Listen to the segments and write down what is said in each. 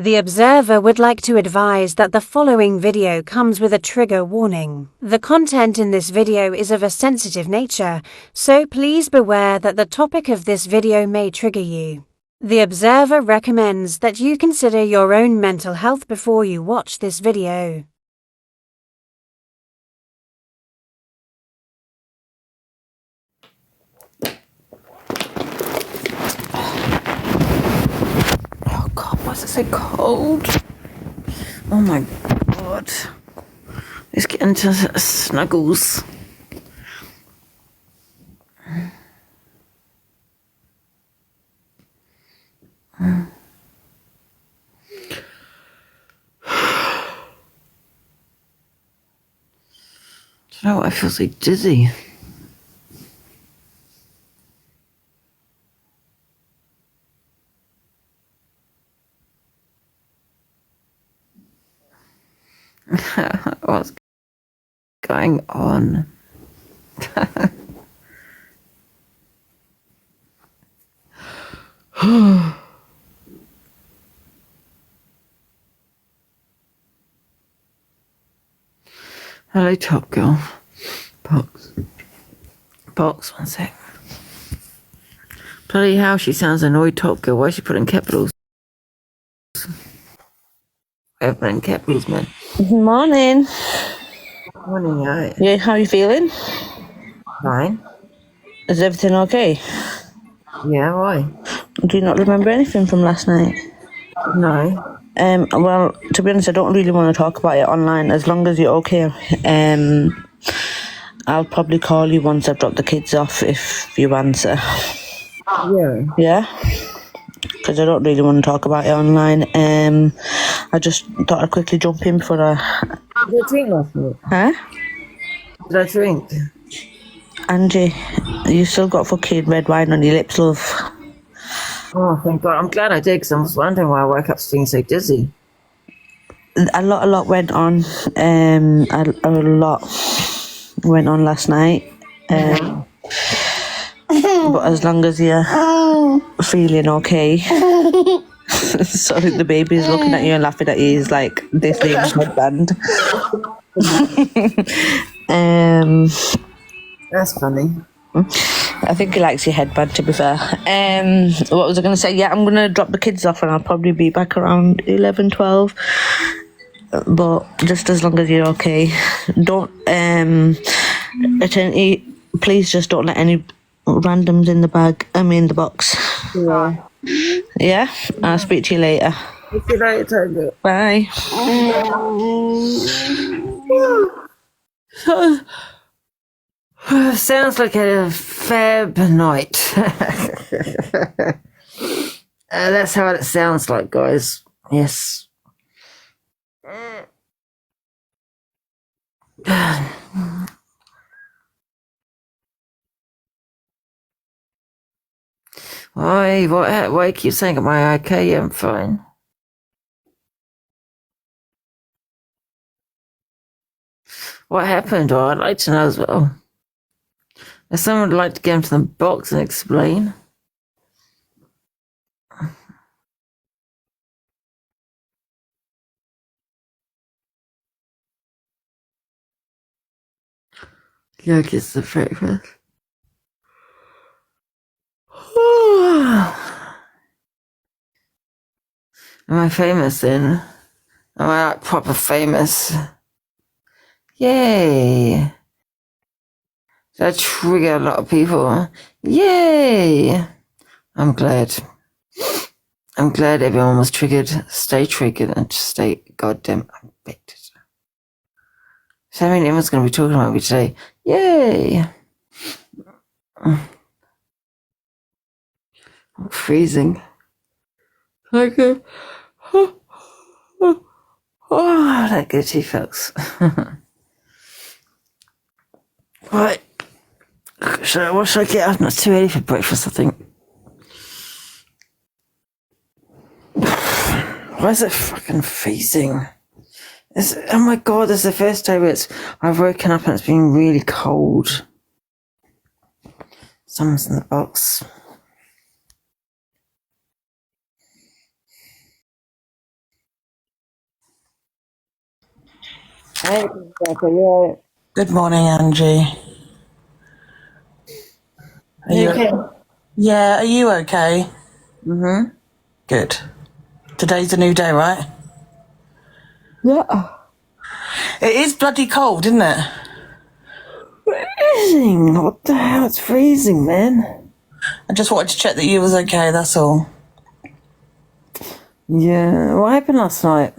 The observer would like to advise that the following video comes with a trigger warning. The content in this video is of a sensitive nature, so please beware that the topic of this video may trigger you. The observer recommends that you consider your own mental health before you watch this video. Oh God, why is it so cold? Oh my God. Let's get into snuggles. I don't know why I feel so dizzy. What's going on? Hello, Top Girl. Box, one sec. Bloody hell, she sounds annoyed, Top Girl. Why is she putting capitals? I have putting capitals, man. Morning. Morning, yeah. Yeah, how are you feeling? Fine. Is everything okay? Yeah, why? Do you not remember anything from last night? No. Well, to be honest, I don't really want to talk about it online. As long as you're okay, I'll probably call you once I've dropped the kids off if you answer. Yeah. Yeah? Because I don't really want to talk about it online. I just thought I'd quickly jump in for a... Did I drink last night? Huh? Did I drink? Angie, you still got fucking red wine on your lips, love. Oh, thank God. I'm glad I did, because I was wondering why I woke up feeling so dizzy. A lot went on. A lot went on last night. But as long as you're feeling okay. Sorry, the baby's looking at you and laughing at you. He's like this big headband. That's funny. I think he likes your headband, to be fair. What was I going to say? Yeah, I'm going to drop the kids off and I'll probably be back around 11, 12. But just as long as you're okay. Don't, please just don't let any randoms in the bag, the box. Yeah. Yeah? I'll speak to you later. See you later, Togo. Bye. Sounds like a Feb night. That's how it sounds like, guys. Yes. Why keep saying, am I okay? Yeah, I'm fine. What happened? Oh, I'd like to know as well. If someone would like to get into the box and explain. Yeah, kiss the breakfast. Am I famous then? Am I like proper famous? Yay! That trigger a lot of people. Yay! I'm glad. I'm glad everyone was triggered. Stay triggered and just stay goddamn affected. So I mean, everyone's going to be talking about me today. Yay! I'm freezing. Okay. Oh, that good tea, folks. Right. So what should I get? I'm not too early for breakfast, I think. Why is it fucking freezing? Oh my God, this is the first day where I've woken up and it's been really cold. Someone's in the box. Hey, Rebecca, you alright? Good morning, Angie. Are You you okay? Yeah, are you okay? Mm-hmm. Good. Today's a new day, right? Yeah. It is bloody cold, isn't it? Freezing. What the hell? It's freezing, man. I just wanted to check that you was okay, that's all. Yeah. What happened last night?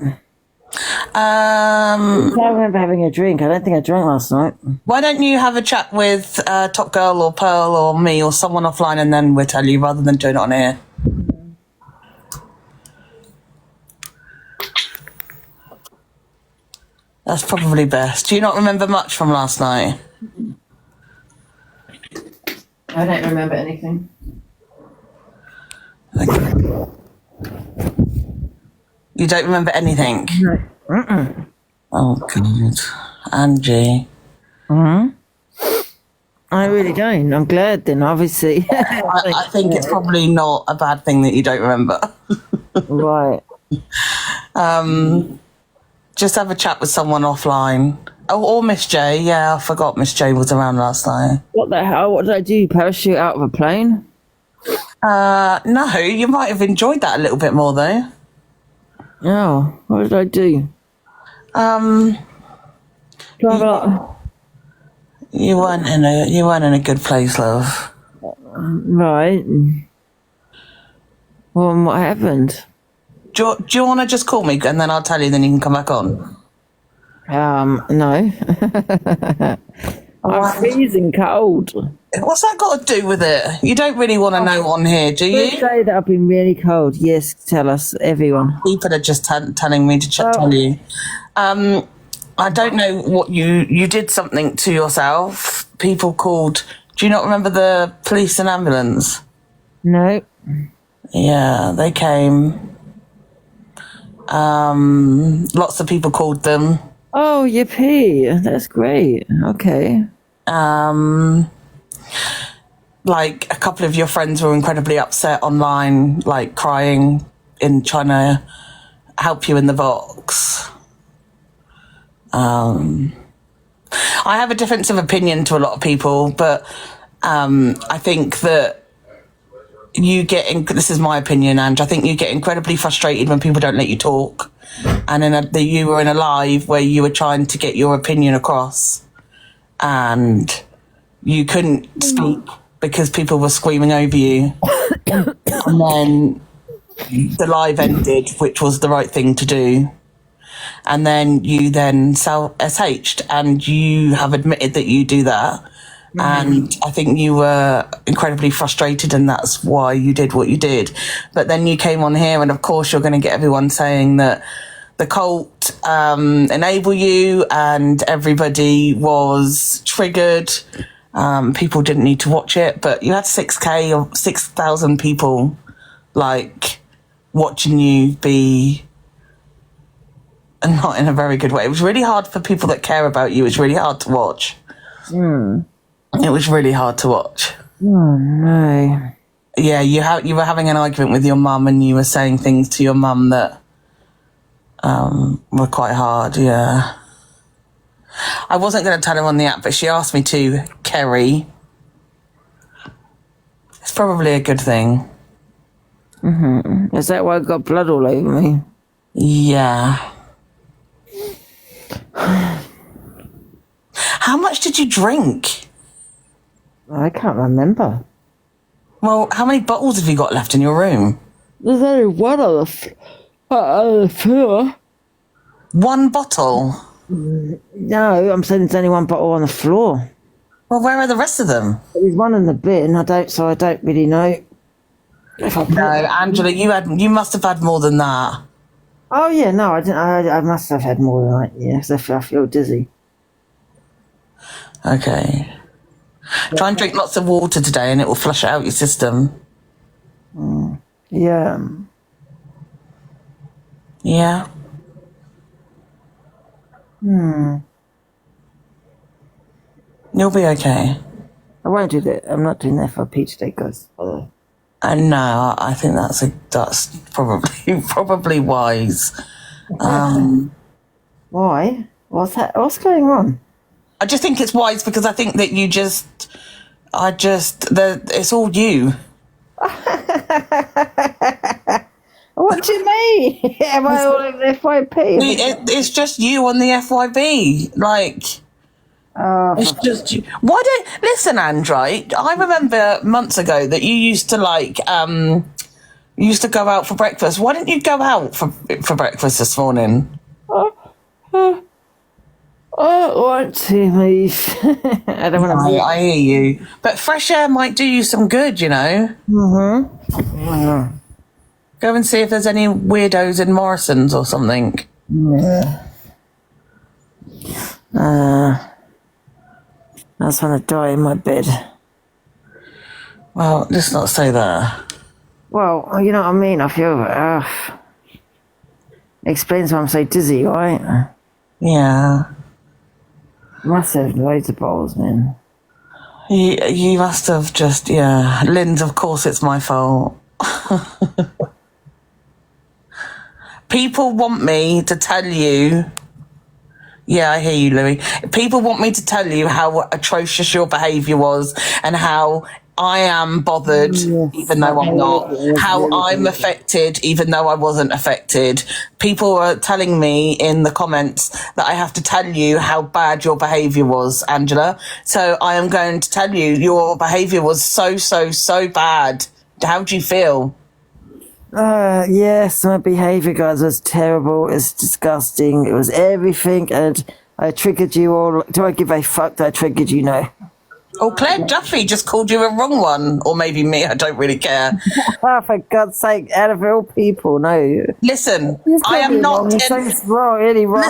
I remember having a drink. I don't think I drank last night. Why don't you have a chat with Top Girl or Pearl or me or someone offline and then we'll tell you rather than doing it on here. That's probably best. Do you not remember much from last night? I don't remember anything. You don't remember anything? No. Mm-mm. Oh, God. Angie. Mm-hmm. I really don't. I'm glad then, obviously. I think it's probably not a bad thing that you don't remember. Right. Just have a chat with someone offline. Oh, or Miss J. Yeah, I forgot Miss J was around last night. What the hell? What did I do? Parachute out of a plane? No, you might have enjoyed that a little bit more though. Oh, what did I do? Drive up. You weren't in a good place, love. Right. Well, and what happened? Do you want to just call me and then I'll tell you, then you can come back on? No. I'm freezing cold. What's that got to do with it? You don't really want to know on here, do You you? say that I've been really cold. Yes, tell us, everyone. People are just telling me to tell you. I don't know what you did something to yourself. People called. Do you not remember the police and ambulance? No. Yeah, they came. Lots of people called them. Oh, yippee. That's great. Okay. Like a couple of your friends were incredibly upset online, like crying in trying to help you in the box. I have a difference of opinion to a lot of people, but I think that this is my opinion, Ange, I think you get incredibly frustrated when people don't let you talk. And you were in a live where you were trying to get your opinion across and you couldn't speak because people were screaming over you. And then the live ended, which was the right thing to do. And then you then SH'd and you have admitted that you do that. Mm-hmm. And I think you were incredibly frustrated and that's why you did what you did. But then you came on here and of course you're going to get everyone saying that the cult enable you and everybody was triggered. People didn't need to watch it, but you had 6K or 6,000 people like watching you be not in a very good way. It was really hard for people that care about you. It was really hard to watch. It was really hard to watch. Oh, no. Yeah, you were having an argument with your mum and you were saying things to your mum that were quite hard, yeah. I wasn't going to tell her on the app, but she asked me to, Kerry. It's probably a good thing. Mm-hmm. Is that why I got blood all over me? Yeah. How much did you drink? I can't remember. Well, how many bottles have you got left in your room? There's only one on the floor. One bottle? No, I'm saying there's only one bottle on the floor. Well, where are the rest of them? There's one in the bin. I don't really know. No, Angela, you must have had more than that. Oh yeah, no, I didn't. I must have had more than that. Yes, I feel dizzy. Okay. Try and drink lots of water today, and it will flush out your system. Yeah. Yeah. You'll be okay. I won't do that. I'm not doing that for Peach Day, guys. No, I think that's probably wise. Why? Why What's that? What's going on? I just think it's wise because I think that it's all you. What do you mean? Am I all in the FYP? It's just you on the FYB. Like, it's just you. Why don't listen, Android? I remember months ago that you used to you used to go out for breakfast. Why didn't you go out for breakfast this morning? I want to move. I don't want to move. I hear you. But fresh air might do you some good, you know? Mm-hmm. Go and see if there's any weirdos in Morrison's or something. Yeah. I just want to die in my bed. Well, let's not say that. Well, you know what I mean? I feel... explains why I'm so dizzy, right? Yeah. Must have loads of balls, man. You must have just, yeah. Lynn's, of course it's my fault. People want me to tell you... Yeah, I hear you, Louis. People want me to tell you how atrocious your behaviour was and how I am bothered, even though I'm not. How I'm affected, even though I wasn't affected. People are telling me in the comments that I have to tell you how bad your behaviour was, Angela. So I am going to tell you your behaviour was so bad. How do you feel? Yes, my behaviour, guys, was terrible. It's disgusting. It was everything, and I triggered you all. Do I give a fuck that I triggered you? No. Oh, Claire Duffy just called you a wrong one. Or maybe me, I don't really care. Oh, for God's sake, out of all people, no. Listen, I am not... really wrong.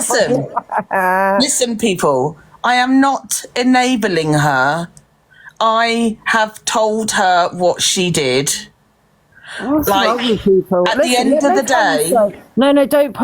Listen, people. I am not enabling her. I have told her what she did. What's wrong with people? At the end of the day... No, don't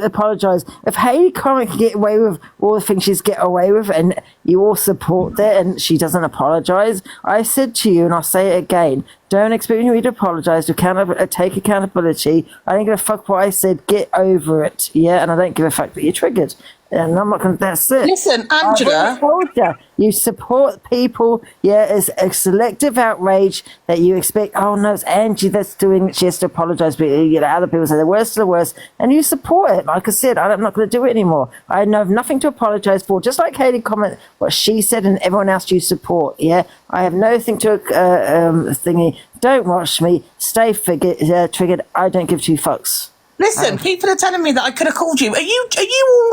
apologise. If Hayley Comic can get away with all the things she's get away with and you all support that and she doesn't apologise, I said to you, and I'll say it again, don't expect me to apologise, take accountability. I don't give a fuck what I said, get over it, yeah? And I don't give a fuck that you're triggered. And I'm not going to, that's it. Listen, Angela. I told you support people, yeah, it's a selective outrage that you expect, oh no, it's Angie that's doing it, she has to apologise, but you know, other people say the worst of the worst, and you support it. Like I said, I'm not going to do it anymore. I have nothing to apologise for, just like Hayley comment what she said and everyone else you support, yeah? I have nothing to, thingy, don't watch me, stay triggered, I don't give two fucks. Listen, people are telling me that I could have called you. Are you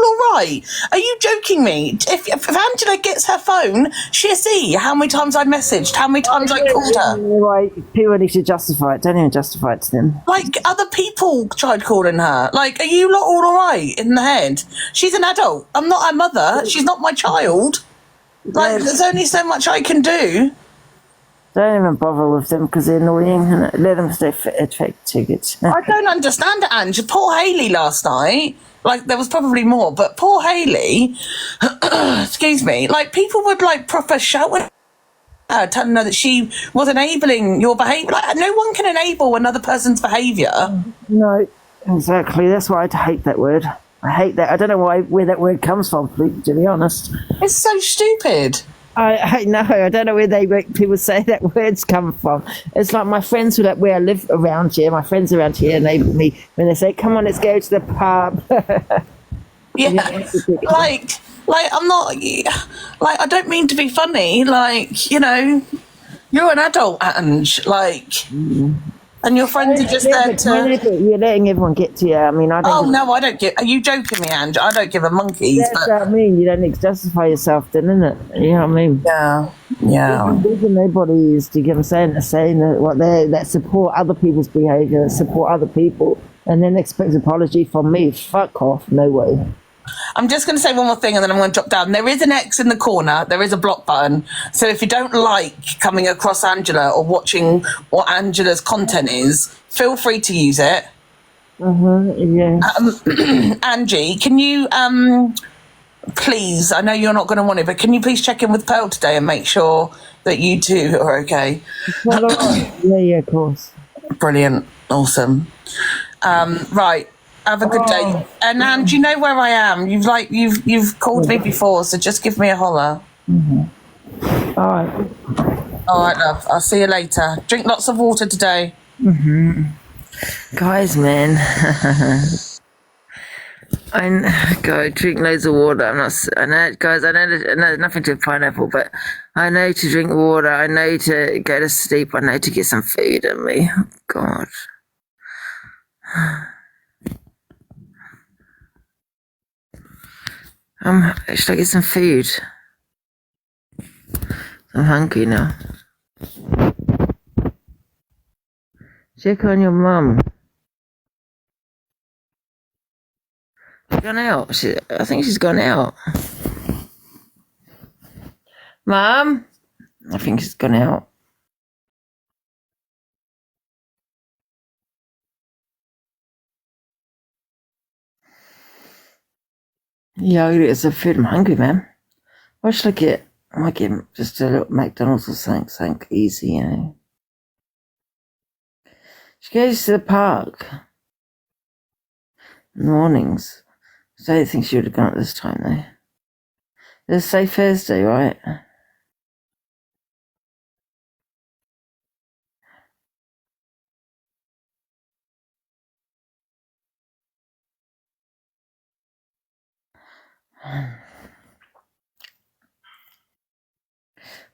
all right? Are you joking me? If Angela gets her phone, she'll see how many times I messaged, how many times I called her. Right, people need to justify it. Don't even justify it to them. Like, other people tried calling her. Like, are you lot all right in the head? She's an adult. I'm not her mother. She's not my child. Like, there's only so much I can do. Don't even bother with them because they're annoying. And let them stay tickets. I don't understand it, Ange. Poor Hayley last night. Like, there was probably more, but poor Hayley, excuse me, like, people would, like, proper shout at her, telling her that she was enabling your behaviour. Like, no one can enable another person's behaviour. No, exactly. That's why I hate that word. I hate that. I don't know where that word comes from, to be honest. It's so stupid. I know. I don't know where people say that words come from. It's like my friends where I live around here. My friends around here enable me when they say, "Come on, let's go to the pub." Yeah, like I'm not. Like, I don't mean to be funny. Like, you know, you're an adult, Ange. Like. And your friends are just there to... You're letting everyone get to you. I mean, I don't... Oh, no, I don't give... Are you joking me, Ange? I don't give a monkey's. That's what I mean. You don't justify yourself then, innit? You know what I mean? Yeah. These are nobodies, do you get what I'm saying? That support other people's behaviour, support other people, and then expect an apology from me. Fuck off. No way. I'm just going to say one more thing and then I'm going to drop down. There is an X in the corner. There is a block button. So if you don't like coming across Angela or watching what Angela's content is, feel free to use it. Yeah. Angie, can you please, I know you're not going to want it, but can you please check in with Pearl today and make sure that you two are okay? Yeah, of course. Brilliant. Awesome. Right. Have a good day. And Ange, you know where I am. You've called me before, so just give me a holler. All right. All right, love. I'll see you later. Drink lots of water today. Guys, man. I go drink loads of water. I know, guys, I know nothing to do with pineapple, but I know to drink water. I know to go to sleep. I know to get some food in me. Oh, God. Should I get some food? I'm hungry now. Check on your mum. She's gone out. I think she's gone out. Mum? I think she's gone out. Yeah, I'll get some food. I'm hungry, man. What should I get? I might get just a little McDonald's or something easy, you know. She goes to the park in the mornings. So I don't think she would have gone at this time, though. It's say Thursday, right?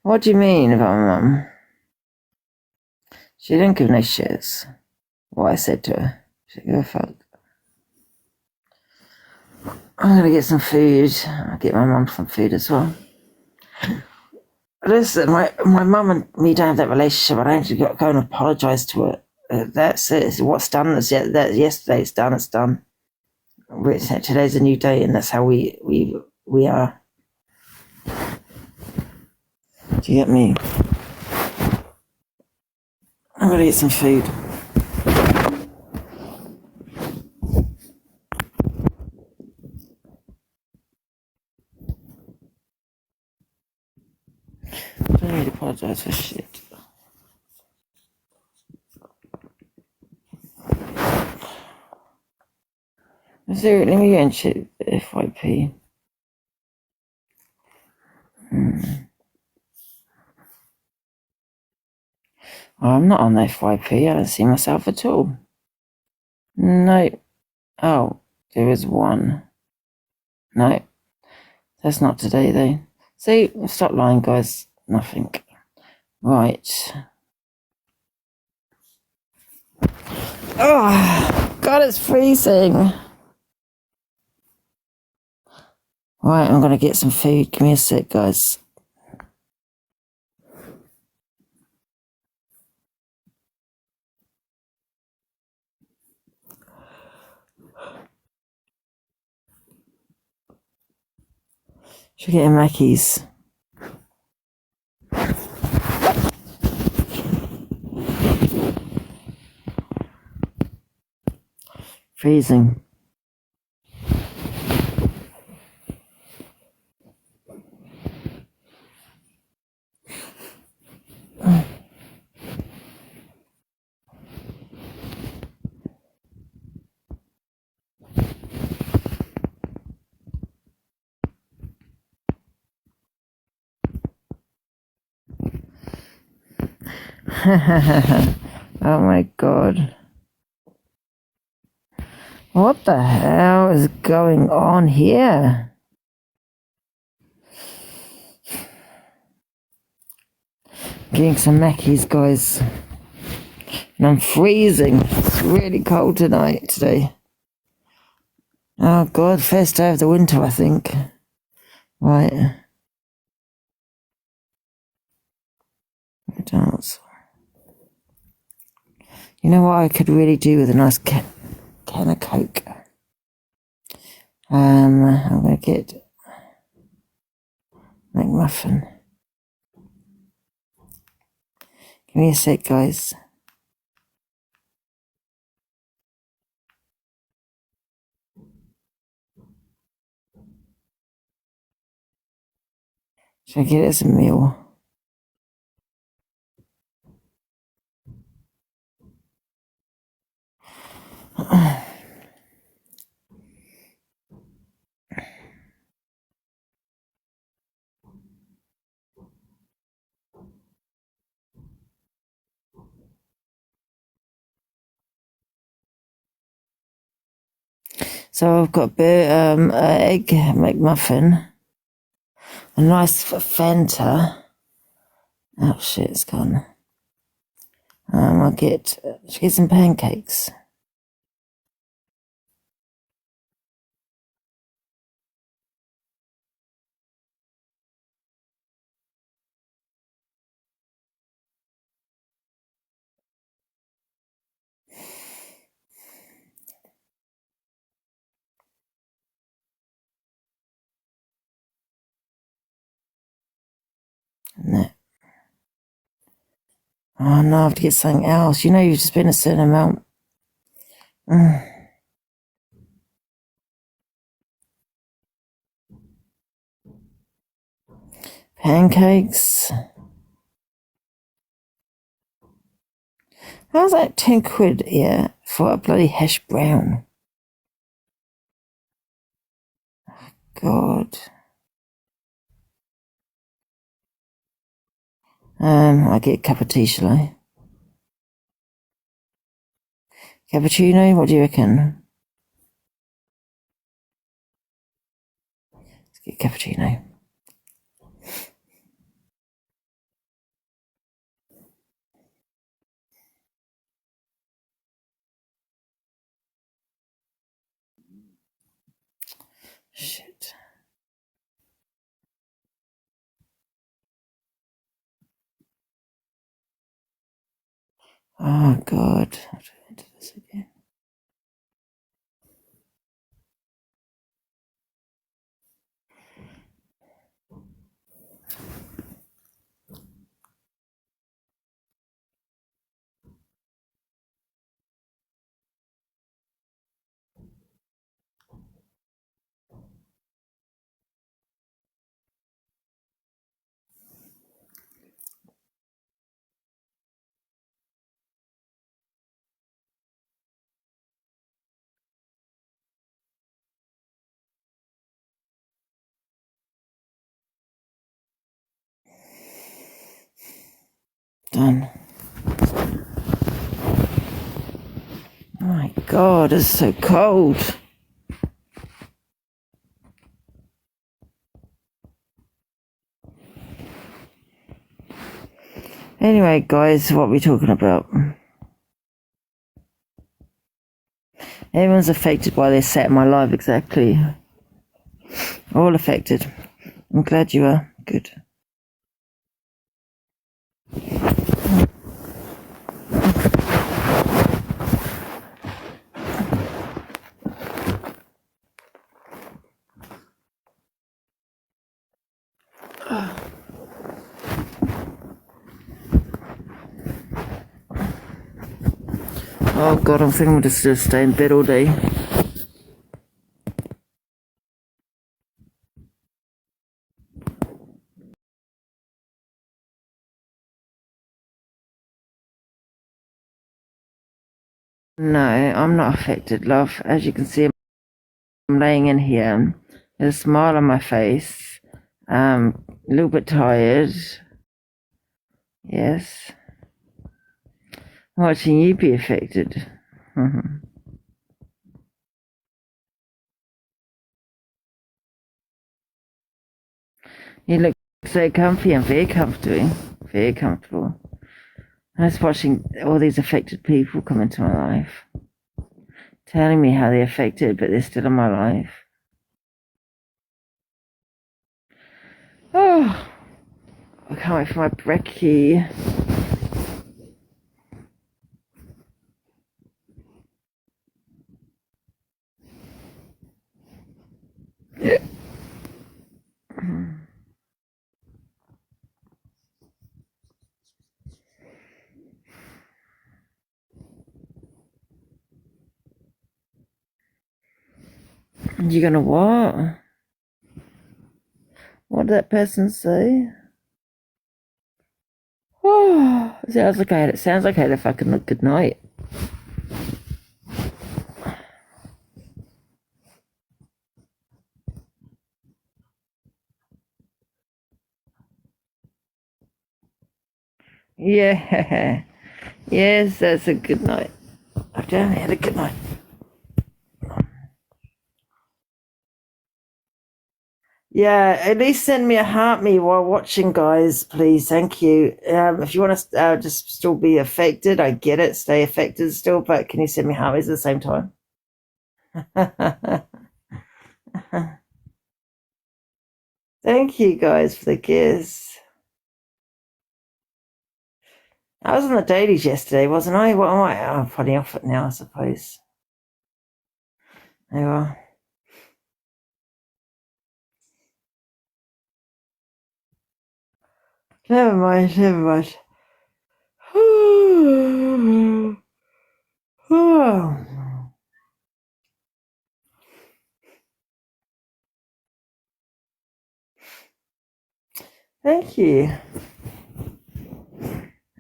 What do you mean about my mum? She didn't give no shits. What I said to her. She didn't give a fuck. I'm gonna get some food. I'll get my mum some food as well. Listen, my mum and me don't have that relationship. I don't got to go and apologise to her. That's it. What's done is yesterday. It's done. It's done. Today's a new day, and that's how we are. Do you get me? I'm gonna get some food. I don't need to apologise for shit. So let me go and check the FYP. Oh, I'm not on the FYP. I don't see myself at all. No. Oh, there is one. No. That's not today, though. See, stop lying, guys. Nothing. Right. Oh, God, it's freezing. Right, I'm going to get some food. Give me a sec, guys. Should get a Mackey's. Freezing. Oh my God. What the hell is going on here? Getting some Mackies, guys. And I'm freezing. It's really cold today. Oh God, first day of the winter, I think. Right. McDonald's. You know what I could really do with a nice can of Coke? I'm going to get McMuffin. Give me a sec, guys. Should I get it as a meal? So I've got an egg McMuffin, a nice Fanta. Oh shit, it's gone. I'll get some pancakes. No. Oh no, I have to get something else. You know, you've just spent a certain amount. Pancakes. How's that 10 quid here for a bloody hash brown? God. I get a cup of tea, shall I? Cappuccino, what do you reckon? Let's get a cappuccino. Shit. Oh God. I'll try to enter this again. Done. Oh my God, it's so cold. Anyway, guys, what are we talking about? Everyone's affected by this set in my life, exactly. All affected. I'm glad you are. Good. Oh God, I'm thinking I'm just stay in bed all day. No, I'm not affected, love. As you can see, I'm laying in here. There's a smile on my face. A little bit tired. Yes. Watching you be affected. You look so comfy and very comfortable. Very comfortable. I was watching all these affected people come into my life, telling me how they're affected, but they're still in my life. Oh, I can't wait for my brekkie. You gonna what? What did that person say? Oh, sounds like I had a fucking good night. Yeah. Yes, that's a good night. I've definitely had a good night. Yeah, at least send me a heart me while watching, guys, please. Thank you. If you want to just still be affected, I get it. Stay affected still, but can you send me heart me's at the same time? Thank you, guys, for the gifts. I was on the dailies yesterday, wasn't I? What am I? I'm probably off it now, I suppose. There you are. Never mind, never mind. Thank you.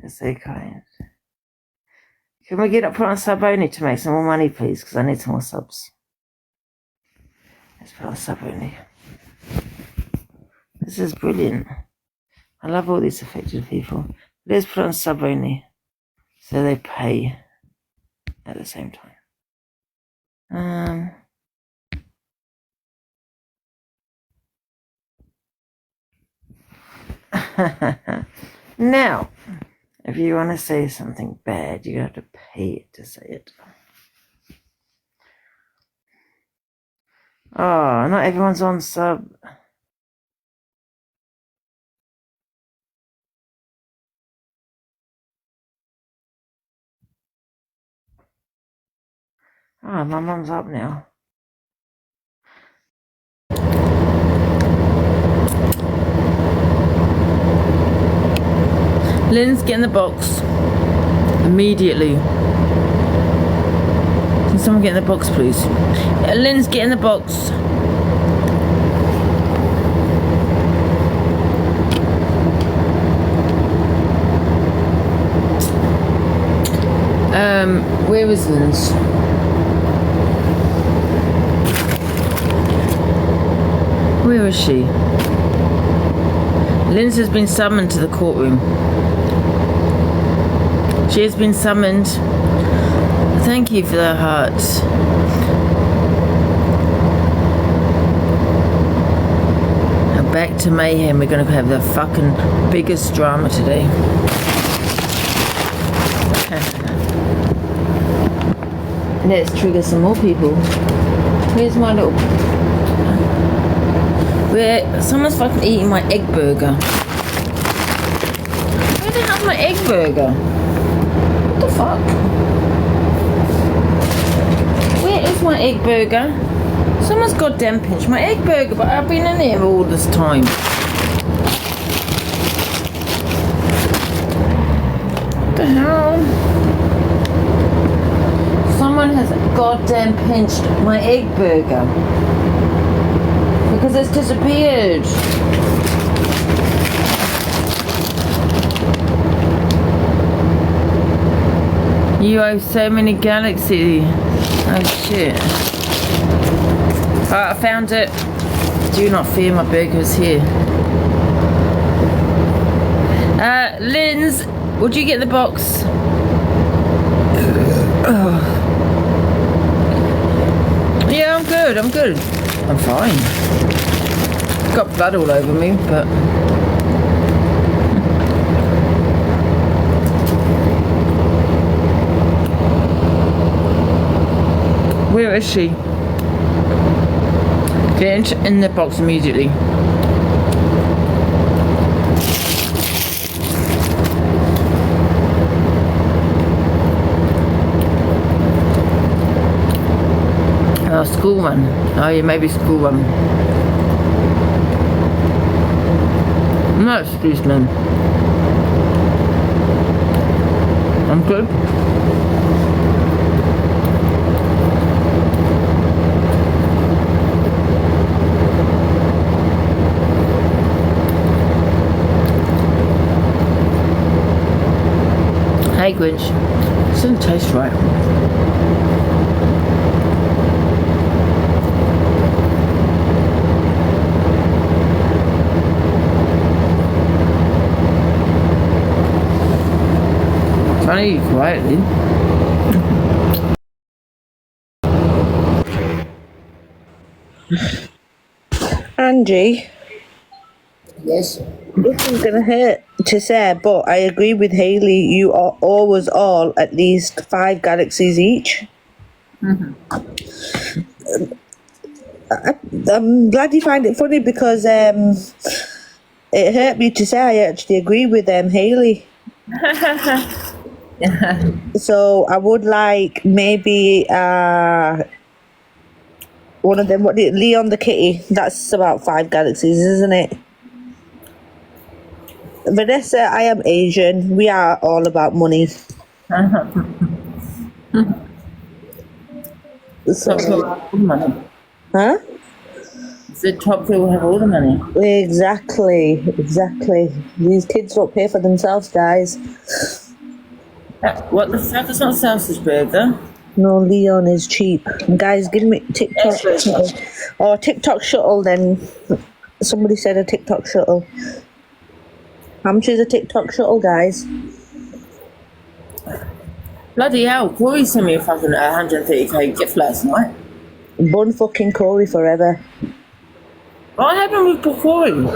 That's so kind. Can we get up put on sub only to make some more money, please? Because I need some more subs. Let's put on sub only. This is brilliant. I love all these affected people. Let's put on sub only so they pay at the same time. Now, if you want to say something bad, you have to pay it to say it. Oh, not everyone's on sub. Oh, my mum's up now. Lynn's get in the box. Immediately. Can someone get in the box, please? Lynn's get in the box. Where is Lynn's? Where is she? Lynn's has been summoned to the courtroom. She has been summoned. Thank you for the hearts. Now back to mayhem. We're going to have the fucking biggest drama today. Let's trigger some more people. Where's my little... Where... Someone's fucking eating my egg burger. Where the hell's my egg burger? What the fuck? Where is my egg burger? Someone's goddamn pinched my egg burger, but I've been in here all this time. What the hell? Someone has goddamn pinched my egg burger because it's disappeared. You owe so many galaxies. Oh shit. Alright, I found it. Do not fear, my burger is here. Linz, would you get the box? Yeah, I'm good. I'm fine. Got blood all over me, but... Where is she? Get in the box immediately. Oh, school one. Oh, yeah, maybe school one. No excuse, man. I'm good. Hey, Grinch. It doesn't taste right. Trying to eat quietly. Angie, Yes. this is gonna hurt to say, but I agree with Hayley. You are always all at least 5 galaxies each. I'm glad you find it funny because it hurt me to say I actually agree with Hayley. So I would like maybe one of them. What did Leon the kitty? That's about 5 galaxies, isn't it? Vanessa, I am Asian. We are all about money. Top people have all the money. Huh? The top people have all the money. Exactly. These kids don't pay for themselves, guys. What the fuck is not sausage burger? No, Leon is cheap. Guys, give me TikTok shuttle. Or TikTok shuttle then. Somebody said a TikTok shuttle. How much is a TikTok shuttle, guys? Bloody hell, Corey sent me a fucking 130k gift last night. Bun fucking Corey forever. What happened with Corey?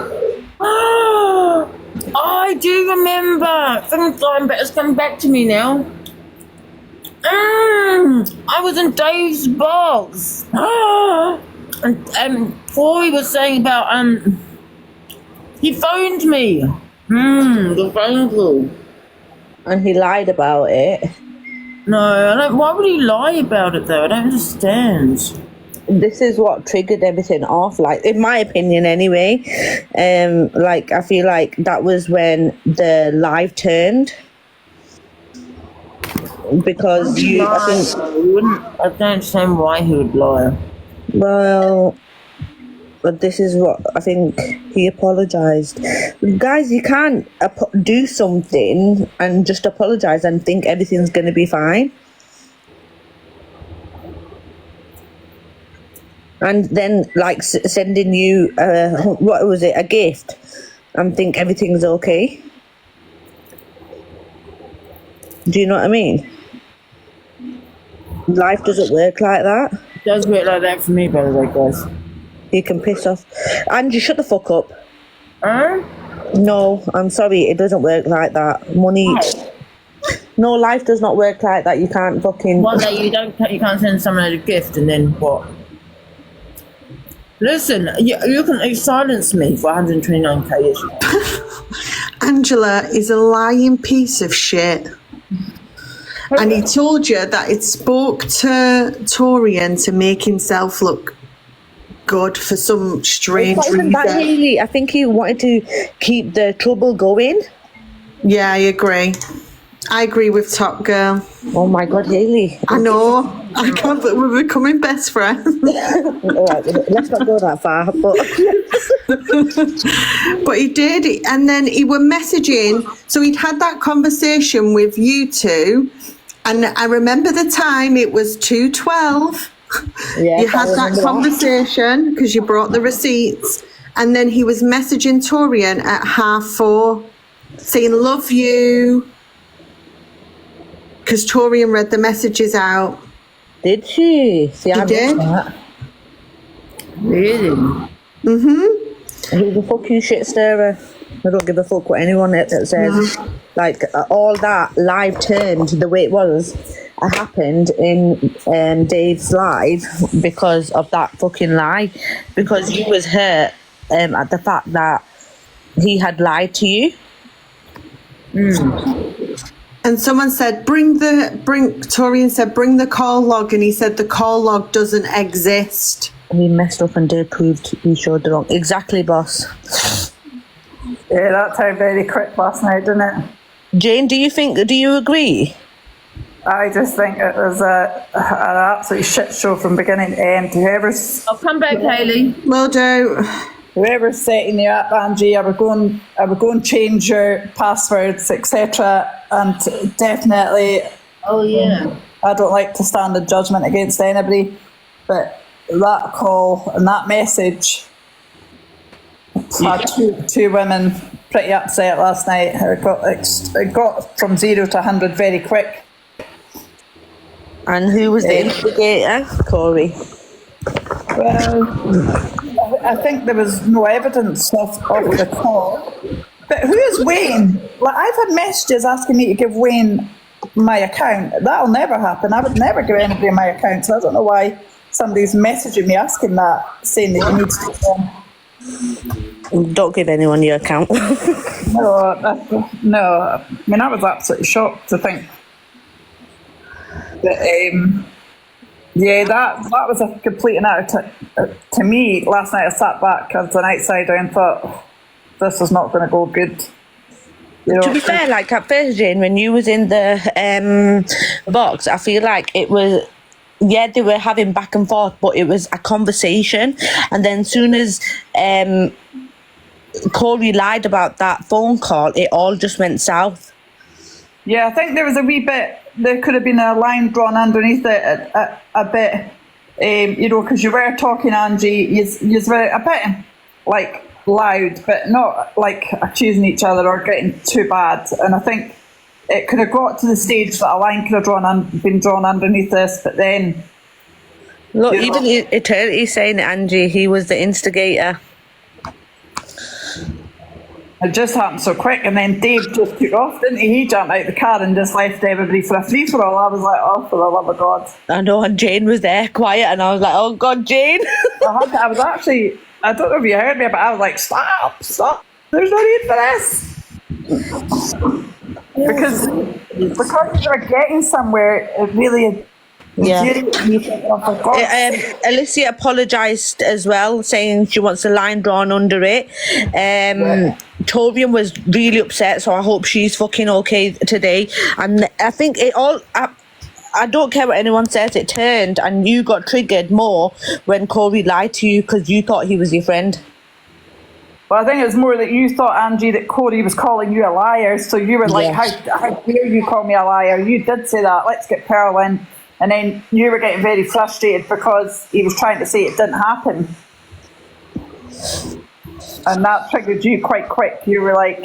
Oh, I do remember. But it's come back to me now. I was in Dave's box. And Corey was saying about he phoned me. The phone call. And he lied about it. No, I don't. Why would he lie about it though? I don't understand. This is what triggered everything off, like in my opinion anyway. Like I feel like that was when the live turned. Because I think I don't understand why he would lie. well, but this is what I think he apologized. Guys, you can't do something and just apologize and think everything's going to be fine. And then, like, sending you, what was it, a gift, and think everything's okay. Do you know what I mean? Life doesn't work like that. It does work like that for me, by the way, guys. You can piss off. Angie, shut the fuck up. Huh? No, I'm sorry, it doesn't work like that. Money. No, life does not work like that. You can't fucking. One day you can't send someone a gift and then what? Listen, you can silence me for 129k. Yes. Angela is a lying piece of shit. And he told you that it spoke to Torian to make himself look good for some strange reason. Hayley, I think he wanted to keep the trouble going. Yeah, I agree. I agree with Top Girl. Oh my God, Hayley. I know. I can't believe we're becoming best friends. All right, let's not go that far. But he did. And then he were messaging. So he'd had that conversation with you two. And I remember the time, it was 2:12. Yeah, you had that conversation because you brought the receipts. And then he was messaging Torian at 4:30 saying, love you. Because Torian read the messages out. Did she? See, She did. Really? Mm-hmm. He's a fucking shit stirrer. I don't give a fuck what anyone says. Like, all that live turned the way it was happened in Dave's live because of that fucking lie. Because you was hurt at the fact that he had lied to you. And someone said, Torian said, bring the call log. And he said, the call log doesn't exist. He messed up and Dave proved he showed the wrong. Exactly, boss. Yeah, that turned very quick last night, didn't it? Jane, do you agree? I just think it was an absolute shit show from beginning to end. I'll come back, Hayley. Will do. Whoever's setting you up, Angie, I would go and change your passwords, etc. And definitely, Oh yeah. I don't like to stand in judgment against anybody, but that call and that message had two women pretty upset last night. It got from 0 to 100 very quick. And who was the instigator? Corey. Well, I think there was no evidence of the call. But who is Wayne? Like, I've had messages asking me to give Wayne my account. That'll never happen. I would never give anybody my account. So I don't know why somebody's messaging me asking that, saying that you need to give them. Don't give anyone your account. No. I mean, I was absolutely shocked to think that. Yeah, that was a complete and utter. To me, last night I sat back as an outsider and thought, this is not going to go good. You know, To be fair, like at first, Jane, when you was in the box, I feel like it was, yeah, they were having back and forth, but it was a conversation. And then soon as Corey lied about that phone call, it all just went south. yeah, I think there was a wee bit, there could have been a line drawn underneath it a bit, you know, because you were talking, Angie, you were a bit like loud, but not like accusing each other or getting too bad. And I think it could have got to the stage that a line could have been drawn underneath this, but then... Look, you know, even Eternity saying, Angie, he was the instigator. it just happened so quick, and then Dave just took off, didn't he? He jumped out the car and just left everybody for a free-for-all. I was like, oh, for the love of God. I know, and Jane was there quiet, and I was like, oh God, Jane. I was actually, I don't know if you heard me, but I was like, stop, there's no need for this. Because you were getting somewhere, it really... Yeah. Oh, for God's sake. Alicia apologised as well, saying she wants a line drawn under it. Torian was really upset, so I hope she's fucking okay today. And I think it all... I don't care what anyone says, it turned and you got triggered more when Corey lied to you because you thought he was your friend. Well, I think it's more that you thought, Angie, that Corey was calling you a liar, so you were like, Yes. how dare you call me a liar? You did say that, let's get Pearl in. And then you were getting very frustrated because he was trying to say it didn't happen. And that triggered you quite quick. You were like,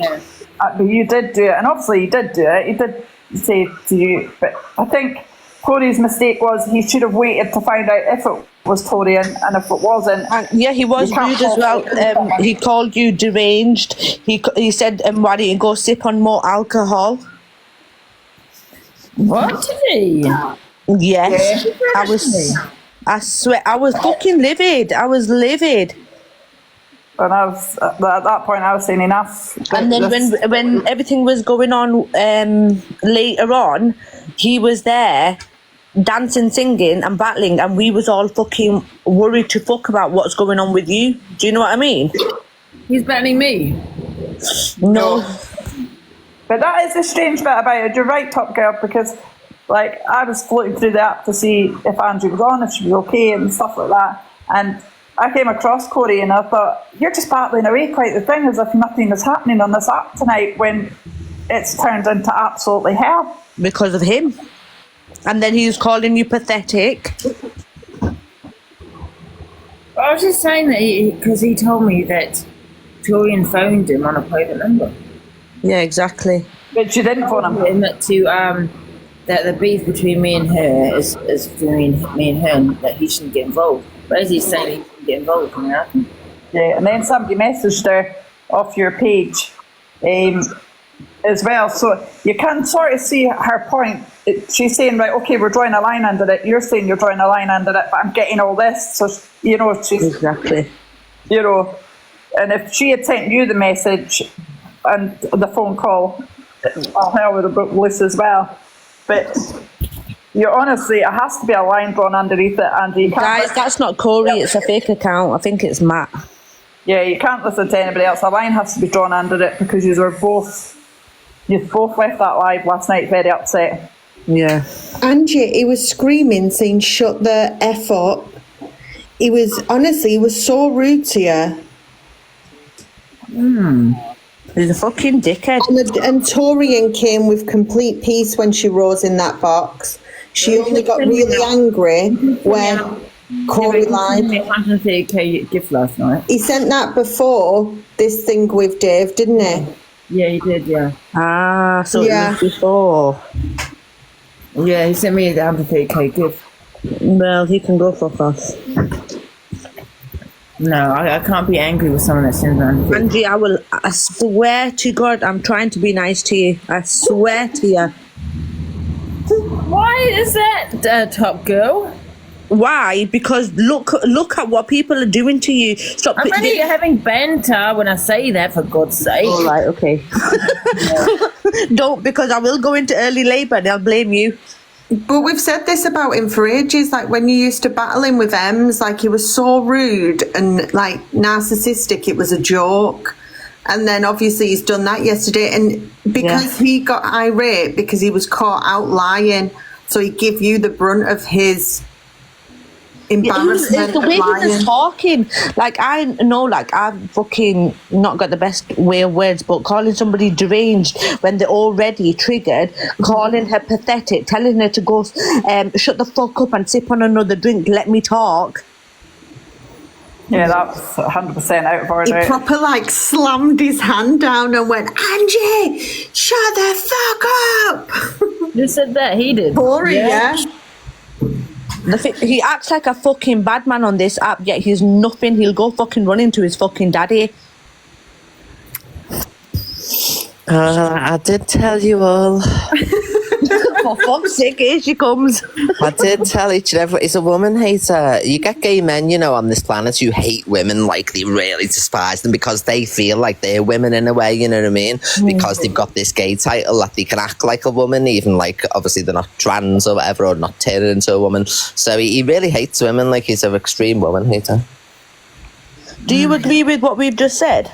but you did do it. And obviously he did do it. He did say to you. But I think Corey's mistake was he should have waited to find out if it was Torian, and if it wasn't... And yeah, he was rude as well. He called you deranged. He said, why don't you go sip on more alcohol? What did he? Yes. I swear, I was fucking livid. I was livid. And I was, at that point, I was saying enough. And then when everything was going on later on, he was there dancing, singing and battling, and we was all fucking worried to fuck about what's going on with you. Do you know what I mean? He's battling me. No. But that is a strange bit about it. You're right, Top Girl, because like I was floating through the app to see if Angie was on, if she was okay and stuff like that. And I came across Corey and I thought, you're just battling away quite the thing as if nothing is happening on this app tonight when it's turned into absolutely hell. Because of him. And then he was calling you pathetic. I was just saying that because he told me that Torian phoned him on a private number. Yeah, exactly. But she didn't phone him. That the beef between me and her is between me and her, and that he shouldn't get involved. But as he's saying, he shouldn't get involved in that. Yeah, and then somebody messaged her off your page as well. So you can sort of see her point. She's saying, right, okay, we're drawing a line under it. You're saying you're drawing a line under it, but I'm getting all this. So, you know, she's... Exactly. You know, and if she had sent you the message and the phone call, hell would have broke loose as well. But you honestly, it has to be a line drawn underneath it, and you can't... Guys, that's not Corey, it's a fake account. I think it's Matt. Yeah, you can't listen to anybody else. A line has to be drawn under it because you both left that live last night very upset. Yeah. Angie, he was screaming, saying, shut the F up. He was so rude to you. He's a fucking dickhead. And Torian came with complete peace when she rose in that box. She only got really angry when Corey lied. He sent me a $130k gift last night. He sent that before this thing with Dave, didn't he? Yeah, he did, yeah. Ah, so Yeah. it was before. Yeah, he sent me the $130k gift. Well, he can go fuck off. No, I can't be angry with someone that sins under 50. Angie, I swear to God, I'm trying to be nice to you. I swear to you. Why is that, Top Girl? Why? Because look at what people are doing to you. Stop. I'm only having banter when I say that, for God's sake. All right, okay. Don't, because I will go into early labour and I'll blame you. But we've said this about him for ages. Like when you used to battle him with Ems, like he was so rude and like narcissistic. It was a joke. And then obviously he's done that yesterday. And because he got irate because he was caught out lying, so he gave you the brunt of his embarrassment. It's the way he was talking. Like, I know, like, I've fucking not got the best way of words, but calling somebody deranged when they're already triggered, calling her pathetic, telling her to go shut the fuck up and sip on another drink, let me talk. Yeah, that's 100% out of order. He proper like slammed his hand down and went, Angie, shut the fuck up. Who said that? He did. Corey, yeah. He acts like a fucking bad man on this app, yet he's nothing. He'll go fucking run into his fucking daddy. I did tell you all. For fuck's sake, here she comes. I did tell each and every. He's a woman hater. You get gay men, you know, on this planet who hate women, like they really despise them because they feel like they're women in a way, you know what I mean? Because they've got this gay title that they can act like a woman, even like obviously they're not trans or whatever, or not turning into a woman. So he really hates women, like he's an extreme woman hater. Do you agree with what we've just said?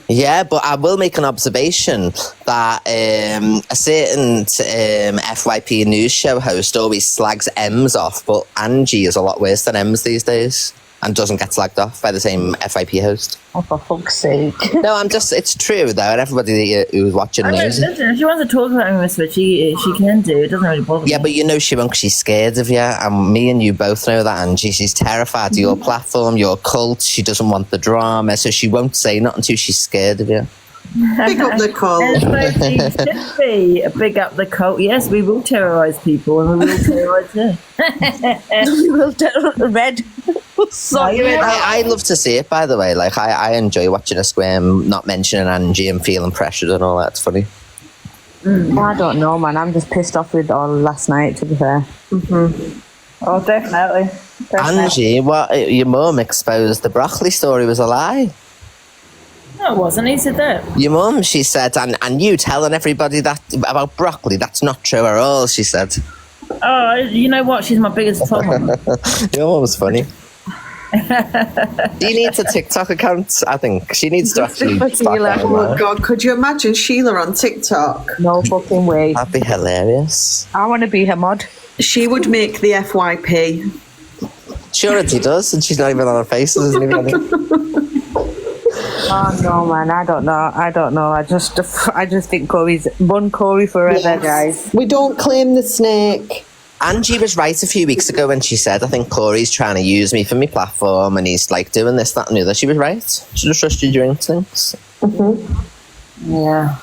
Yeah, but I will make an observation that a certain FYP news show host always slags Ems off, but Angie is a lot worse than Ems these days and doesn't get slagged off by the same FYP host. Oh, for fuck's sake. No, it's true though, and everybody who's watching news. Listen, if she wants to talk about me, she can do. It doesn't really bother me. Yeah, but you know she won't, 'cause she's scared of you, and me and you both know that, Angie. She's terrified of your platform, your cult. She doesn't want the drama, so she won't say nothing until she's scared of you. Big up the cult. And so she should be big up the cult. Yes, we will terrorise people, and we will terrorise her. Red. Sorry. I love to see it, by the way. Like I enjoy watching a squirm, not mentioning Angie and feeling pressured and all that. It's funny. I don't know, man. I'm just pissed off with all last night, to be fair. Oh, definitely. Angie, what your mum exposed the broccoli story was a lie. No, it wasn't. He said that. Your mum, she said, and you telling everybody that about broccoli, that's not true at all, she said. Oh, you know what? She's my biggest problem. Your mum was funny. She needs a TikTok account, I think. She needs to actually start that Oh one. God, could you imagine Sheila on TikTok? No fucking way. That'd be hilarious. I want to be her mod. She would make the FYP. She already does, and she's not even on her face. Isn't even on it. Oh no, man, I don't know. I just think Corey's one Corey forever, Yes. guys. We don't claim the snake. Angie was right a few weeks ago when she said, I think Corey's trying to use me for my platform and he's like doing this, that and the other. She was right. She just trusted your instincts. Yeah.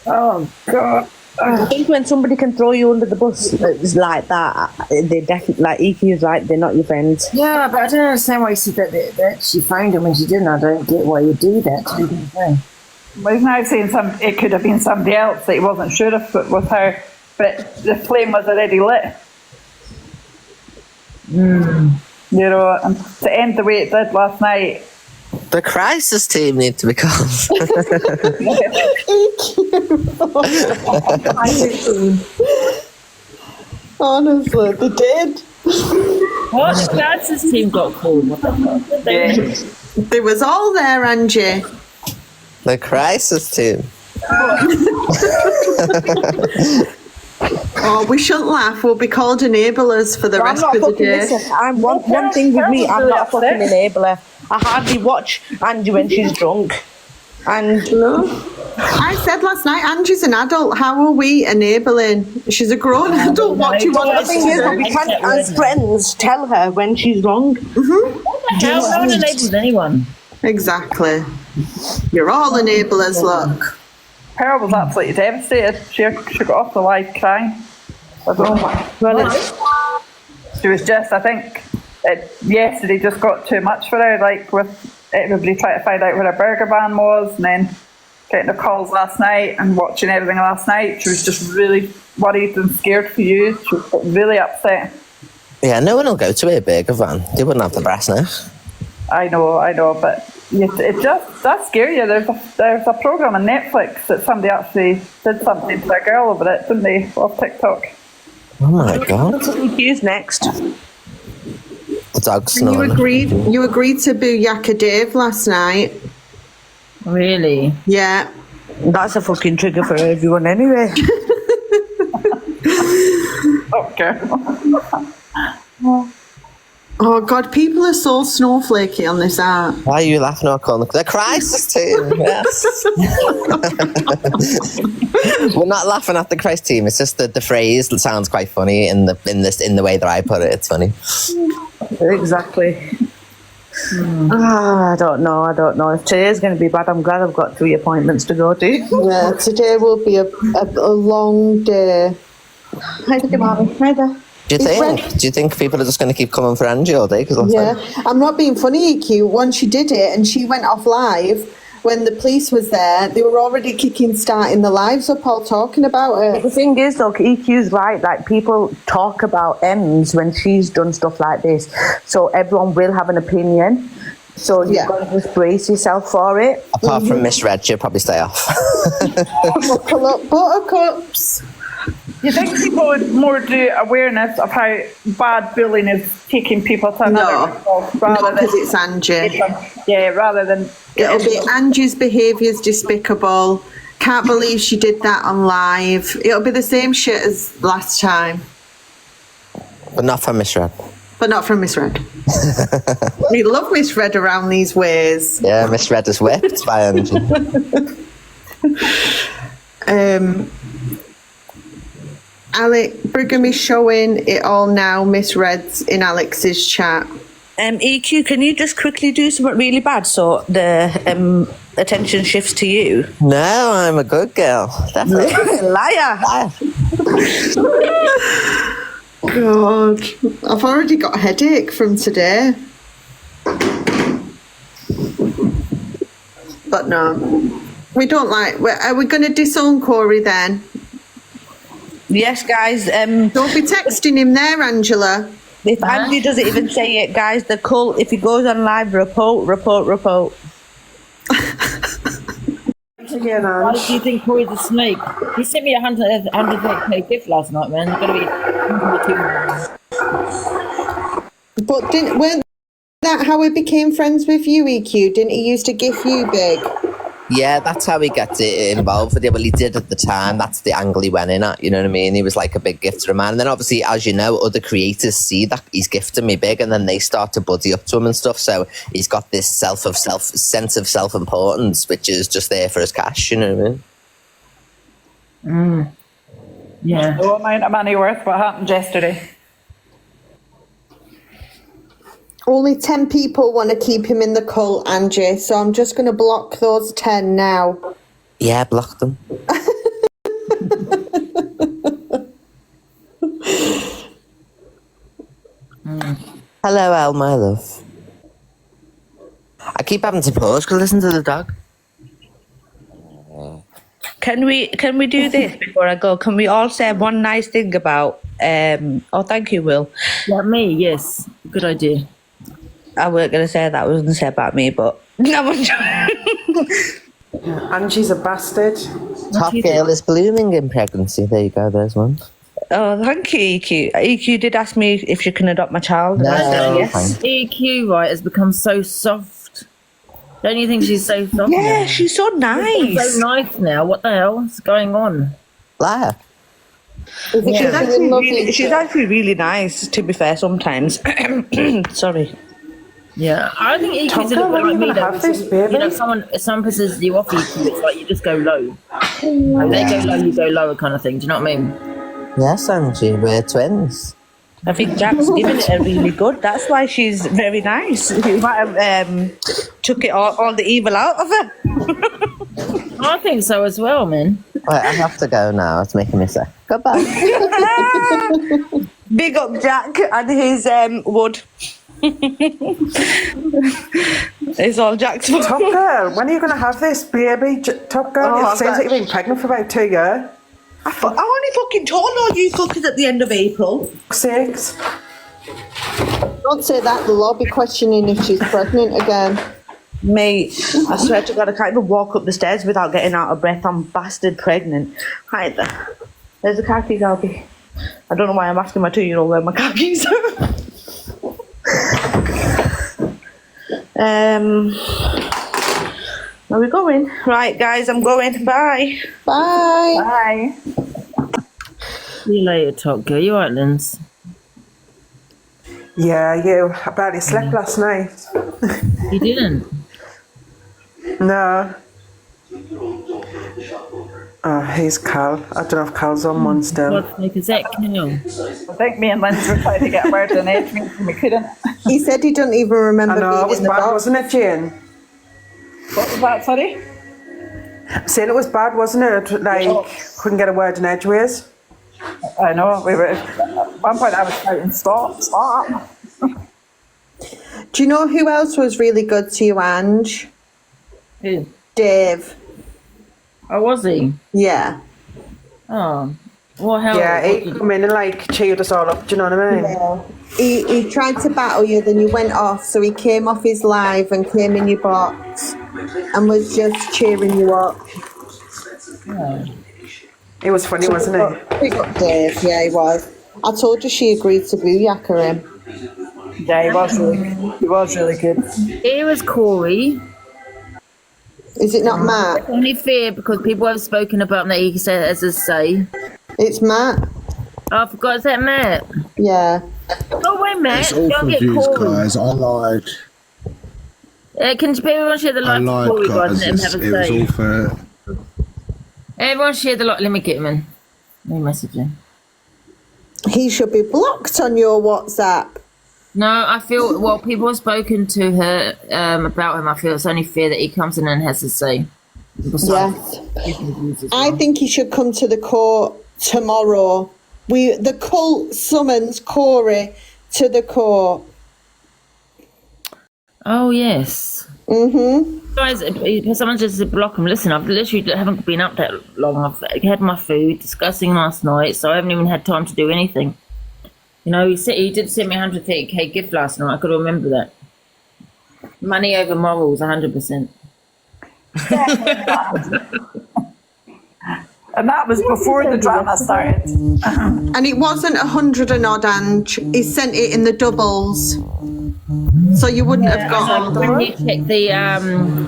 Oh, God. I think when somebody can throw you under the bus it's like that, they definitely, like Iki is right, they're not your friends. Yeah, but I don't understand why you said that she phoned him when she didn't. I don't get why you do that to the thing. Well, he's now saying it could have been somebody else that he wasn't sure if it was her, but the flame was already lit. You know, and to end the way it did last night. The crisis team need to be called. Honestly, they did. What? The crisis team got called. What the fuck? They was all there, Angie. The crisis team. Oh, we shouldn't laugh. We'll be called enablers for the I'm rest not of the fucking day. listen. I'm one thing with me. I'm not a fucking enabler. I hardly watch Angie when she's drunk. And No. I said last night, Angie's an adult. How are we enabling? She's a grown adult. What do you want the us thing is, to we do? can't, as friends, tell her when she's wrong. How no one enables anyone? Exactly. You're all enablers, look. Pearl was absolutely devastated. She got off the live crying. Well, She was just, I think, yesterday just got too much for her, like with everybody trying to find out where her burger van was, and then getting the calls last night and watching everything last night. She was just really worried and scared for you. She was really upset. Yeah, no one will go to a burger van. They wouldn't have the brass neck. I know, but it just does scare you. There's a program on Netflix that somebody actually did something to a girl over it, didn't they, off TikTok? Oh my God. Who's next? The dog's And snoring. you agreed to boo Yaka Dave last night. Really? Yeah. That's a fucking trigger for everyone anyway. Okay. Oh God, people are so snowflakey on this app. Why are you laughing at the crisis team? Yes. We're not laughing at the crisis team. It's just that the phrase sounds quite funny in the way that I put it. It's funny. Exactly. I don't know. If today's going to be bad, I'm glad I've got 3 appointments to go to. Yeah, today will be a long day. Hi there, Mommy. Hi there. Do you think people are just going to keep coming for Angie all day? Yeah, I'm not being funny, EQ. Once she did it and she went off live, when the police was there, they were already starting the lives up, all talking about it. The thing is, though, EQ's right. Like, people talk about Ems when she's done stuff like this, so everyone will have an opinion. So you've got to just brace yourself for it. Apart from Miss Red, she'll probably stay off. Buckle up, buttercups. You think people would more do awareness of how bad bullying is taking people to another level rather than because it's Angie. Rather than It'll be Angie's behaviour's despicable. Can't believe she did that on live. It'll be the same shit as last time. But not from Miss Red. But not from Miss Red. We love Miss Red around these ways. Yeah, Miss Red is whipped by Angie. Alec, Brigham is showing it all now, Miss Red's in Alex's chat. EQ, can you just quickly do something really bad so the attention shifts to you? No, I'm a good girl. Definitely. Liar. God, I've already got a headache from today. But no, we don't like. Are we going to disown Corey then? Yes, guys. Don't be texting him there, Angela. If Angie doesn't even say it, guys, the cult, if he goes on live, report. Again, Why do you think Corey's a snake? He sent me a 100k gift last night, man. It's going to be But weren't that how he became friends with you, EQ? Didn't he used to gift you big? Yeah, that's how he gets involved with it. Well, he did at the time. That's the angle he went in at, you know what I mean? He was like a big gifter man. And then obviously, as you know, other creators see that he's gifting me big and then they start to buddy up to him and stuff. So he's got this sense of self-importance, which is just there for his cash, you know what I mean? Yeah. no amount of money worth what happened yesterday. Only 10 people want to keep him in the cult, Angie. So I'm just going to block those 10 now. Yeah, block them. Hello, El, my love. I keep having to pause because listen to the dog. Can we do this before I go? Can we all say one nice thing about? Thank you, Will. Yeah, me, yes. Good idea. I weren't going to say that. I was going to say about me, but Angie's a bastard. Top girl is blooming in pregnancy. There you go, there's one. Oh, thank you, EQ. EQ did ask me if she can adopt my child. And I said yes. fine. EQ, right, has become so soft. Don't you think she's so soft Yeah, now? she's so nice. She's so nice now. What the hell is going on? Liar. She's actually really nice, to be fair, sometimes. Sorry. Yeah, I think EQ's a Tonka, little bit when like you me gonna though. have this, baby? You know, if someone pisses you off EQ, it's like you just go low. Like, they go low, you go lower kind of thing. Do you know what I mean? Yes, Angie, we're twins. I think Jack's given it a really good. That's why she's very nice. You might have took it all the evil out of her. I think so as well, man. Right, I have to go now. It's making me sick. Goodbye. Big up Jack and his wood. It's all Jack's fault. Top Girl, when are you going to have this baby? Top Girl, Oh, it seems like you've been pregnant for about 2 years. I only fucking told all you fuckers at the end of April. 6. Don't say that, they'll all be questioning if she's pregnant again. Mate, I swear to God, I can't even walk up the stairs without getting out of breath. I'm bastard pregnant. Hi there. There's the car keys, Albie. I don't know why I'm asking my 2-year-old where my car keys are. Are we going? Right, guys, I'm going. Bye. Bye. Bye. See you later, Top Girl. You alright, Linz? Yeah, you. I barely slept last night. You didn't? No. Oh, he's Cal. I don't know if Cal's on one still. God's sake, is that Cal? I think me and Lindsay were trying to get a word in age and we couldn't. He said he doesn't even remember I know, being it was in the bad, box. wasn't it, Jane? What was that, sorry? I'm saying it was bad, wasn't it? Like, couldn't get a word in edgeways. I know, we were, at one point I was shouting, stop. Do you know who else was really good to you, Ange? Who? Dave. Oh, was he? Yeah. Oh. What hell? Yeah, he come in and like cheered us all up, do you know what I mean? Yeah. He tried to battle you, then you went off, so he came off his live and came in your box and was just cheering you up. Oh. It was funny, wasn't it? Big up Dave, yeah, he was. I told you she agreed to booyaka him. Yeah, he was really good. It was Corey. Is it not Matt? Only fair because people have spoken about him that he said as a say. It's Matt. Oh, I forgot, is that Matt? Yeah. Oh, wait, Matt. It's all Don't get confused, Corey. guys. I lied. Can everyone share the I live to lied, Corey, guys, guys. and let him have a It was say? all for. Everyone share the live. Let me get him in. Let me message him. He should be blocked on your WhatsApp. No, I feel, well, people have spoken to her about him. I feel it's only fair that he comes in and has a say. Yes. I think he should come to the court tomorrow. The cult summons Corey to the court. Oh, yes. Mm-hmm. Guys, someone just said block him. Listen, I've literally haven't been up that long. I've had my food, discussing last night, so I haven't even had time to do anything. You know, he did send me a 130k gift last night. I could remember that. Money over morals, 100%. And that was before the drama started. And it wasn't 100 and odd, Ange. He sent it in the doubles. So you wouldn't have got... When you check the,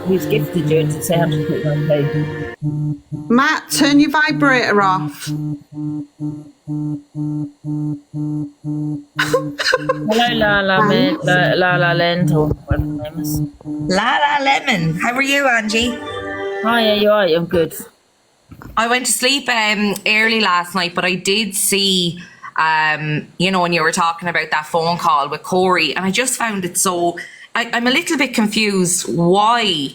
who's gifted you, to say 130k. Matt, turn your vibrator off. Hello, Lala Lend, or whatever her name is. Lala Lemon, how are you, Angie? Hi, yeah, you alright? I'm good. I went to sleep early last night, but I did see, you know, when you were talking about that phone call with Corey, and I just found it so... I'm a little bit confused. Why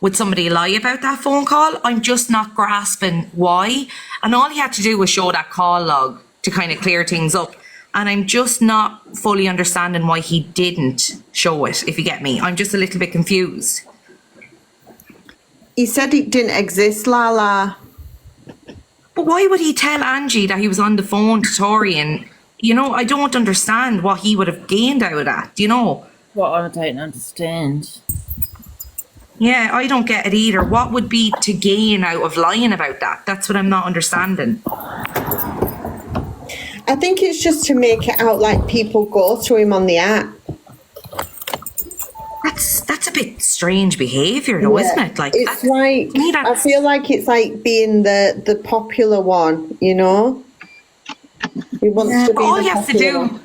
would somebody lie about that phone call? I'm just not grasping why. And all he had to do was show that call log to kind of clear things up. And I'm just not fully understanding why he didn't show it, if you get me. I'm just a little bit confused. He said it didn't exist, Lala. But why would he tell Angie that he was on the phone to Tori? And, you know, I don't understand what he would have gained out of that, do you know? What I don't understand. Yeah, I don't get it either. What would be to gain out of lying about that? That's what I'm not understanding. I think it's just to make it out like people go to him on the app. That's a bit strange behaviour though, isn't it? Like, it's like, I feel like it's like being the popular one, you know? He wants to be all the he has to popular do... one.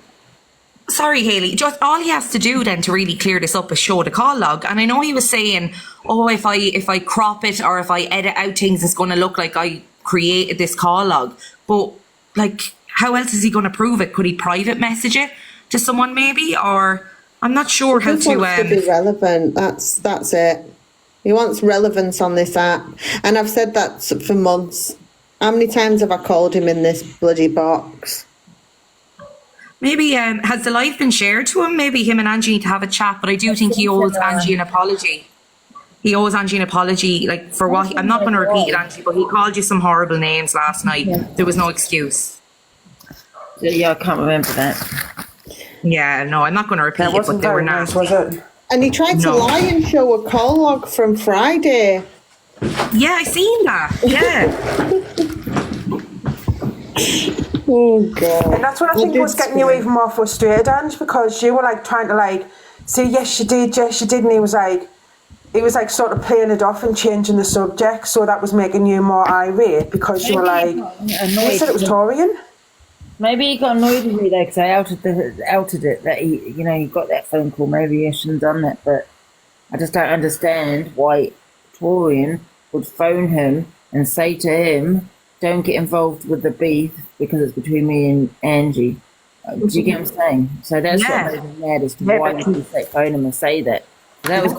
Sorry, Hayley. Just all he has to do then to really clear this up is show the call log. And I know he was saying, oh, if I crop it or if I edit out things, it's going to look like I created this call log. But, like, how else is he going to prove it? Could he private message it to someone maybe? Or I'm not sure how He wants to be relevant. That's it. He wants relevance on this app. And I've said that for months. How many times have I called him in this bloody box? Maybe has the live been shared to him? Maybe him and Angie need to have a chat. But I do think he owes Angie an apology. He owes Angie an apology, like for what I'm not going to repeat it, Angie, but he called you some horrible names last night. There was no excuse. Yeah, I can't remember that. Yeah, no, I'm not going to repeat it, but they were nasty. Was it? And he tried to lie and show a call log from Friday. Yeah, I seen that. Yeah. Oh God! And that's what I think was getting you even more frustrated, Ange, because you were like trying to like say yes you did, and he was like sort of playing it off and changing the subject, so that was making you more irate because you were like, you said it was Torian. Maybe he got annoyed with me though because I outed it that he got that phone call. Maybe I shouldn't have done that, but I just don't understand why Torian would phone him and say to him, "Don't get involved with the beef because it's between me and Angie." Do you get what I'm saying? So that's what made me mad as to why would he phone him and say that. So that was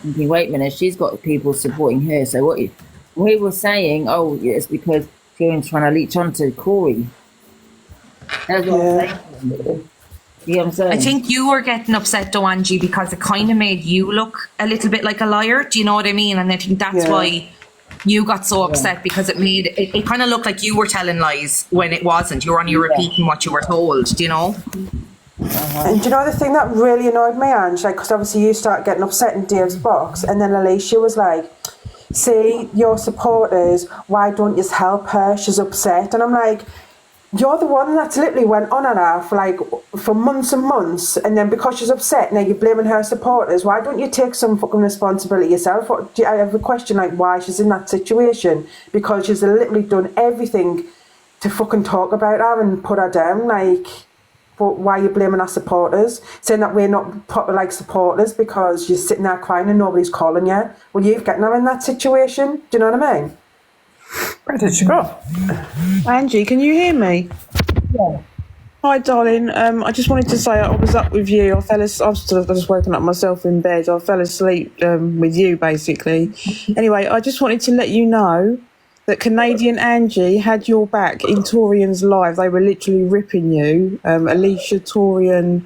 thinking, wait a minute, she's got people supporting her. So what he was saying, oh, yeah, it's because Kieran's trying to leech onto Corey. That's what I'm saying. You know what I'm saying? I think you were getting upset though, Angie, because it kind of made you look a little bit like a liar. Do you know what I mean? And I think that's why you got so upset, because it kind of looked like you were telling lies when it wasn't. You were only repeating what you were told, do you know? And do you know the thing that really annoyed me, Ange? Like, because obviously you start getting upset in Dave's box, and then Alicia was like, see, your supporters, why don't you help her? She's upset. And I'm like, you're the one that's literally went on and off like for months and months, and then because she's upset now you're blaming her supporters. Why don't you take some fucking responsibility yourself? I have a question like why she's in that situation, because she's literally done everything to fucking talk about her and put her down. Like, but why are you blaming our supporters, saying that we're not proper like supporters because you're sitting there crying and nobody's calling you? Well, you've gotten her in that situation. Do you know what I mean? Where did she go? Angie, can you hear me? Yeah. Hi, darling. I just wanted to say I was up with you. I was just waking up myself in bed. I fell asleep with you, basically. Anyway, I just wanted to let you know that Canadian Angie had your back in Torian's live. They were literally ripping you. Alicia, Torian,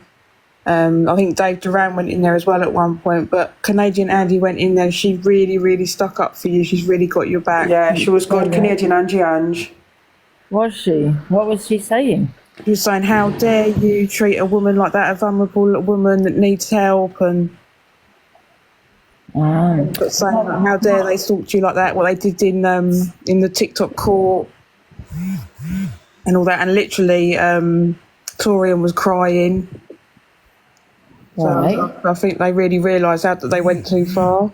I think Dave Duran went in there as well at one point, but Canadian Angie went in there. She really, really stuck up for you. She's really got your back. Yeah, she was good. Canadian Ange. Was she? What was she saying? She was saying, how dare you treat a woman like that, a vulnerable woman that needs help, and saying, how dare they talk to you like that, what they did in the TikTok court and all that. And literally, Torian was crying. So I think they really realised that they went too far.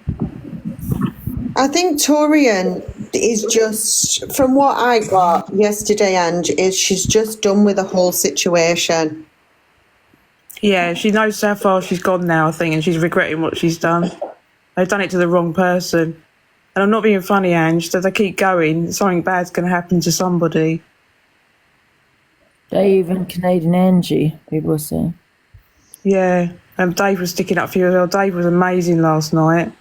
I think Torian is just, from what I got yesterday, Ange, is she's just done with the whole situation. Yeah, she knows how far she's gone now, I think, and she's regretting what she's done. They've done it to the wrong person. And I'm not being funny, Ange, so they keep going, something bad's going to happen to somebody. Dave and Canadian Angie, people were saying. Yeah, and Dave was sticking up for you as well. Dave was amazing last night.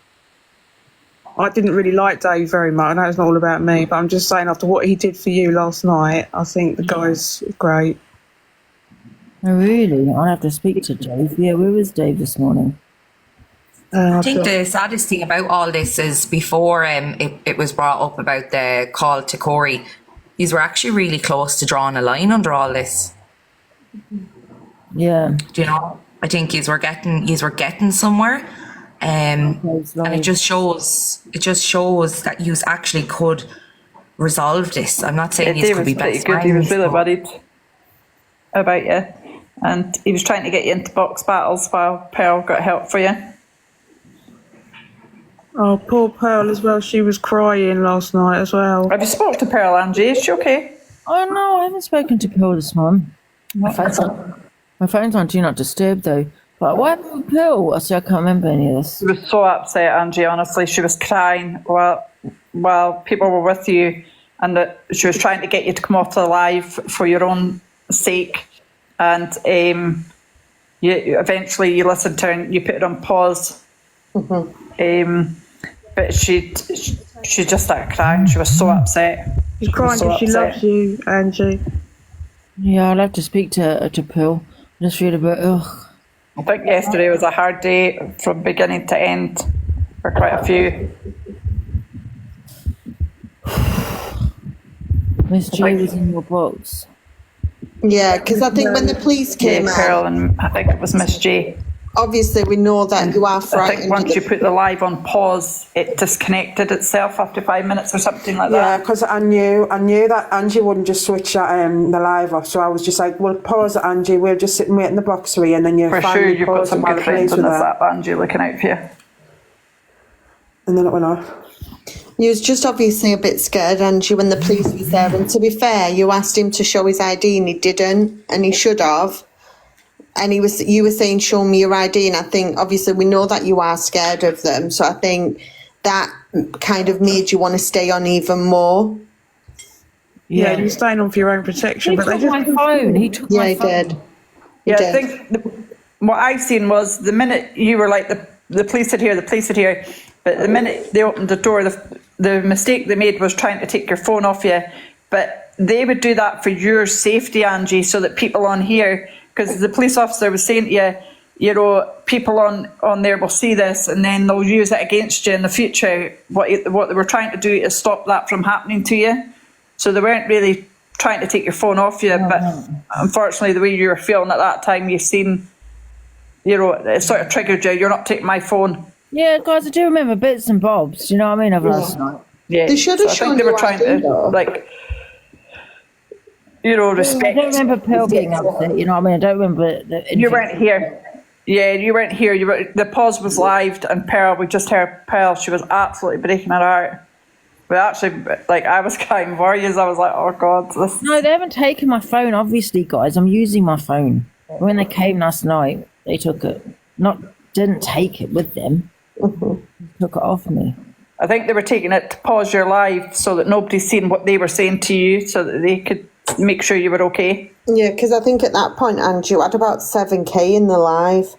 I didn't really like Dave very much. I know it's not all about me, but I'm just saying after what he did for you last night, I think the guy's great. Oh, really? I'll have to speak to Dave. Yeah, where was Dave this morning? I think the saddest thing about all this is before it was brought up about the call to Corey, these were actually really close to drawing a line under all this. Yeah. Do you know? I think yous were getting somewhere. And it just shows that you actually could resolve this. I'm not saying you could be best friends. He was really worried about you, and he was trying to get you into box battles while Pearl got help for you. Oh, poor Pearl as well. She was crying last night as well. Have you spoken to Pearl, Angie? Is she okay? Oh no, I haven't spoken to Pearl this morning. My phone's on Do Not Disturb though. But what happened with Pearl? I can't remember any of this. She was so upset, Angie, honestly. She was crying while people were with you, and that she was trying to get you to come off to the live for your own sake. And you eventually you listened to her and you put it on pause. Mm-hmm. But she just started crying. She was so upset. She's crying because she loves you, Angie. Yeah, I'll have to speak to Pearl. Just read about, ugh. I think yesterday was a hard day from beginning to end for quite a few. Miss J was in your box. Yeah, because I think when the police came Yeah, Pearl out, and I think it was Miss J. obviously we know that you are I frightened. think once you put the live on pause, it disconnected itself after 5 minutes or something like Yeah, that. because I knew that Angie wouldn't just switch that, the live off, so I was just like, well, pause it, Angie, we'll just sit and wait in the box for you, and then you For finally sure, you've got pause some it while good it plays friends on with this her. app, Angie, looking out for you. And then it went off. You was just obviously a bit scared, Angie, when the police was there. And to be fair, you asked him to show his ID and he didn't, and he should have. And you were saying, show me your ID. And I think, obviously, we know that you are scared of them. So I think that kind of made you want to stay on even more. Yeah, you're staying on for your own protection. He But took they my just phone. He took Yeah, my he phone. did. He Yeah, did. I think what I seen was the minute you were like, the police are here, but the minute they opened the door, the mistake they made was trying to take your phone off you. But they would do that for your safety, Angie, so that people on here, because the police officer was saying to you, you know, people on there will see this and then they'll use it against you in the future. What they were trying to do is stop that from happening to you. So they weren't really trying to take your phone off you, but unfortunately the way you were feeling at that time, you seen, you know, it sort of triggered you. You're not taking my phone. Yeah, guys, I do remember bits and bobs. Do you know what I mean? Of last night. Yeah, They should have I shown think they you were trying ID, to, though. like, you know, I respect. don't remember Pearl getting upset. You know what I mean? I don't remember. You weren't here. Yeah, you weren't here. The pause was live, and Pearl, we just heard Pearl. She was absolutely breaking her heart. But actually, like, I was crying for you. I was like, oh God. No, they haven't taken my phone. Obviously, guys, I'm using my phone. When they came last night, they took it. Didn't take it with them. Took it off me. I think they were taking it to pause your live so that nobody's seen what they were saying to you, so that they could make sure you were okay. Yeah, because I think at that point, Angie, you had about 7K in the live.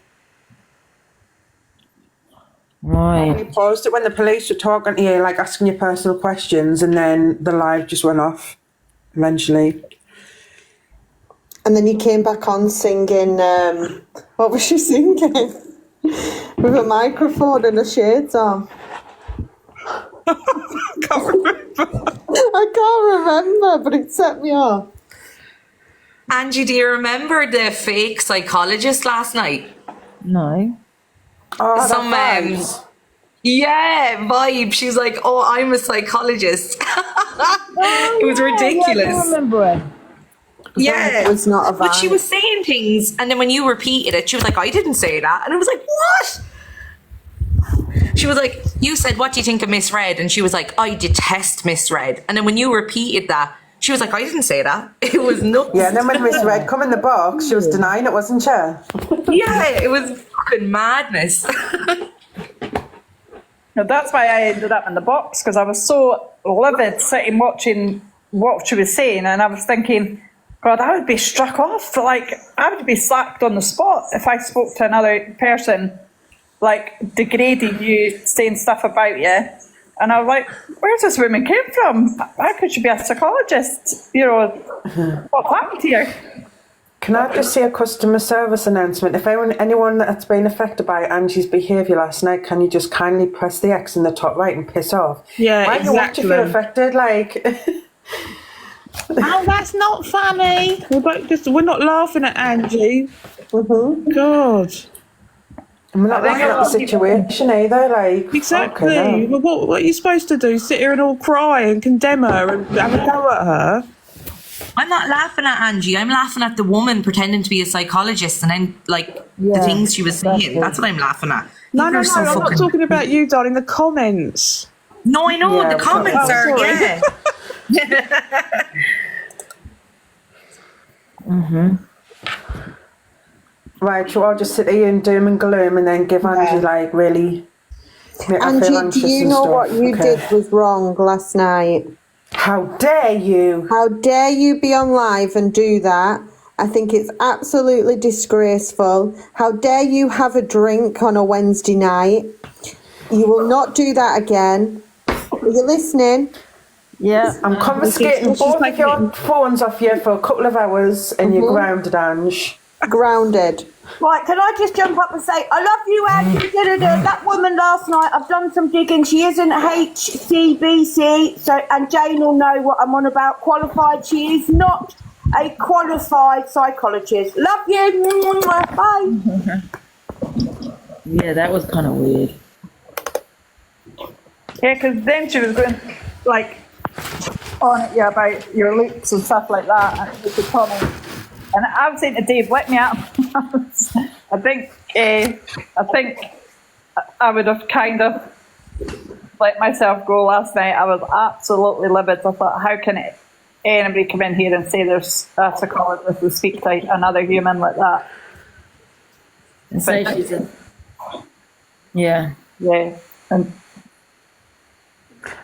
Right. You paused it when the police were talking to you, like asking you personal questions, and then the live just went off eventually. And then you came back on singing, what was she singing? With a microphone and a shades on. I can't remember. I can't remember, but it set me off. Angie, do you remember the fake psychologist last night? No. Oh, Some vibe. She's like, oh, I'm a psychologist. It was ridiculous. Yeah, I remember it. Yeah, It was not a but she vibe. was saying things, and then when you repeated it, she was like, I didn't say that. And I was like, what? She was like, you said, what do you think of Misread? And she was like, I detest Misread. And then when you repeated that, she was like, I didn't say that. It was nuts. Yeah, and then when Miss Red come in the box, she was denying it, wasn't she? Yeah, it was fucking madness. Now, that's why I ended up in the box, because I was so livid sitting watching what she was saying, and I was thinking, God, I would be struck off. Like, I would be sacked on the spot if I spoke to another person, like, degrading you, saying stuff about you. And I was like, where's this woman came from? How could she be a psychologist? You know, what happened here? Can I just say a customer service announcement? If anyone that's been affected by Angie's behaviour last night, can you just kindly press the X in the top right and piss off? Yeah, Why do you want to feel exactly. affected? Like, Oh, that's not funny. We're not laughing at Angie. God. we're not laughing at the situation either. Like, Exactly. okay, no. Well, what are you supposed to do? Sit here and all cry and condemn her and have a go at her? I'm not laughing at Angie. I'm laughing at the woman pretending to be a psychologist and then, like, the things she was saying. That's what I'm laughing at. No, People are so I'm not fucking- talking about you, darling. The comments. No, I know. Yeah, The comments oh, are, sorry. yeah. Right, so I'll just sit here in doom and gloom and then give Angie, like, really make her feel Angie, anxious do you and know stuff. what you Okay. did was wrong last night? How dare you? How dare you be on live and do that? I think it's absolutely disgraceful. How dare you have a drink on a Wednesday night? You will not do that again. Are you listening? Yeah. I'm confiscating she's both of making your phones off you for a couple of hours and you're grounded, Ange. Grounded. Right, can I just jump up and say, I love you, Angie. That woman last night, I've done some digging. She isn't HCBC, and Jane will know what I'm on about. Qualified. She is not a qualified psychologist. Love you. Bye. Yeah, that was kind of weird. Yeah, because then she was going, like, on at you about your looks and stuff like that, and you could comment. And I was saying to Dave, let me out. I think I would have kind of let myself go last night. I was absolutely livid. I thought, how can anybody come in here and say there's a psychologist who speak to another human like that? And say she's a... Yeah. Yeah. And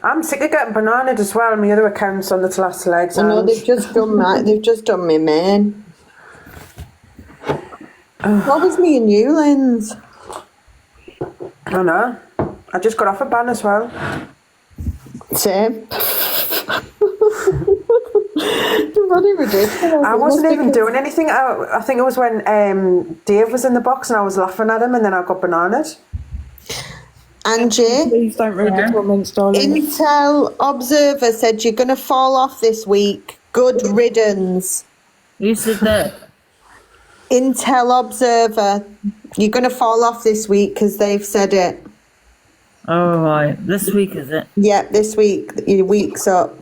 I'm sick of getting bananaed as well. My other account's on the last legs. I know they've just done that. They've just done me, man. What was me and you, Linz? I don't know. I just got off a ban as well. Same. Bloody ridiculous. I wasn't even doing anything. I think it was when Dave was in the box and I was laughing at him and then I got bananaed. Angie, Please don't read the comments, darling. Intel Observer said you're going to fall off this week. Good riddance. Who said that? Intel Observer, you're going to fall off this week because they've said it. Oh, right. This week, is it? Yeah, this week. Your week's up.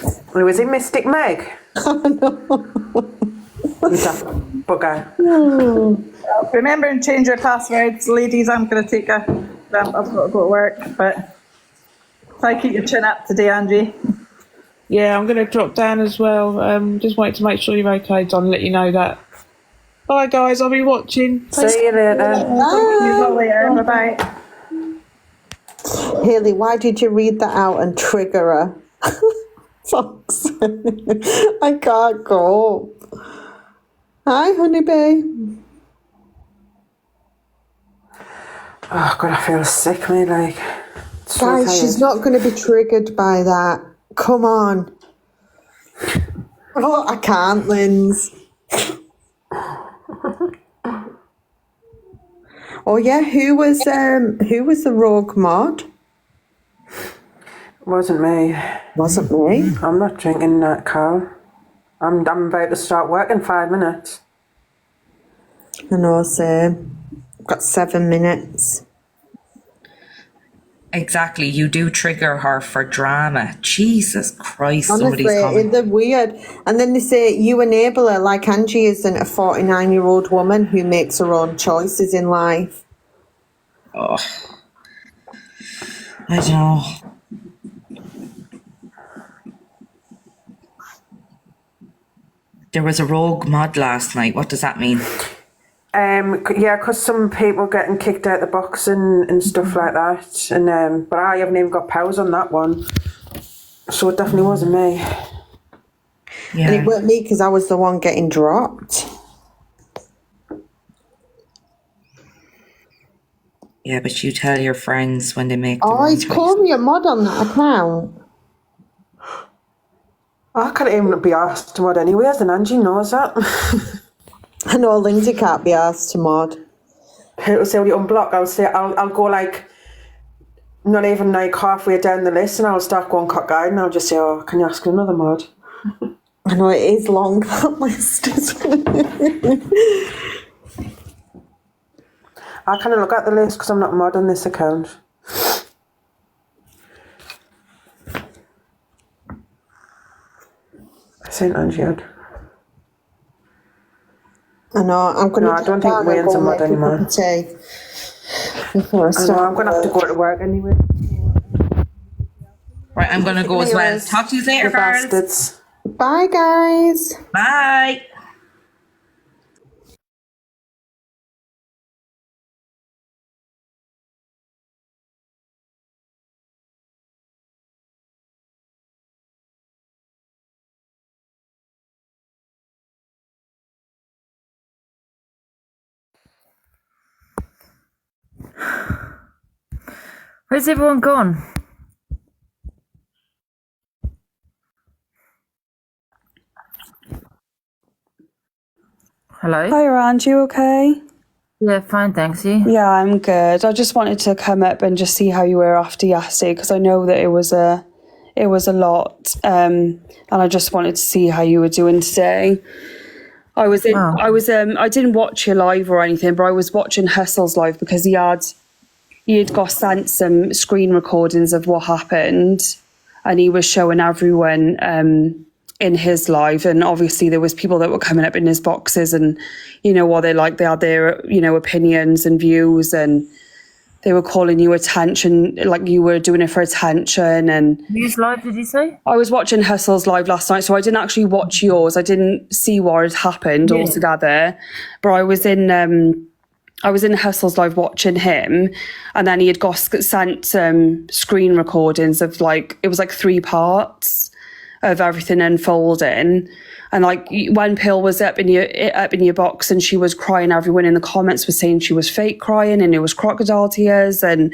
It was in Mystic Meg. Bugger. remember and change your passwords, ladies. I'm going to take I've got to go to work, but try to keep your chin up today, Angie. Yeah, I'm going to drop down as well. Just wait to make sure you're okay, Don, let you know that. Bye, guys. I'll be watching. See you later. Bye. Bye-bye. Haley, why did you read that out and trigger her? Fuck's sake. I can't go. Hi, honeybee. Oh, God, I feel sick, me, like. So Guys, tired. she's not going to be triggered by that. Come on. Oh, I can't, Linz. Oh yeah, who was the rogue mod? Wasn't me. Wasn't me. I'm not drinking that, Carl. I'm about to start work in 5 minutes. I know, same. I've got 7 minutes. Exactly, you do trigger her for drama. Jesus Christ, Honestly, somebody's coming. they're weird. And then they say you enable her, like Angie isn't a 49-year-old woman who makes her own choices in life. Oh, I don't know. There was a rogue mod last night. What does that mean? Yeah, because some people getting kicked out the box and stuff like that. And but I haven't even got powers on that one, so it definitely wasn't me. Yeah. And it weren't me because I was the one getting dropped. Yeah, but you tell your friends when they make the Oh, wrong it's choice. called me a mod on that account. I can't even be asked to mod anyways, and Angie knows that. I know Lindsay can't be asked to mod. It'll say, will you unblock? I'll go like, not even like halfway down the list, and I'll start going cockeyed, and I'll just say, oh, can you ask for another mod? I know it is long, that list, isn't it? I kind of look at the list because I'm not a mod on this account. St. Angie. I know, I'm going to... No, I don't think Wayne's a mod anymore. Before I I know, I'm going to have to go to work anyway. Right, I'm going to go as well. Talk to you later, You girls. bastards. Bye, guys. Bye. Where's everyone gone? Hello. Hi, Angie, you okay? Yeah, fine, thanks. You? Yeah, I'm good. I just wanted to come up and just see how you were after yesterday, because I know that it was a lot, and I just wanted to see how you were doing today. I didn't watch your live or anything, but I was watching Hustle's live because he had got sent some screen recordings of what happened, and he was showing everyone in his live, and obviously there was people that were coming up in his boxes, and what they had their opinions and views, and they were calling you attention, like you were doing it for attention. And Whose live did you say? I was watching Hustle's live last night, so I didn't actually watch yours. I didn't see what had happened altogether, but I was in Hustle's live watching him, and then he had got sent screen recordings of it was 3 parts of everything unfolding. And when Pearl was up in your box and she was crying, everyone in the comments was saying she was fake crying and it was crocodile tears. And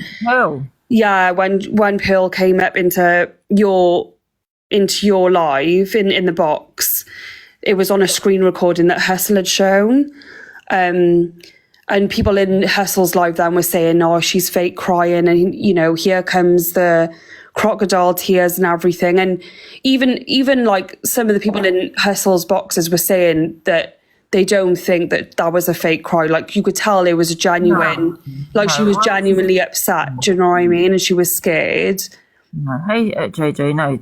yeah, when Pearl came up into your live in the box, it was on a screen recording that Hustle had shown. And people in Hustle's live then were saying, "Oh, she's fake crying," and here comes the crocodile tears and everything. And even some of the people in Hustle's boxes were saying that they don't think that was a fake cry. You could tell it was a genuine, she was genuinely upset. Do you know what I mean? And she was scared. No, hey, JJ, no,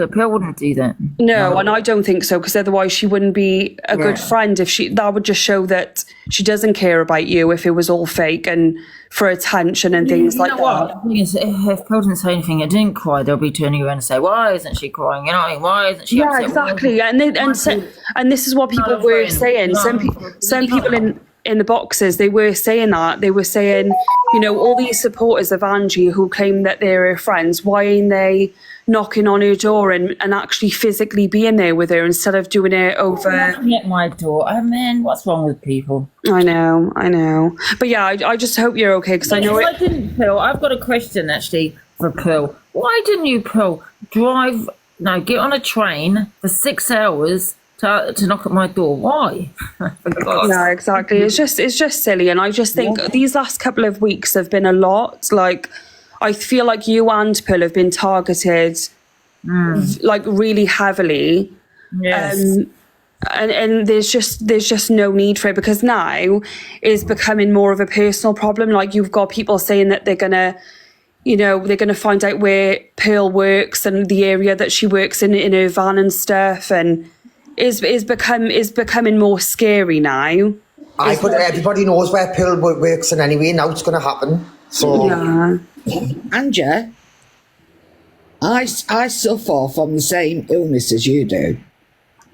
Pearl wouldn't do that. No, and I don't think so, because otherwise she wouldn't be a good friend. If that would just show that she doesn't care about you if it was all fake and for attention and things like that. What? The thing is, if Pearl didn't say anything and didn't cry, they'll be turning around and say, "Why isn't she crying? You know what I mean? Why isn't she?" Yeah, exactly. And this is what people were saying. Some people in the boxes, they were saying that. They were saying, all these supporters of Angie who claim that they're her friends, why ain't they knocking on her door and actually physically being there with her instead of doing it over at my door? Oh man, what's wrong with people? I know. But yeah, I just hope you're okay, because I know Why didn't Pearl? I've got a question actually for Pearl. Why didn't you, Pearl, get on a train for 6 hours to knock at my door? Why? No, exactly. It's just silly, and I just think these last couple of weeks have been a lot. I feel like you and Pearl have been targeted, really heavily. Yes. And there's just no need for it, because now it's becoming more of a personal problem. You've got people saying that they're gonna find out where Pearl works and the area that she works in her van and stuff, and is becoming more scary now. But everybody knows where Pearl works, and anyway, now it's going to happen. So, yeah. Angie, I suffer from the same illness as you do.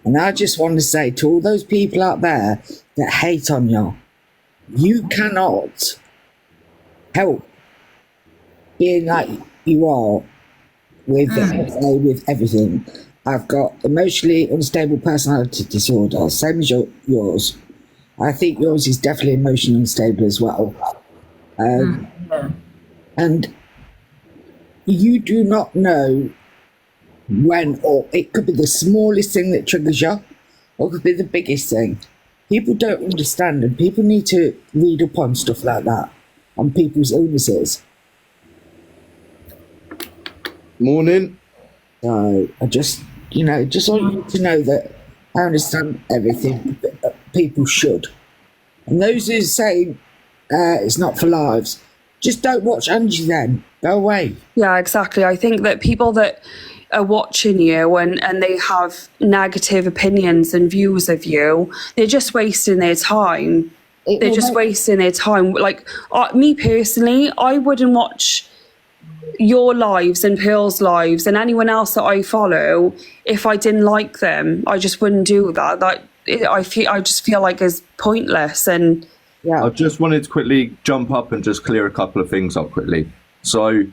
And I just want to say to all those people out there that hate on you, you cannot help being like you are with everything. I've got emotionally unstable personality disorder, same as yours. I think yours is definitely emotionally unstable as well. And you do not know when, or it could be the smallest thing that triggers you, or it could be the biggest thing. People don't understand, and people need to read up on stuff like that, on people's illnesses. Morning. So I just want you to know that I understand everything, but people should. And those who say it's not for lives, just don't watch Angie then. Go away. Yeah, exactly. I think that people that are watching you and they have negative opinions and views of you, they're just wasting their time. Wasting their time. Me personally, I wouldn't watch your lives and Pearl's lives and anyone else that I follow if I didn't like them. I just wouldn't do that. I just feel like it's pointless. And I just wanted to quickly jump up and just clear a couple of things up quickly. So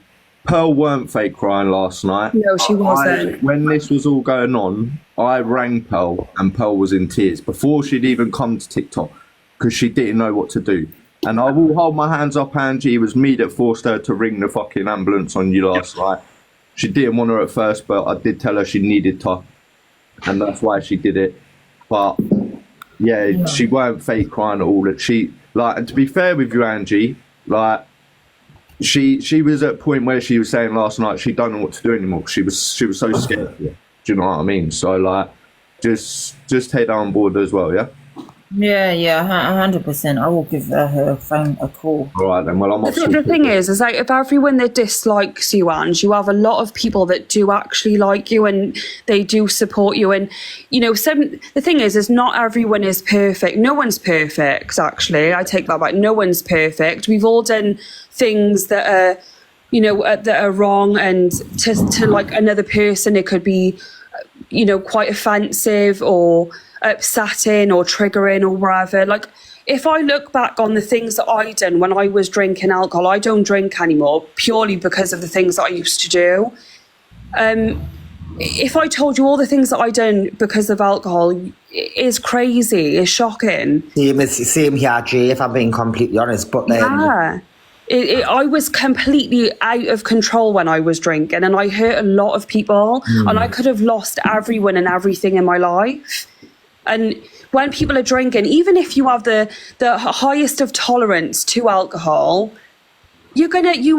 Pearl weren't fake crying last night. No, she wasn't. When this was all going on, I rang Pearl and Pearl was in tears before she'd even come to TikTok because she didn't know what to do. And I will hold my hands up, Angie. It was me that forced her to ring the fucking ambulance on you last night. She didn't want her at first, but I did tell her she needed to. And that's why she did it. But yeah, she weren't fake crying at all. That she like, and to be fair with you, Angie, like she was at a point where she was saying last night she don't know what to do anymore. She was so scared. Do you know what I mean? So like, just take that on board as well, yeah. Yeah, 100%. I will give her phone a call. All right then. Well, I'm off. The thing is like if everyone that dislikes you, Ange, you have a lot of people that do actually like you and they do support you. And you know, the thing is not everyone is perfect. No one's perfect. Actually, I take that back. No one's perfect. We've all done things that are, you know, that are wrong, and to like another person, it could be, you know, quite offensive or upsetting or triggering or whatever. Like if I look back on the things that I done when I was drinking alcohol, I don't drink anymore purely because of the things that I used to do. If I told you all the things that I done because of alcohol, it's crazy, it's shocking. Same here, Jay, if I'm being completely honest. But then I was completely out of control when I was drinking, and I hurt a lot of people, and I could have lost everyone and everything in my life. And when people are drinking, even if you have the highest of tolerance to alcohol, you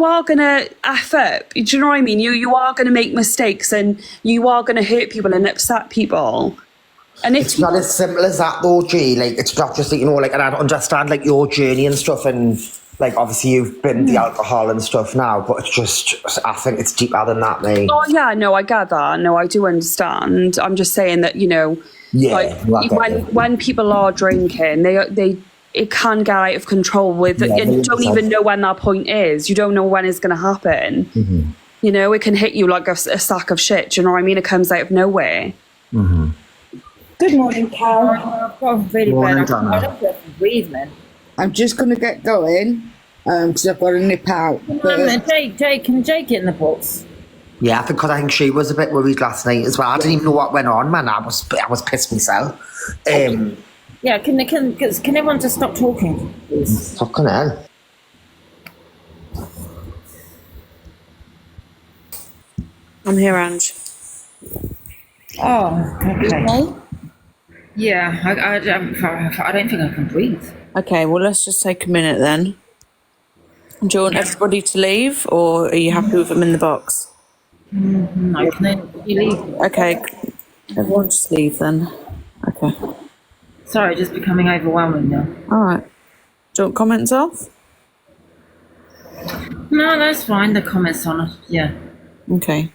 are gonna F up. Do you know what I mean? You are gonna make mistakes, and you are gonna hurt people and upset people. And it's not as simple as that though, Jay. Like it's not just, you know, like, and I understand like your journey and stuff, and like obviously you've been the alcohol and stuff now, but it's just, I think it's deeper than that, mate. Oh yeah, no, I get that. No, I do understand. I'm just saying that, you know, when people are drinking, it can get out of control with, and you don't even know when that point is. You don't know when it's going to happen. Mm-hmm. You know, it can hit you like a sack of shit. Do you know what I mean? It comes out of nowhere. Mm-hmm. Good morning, Cal. I've got really Morning, bad. Donna. I don't get to breathe, man. I'm just going to get going because I've got to nip out. Jay, can Jay get in the box? Yeah, because I think she was a bit worried last night as well. I didn't even know what went on, man. I was pissed myself. Yeah, can everyone just stop talking, please? Fucking hell. I'm here, Ange. Oh, okay. Yeah, I don't think I can breathe. Okay, well, let's just take a minute then. Do you want everybody to leave, or are you happy with them in the box? No, can you leave? Okay, everyone just leave then. Okay. Sorry, just becoming overwhelming now. All right. Do you want comments off? No, that's fine. The comments on it. Yeah. Okay.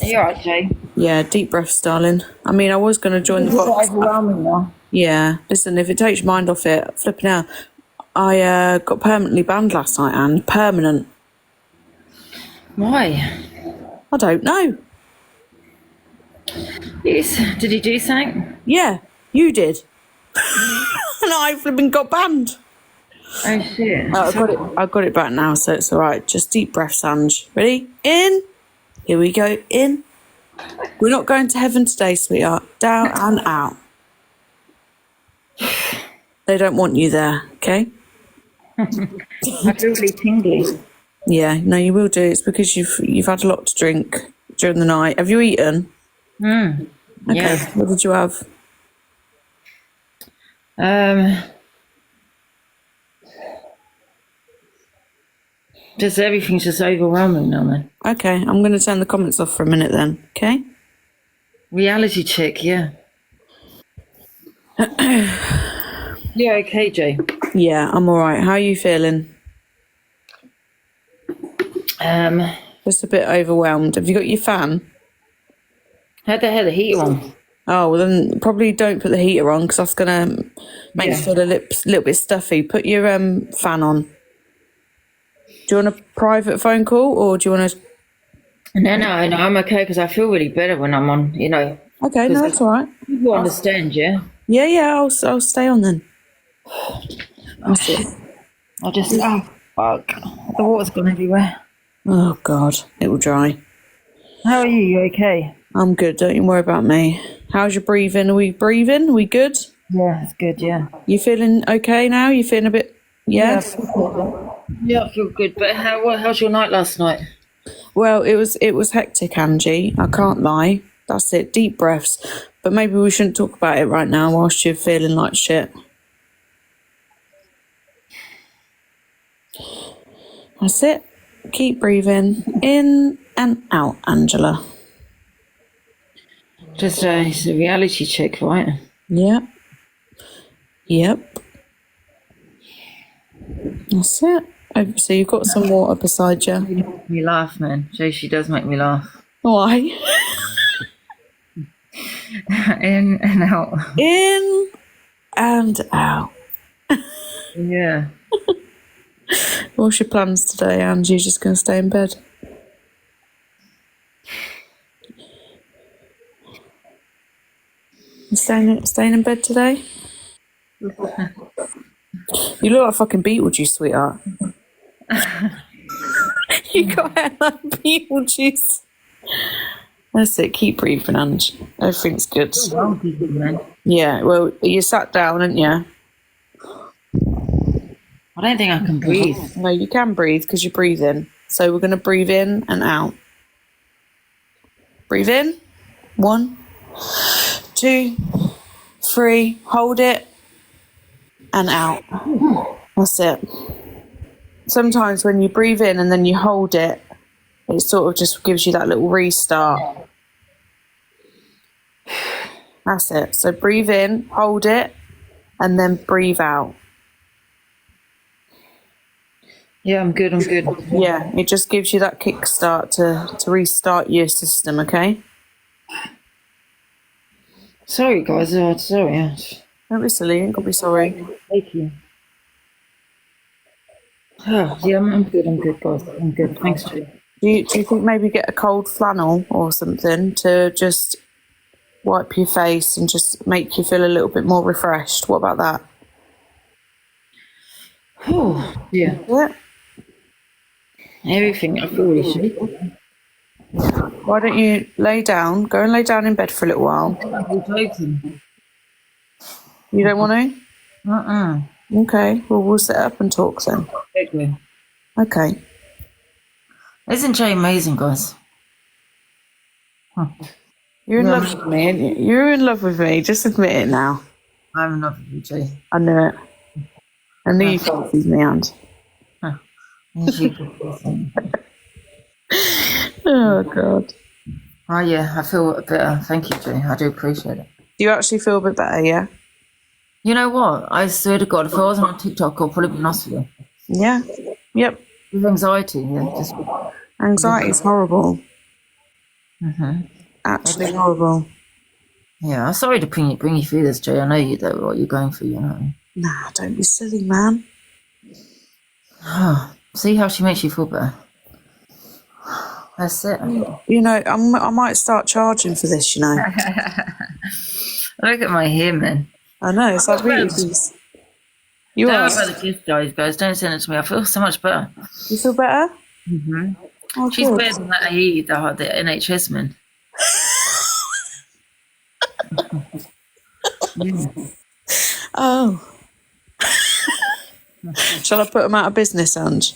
Are you alright, Jay? Yeah, deep breaths, darling. I mean, I was going to join the box. Overwhelming now. Yeah. Listen, if it takes your mind off it, flipping out. I got permanently banned last night, and permanent. Why? I don't know. Yes. Did he do something? Yeah, you did. And I flipping got banned. Oh shit. I got it back now, so it's all right. Just deep breaths, Ange. Ready? In. Here we go. In. We're not going to heaven today, sweetheart. Down and out. They don't want you there, okay? I feel really tingly. Yeah, no, you will do. It's because you've had a lot to drink during the night. Have you eaten? Okay. Yeah. What did you have? Just everything's just overwhelming now, man. Okay, I'm going to turn the comments off for a minute then. Okay. Reality check, yeah. Yeah, okay, Jay. Yeah, I'm all right. How are you feeling? Just a bit overwhelmed. Have you got your fan? Had the heater on. Oh, well then probably don't put the heater on because that's going to make you feel a little bit stuffy. Put your fan on. Do you want a private phone call or do you want to... No, I'm okay because I feel really better when I'm on, you know. Okay, no, that's all right. You understand, yeah? Yeah, I'll stay on then. That's it. I just... Oh, fuck. The water's gone everywhere. Oh, God. It will dry. How are you? You okay? I'm good. Don't you worry about me. How's your breathing? Are we breathing? Are we good? Yeah, it's good, yeah. You feeling okay now? You feeling a bit... Yeah? Yeah, I feel good. But how's your night last night? Well, it was hectic, Angie. I can't lie. That's it. Deep breaths. But maybe we shouldn't talk about it right now whilst you're feeling like shit. That's it. Keep breathing in and out, Angela. Just it's a reality check, right? Yep. Yep. That's it. Oh, so you've got some water beside you. You make me laugh, man. She does make me laugh. Why? In and out. In and out. Yeah. What's your plans today, Angie? Just going to stay in bed? You staying in bed today? You look like fucking Beetlejuice, sweetheart. You got hair like Beetlejuice. That's it. Keep breathing, Ange. Everything's good. Yeah, well, you sat down, didn't you? I don't think I can breathe. No, you can breathe because you're breathing. So we're going to breathe in and out. Breathe in. 1, 2, 3. Hold it. And out. That's it. Sometimes when you breathe in and then you hold it, it sort of just gives you that little restart. That's it. So breathe in, hold it, and then breathe out. Yeah, I'm good. Yeah, it just gives you that kickstart to restart your system, okay? Sorry, guys. Sorry. Don't be silly. You ain't got to be sorry. Thank you. Oh, yeah, I'm good, guys. I'm good. Thanks, Jay. Do you think maybe get a cold flannel or something to just wipe your face and just make you feel a little bit more refreshed? What about that? Oh, yeah. What? Everything I feel really shit. Why don't you lay down? Go and lay down in bed for a little while. You don't want to? Okay, well, we'll sit up and talk then. Okay. Isn't Jay amazing, guys? You're in love with me, aren't you? You're in love with me. Just admit it now. I'm in love with you, Jay. I knew it. I knew you fancied me, Aunt. Oh, God. Oh, yeah, I feel better. Thank you, Jay. I do appreciate it. Do you actually feel a bit better, yeah? You know what? I swear to God, if I wasn't on TikTok, I'd probably be in hospital. Yeah. Yep. With anxiety, yeah. Just... Anxiety is horrible. Mm-hmm. Actually horrible. Yeah, I'm sorry to bring you through this, Jay. I know you know what you're going through, you know. Nah, don't be silly, man. See how she makes you feel better. That's it. You know, I might start charging for this, you know. Look at my hair, man. I know, it's like Beetlejuice. You don't are. worry about the gift, guys. Don't send it to me. I feel so much better. You feel better? Mm-hmm. Oh, she's good. better than that AE, the NHS man. Oh. Shall I put them out of business, Ange?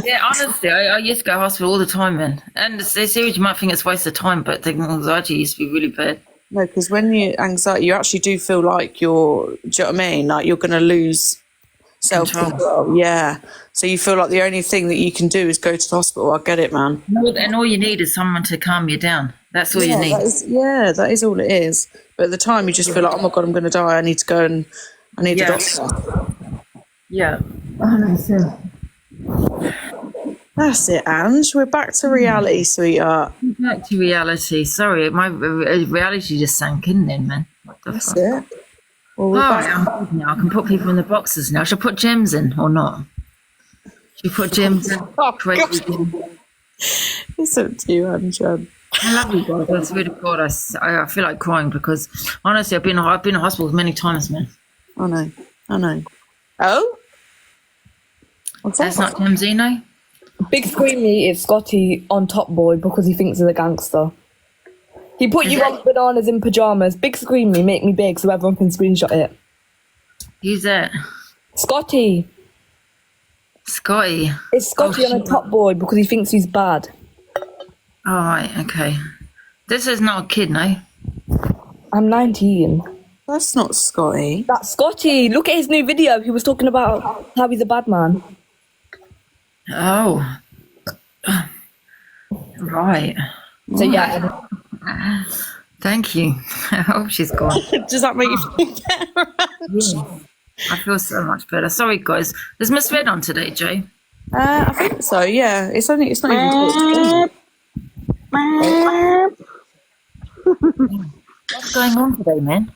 Yeah, honestly, I used to go to hospital all the time, man. And they say you might think it's a waste of time, but the anxiety used to be really bad. No, because when you anxiety, you actually do feel like you're, do you know what I mean? Like you're going to lose self-control. Yeah. So you feel like the only thing that you can do is go to the hospital. I get it, man. And all you need is someone to calm you down. That's all you need. That is all it is. But at the time, you just feel like, oh my God, I'm going to die. I need to go and I need a doctor. Yeah. 100%. That's it, Ange. We're back to reality, sweetheart. Back to reality. Sorry, my reality just sank in then, man. What the That's fuck? it. Well, we're back. I'm good now. I can put people in the boxes now. Should I put gems in or not? Should we put gems in? It's up to you, Ange. I love you guys. I swear to God, I feel like crying because honestly, I've been in hospital many times, man. I know. Oh? That's not Jamzino? Big Screen Me is Scotty on Top Boy because he thinks he's a gangster. He put you on bananas in pajamas. Big Screen Me, make me big so everyone can screenshot it. Who's that? Scotty. Scotty. It's Scotty on a Top Boy because he thinks he's bad. All right, okay. This is not a kid, no? I'm 19. That's not Scotty. That's Scotty. Look at his new video. He was talking about how he's a bad man. Oh. Right. So yeah. Thank you. I hope she's gone. Does that make you feel better? Yeah. I feel so much better. Sorry, guys. Is Miss Red on today, Jay? I think so. Yeah, it's not even. What's going on today, man?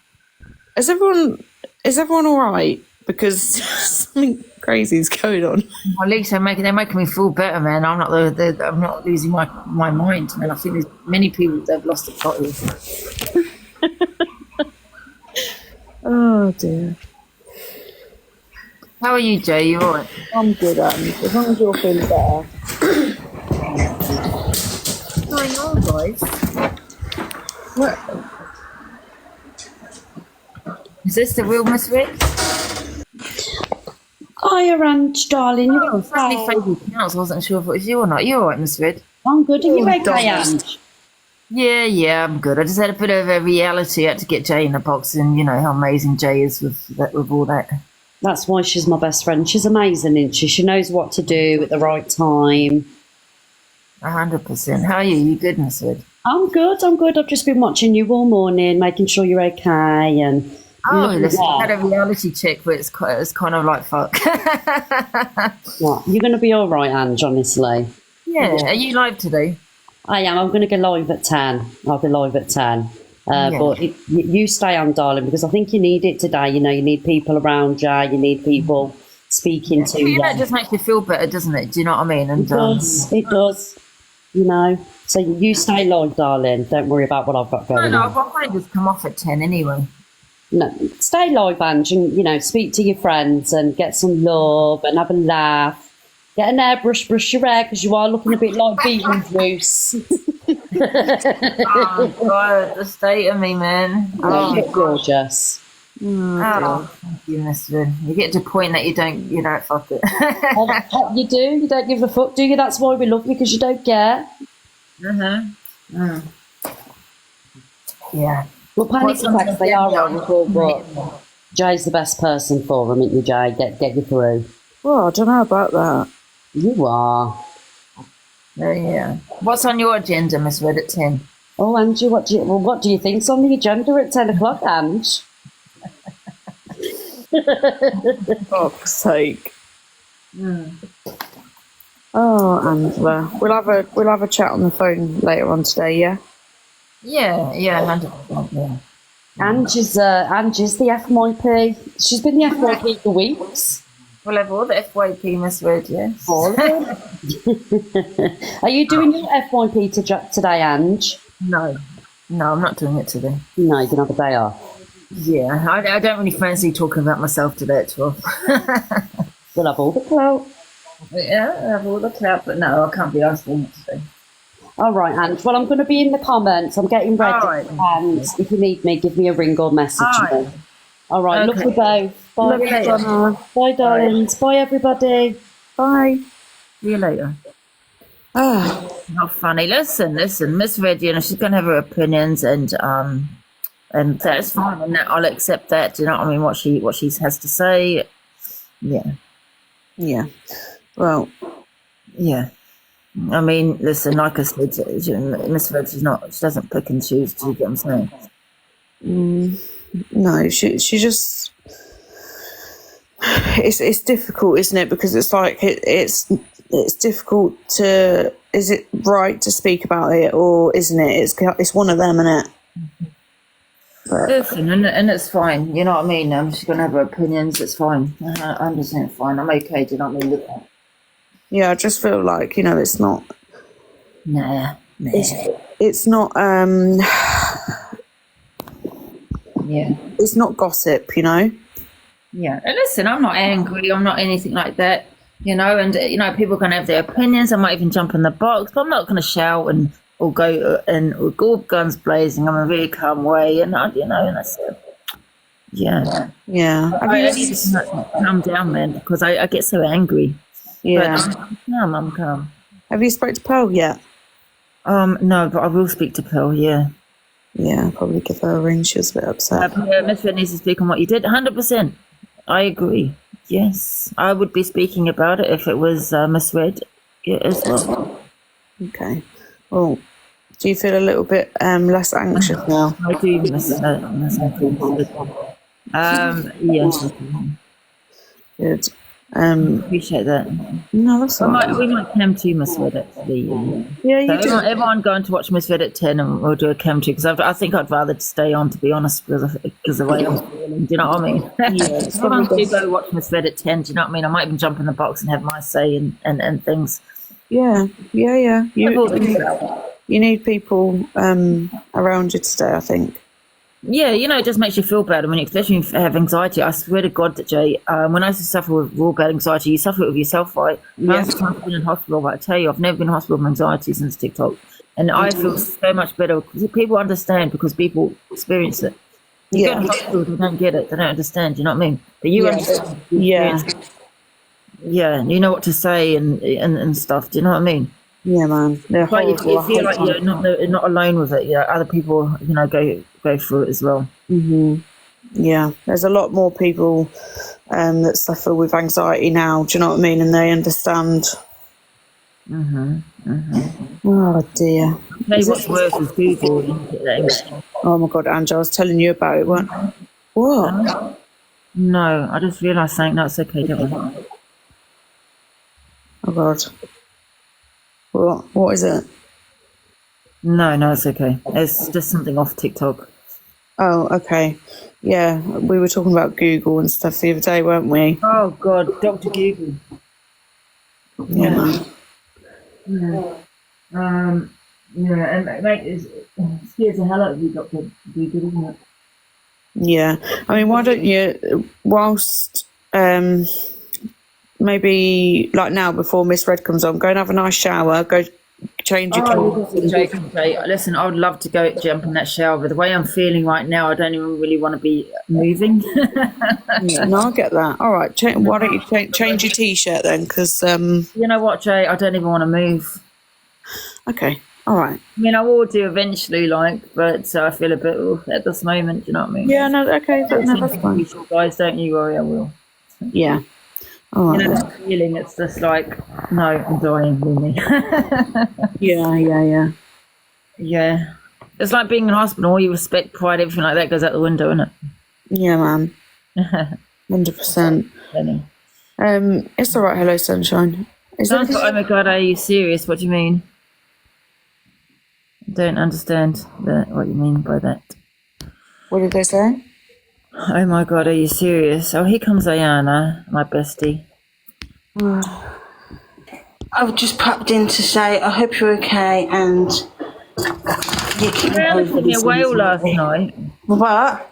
Is everyone all right? Because something crazy is going on. At least they're making me feel better, man. I'm not losing my mind, man. I think there's many people that have lost the plot here. Oh dear. How are you, Jay? You alright? I'm good, as long as you're feeling better. What's going on, guys? What? Is this the real Miss Red? Hiya, Ange, darling. You're Oh, Friendly Favourite Counts. I wasn't sure if it was you or not. You alright, Miss Red? I'm good. Are you Oh, okay, Ange? Yeah, I'm good. I just had a bit of a reality. I had to get Jay in the box, and you know how amazing Jay is with all that. That's why she's my best friend. She's amazing, isn't she? She knows what to do at the right time. 100%. How are you? You good, Miss Red? I'm good. I've just been watching you all morning, making sure you're okay. And listen, I had a reality check, but it's kind of like fuck. What? You're going to be all right, Ange, honestly. Yeah. Are you live today? I am. I'm going to go live at 10. I'll be live at 10. But you stay on, darling, because I think you need it today. You know, you need people around you. You need people speaking to you. That just makes you feel better, doesn't it? Do you know what I mean? And It does. It does. You know. So you stay live, darling. Don't worry about what I've got going No, on. I might just come off at 10 anyway. No, stay live, Ange, and, you know, speak to your friends and get some love and have a laugh. Get an airbrush, brush your hair, because you are looking a bit like Beetlejuice. Oh, God, the state of me, man. No, you look gorgeous. Oh, thank you, Miss Vin. You get to a point that you don't fuck it. You do? You don't give a fuck, do you? That's why we love you, because you don't care. Yeah. Well, panic attacks, they are horrible, but Jay's the best person for them, isn't you, Jay? Get you through. Well, I don't know about that. You are. Yeah. What's on your agenda, Miss Red, at 10? Oh, Angie, what do you think's on the agenda at 10 o'clock, Ange? Fuck's sake. Oh, Angela, we'll have a chat on the phone later on today. Yeah. Yeah, 100%. Yeah. Angie's the FYP. She's been the FYP for weeks. We'll have all the FYP, Miss Red, yes. All of it. Are you doing your FYP today, Ange? No, I'm not doing it today. No, you can have a day off. Yeah, I don't really fancy talking about myself today at 12. We'll have all the clout. Yeah, I have all the clout, but no, I can't be asked for it today. All right, Ange. Well, I'm going to be in the comments. I'm getting ready. All right. And if you need me, give me a ring or message me. All right. Okay. Love you both. Bye. Love you later. Bye, darlings. Bye, everybody. Bye. See you later. Not funny. Listen, Miss Red, you know, she's going to have her opinions, and that's fine, and I'll accept that. Do you know what I mean? What she has to say. Yeah. Well. Yeah. I mean, listen, like I said, Miss Red, she doesn't pick and choose. Do you get what I'm saying? No, she just. It's difficult, isn't it? Because it's like it's difficult to. Is it right to speak about it, or isn't it? It's one of them, isn't it? But, listen, and it's fine. You know what I mean? She's gonna have her opinions. It's fine. I understand. Fine. I'm okay. Do you know what I mean? With that. yeah, I just feel like it's not. Nah. It's not. Yeah. It's not gossip, you know. Yeah. And listen, I'm not angry. I'm not anything like that. You know, and you know, people can have their opinions. I might even jump in the box, but I'm not going to shout or go guns blazing. I'm a very calm way, and and that's it. Yeah. Yeah. I need to calm down, man, because I get so angry. Yeah. But I'm calm. Have you spoke to Pearl yet? No, but I will speak to Pearl. Yeah. Yeah, I'll probably give her a ring. She was a bit upset. Miss Red needs to speak on what you did. 100%. I agree. Yes, I would be speaking about it if it was Miss Red as well. Okay. Well, do you feel a little bit less anxious now? I do, Miss yes. Good. Appreciate that. No, that's all right. We might cam to Miss Red actually. Yeah, you do. Everyone going to watch Miss Red at 10 and we'll do a cam to because I think I'd rather stay on, to be honest, because of the way I'm feeling. Do you know what I mean? Yeah, Everyone do go watch Miss Red at 10. Do you know what I mean? I might even jump in the box and have my say and things. Yeah. You need people around you today, I think. Yeah, it just makes you feel better when you, especially if you have anxiety. I swear to God that, Jay, when I used to suffer with real bad anxiety, you suffer it with yourself, right? Yes. I've been in hospital, but I tell you, I've never been in hospital with anxiety since TikTok. And I feel so much better because people understand because people experience it. You go to hospital, they don't get it, they don't understand, you know what I mean? But you understand. Yeah. Yeah, and you know what to say and stuff, do you know what I mean? Yeah, man. They're But you horrible. feel like you're not alone with it. Yeah, other people, go through it as well. Yeah, there's a lot more people that suffer with anxiety now. Do you know what I mean? And they understand. Oh dear. Tell you what's worse is Google. Oh my God, Angie, I was telling you about it. What? No, I just realised something. No, it's okay. Don't worry. Oh God. What is it? No, it's okay. It's just something off TikTok. Oh, okay. Yeah, we were talking about Google and stuff the other day, weren't we? Oh God, Dr. Google. Yeah. And mate, it scares the hell out of you, Dr. Google, isn't it? Yeah. I mean, why don't you, whilst maybe like now before Miss Red comes on, go and have a nice shower, go change your clothes. Jay, listen, I would love to go jump in that shower, but the way I'm feeling right now, I don't even really want to be moving. Yeah, no, I get that. All right, why don't you change your t-shirt then? Because you know what, Jay, I don't even want to move. Okay, all right. I mean, I will do eventually, but I feel a bit at this moment. Do you know what I mean? Yeah, no, okay, that's fine. Guys, don't you worry, I will. Yeah. All right. That feeling, it's just like, no, I'm dying, really. Yeah. Yeah. It's like being in hospital, all your respect, pride, everything like that goes out the window, isn't it? Yeah, man. 100%. It's all right. Hello, sunshine. Oh my God, are you serious? What do you mean? I don't understand what you mean by that. What did they say? Oh my God, are you serious? Oh, here comes Ayana, my bestie. I've just popped in to say I hope you're okay and you can Diana sent me a whale last night. What?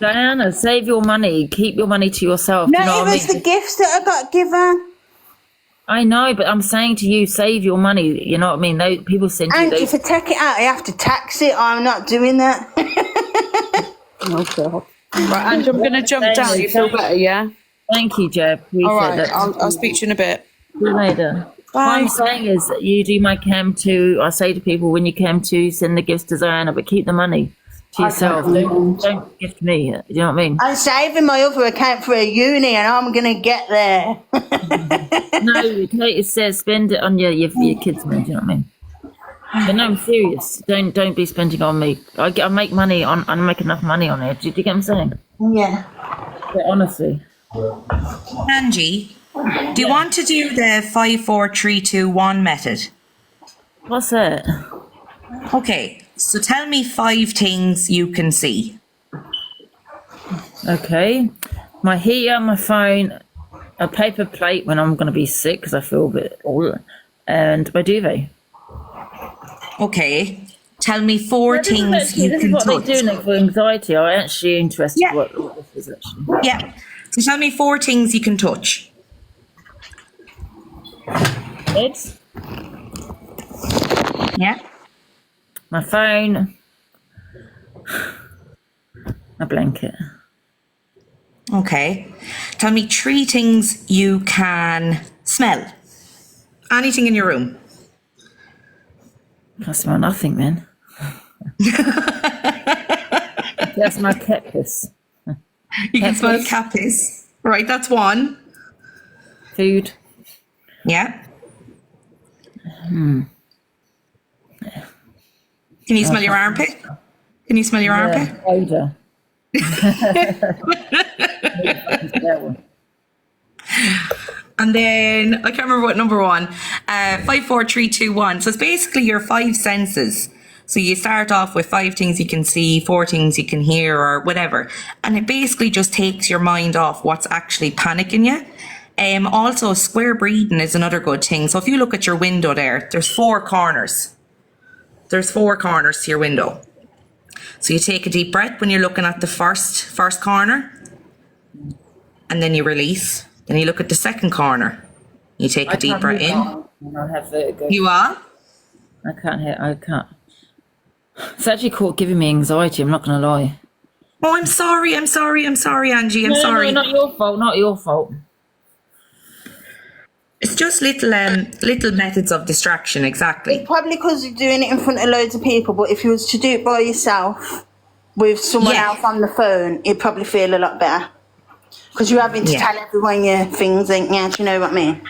Diana, save your money. Keep your money to yourself. No, you know it was the gifts that I got given. I know, but I'm saying to you, save your money. You know what I mean? People send you. And if I take it out, I have to tax it. I'm not doing that. Okay. Right, Angie, I'm going to jump down. You feel better, yeah? Thank you, Jeb. All right, I'll speak to you in a bit. See you later. Bye. What I'm saying is that you do my cam too. I say to people, when you cam too, send the gifts to Diana, but keep the money to yourself. Don't gift me. You know what I mean? I'm saving my other account for a uni and I'm going to get there. No, it says spend it on your kids, man. Do you know what I mean? But no, I'm serious. Don't be spending on me. I make money on. I make enough money on it. Do you get what I'm saying? Yeah. But honestly, Angie, do you want to do the 5, 4, 3, 2, 1 method? What's that? Okay, so tell me 5 things you can see. Okay, my heater, my phone, a paper plate when I'm going to be sick because I feel a bit old, and my duvet. Okay, tell me 4 things you this can is what touch. they're doing for anxiety. I'm actually interested what this is actually. Yeah, so tell me 4 things you can touch. Beds. Yeah. My phone. My blanket. Okay, tell me 3 things you can smell. Anything in your room. I smell nothing, man. That's my cat piss. You can smell cat piss. Right, that's one. Food. Yeah. Hmm. Can you smell your armpit? Can you smell your armpit? Odour. And then I can't remember what number one. 5, 4, 3, 2, 1. So it's basically your 5 senses. So you start off with 5 things you can see, 4 things you can hear, or whatever, and it basically just takes your mind off what's actually panicking you. Also, square breathing is another good thing. So if you look at your window there, there's 4 corners. There's 4 corners to your window. So you take a deep breath when you're looking at the first corner, and then you release. Then you look at the second corner. You take a deep breath in. I have vertigo. You are? I can't. It's actually giving me anxiety, I'm not going to lie. Oh, I'm sorry, Angie. I'm sorry. No, not your fault. It's just little methods of distraction, exactly. It's probably because you're doing it in front of loads of people, but if you was to do it by yourself with someone else on the phone, it'd probably feel a lot better. Because you're having to tell everyone your things, ain't you? Do you know what I mean?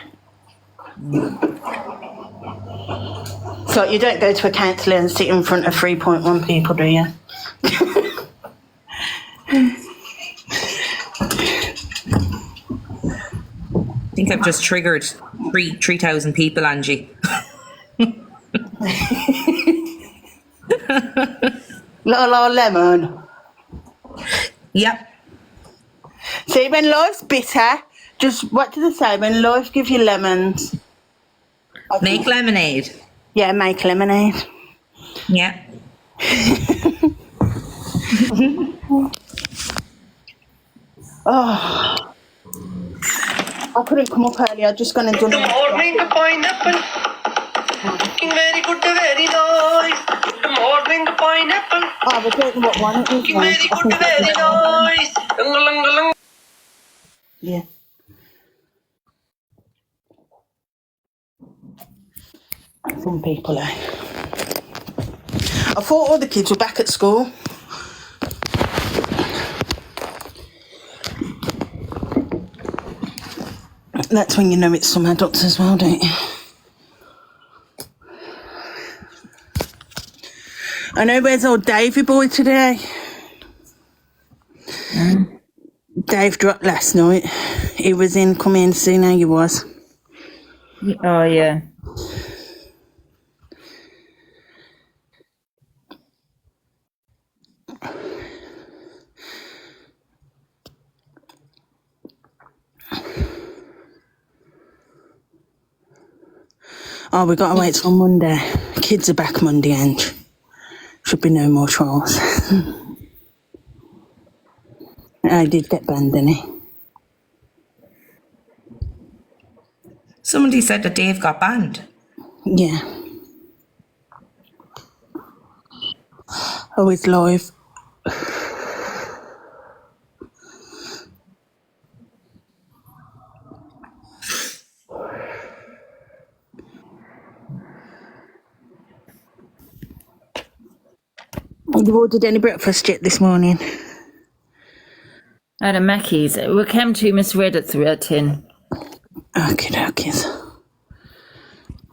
So you don't go to a counsellor and sit in front of 3.1 people, do you? I think I've just triggered 3,000 people, Angie. Little lemon. Yep. See, when life's bitter, just what do they say? When life gives you lemons, make lemonade. Yeah, make lemonade. Yeah. Oh, I couldn't come up earlier. I just gonna do it. Good morning, pineapple. Looking very good, very nice. Good morning, pineapple. Oh, I don't know what one it is. Looking very good, very nice. Yeah. Some people, I thought all the kids were back at school. That's when you know it's some adults as well, don't you? I know, where's old Davey boy today? Dave dropped last night. He was in, come in, see how you was. Oh, yeah. Oh, we got to wait till Monday. Kids are back Monday, and should be no more trials. I did get banned, didn't he? Somebody said that Dave got banned. Yeah. Oh, it's live. Have you ordered any breakfast yet this morning? I had a Mackey's. We came to misread at 10. Okay.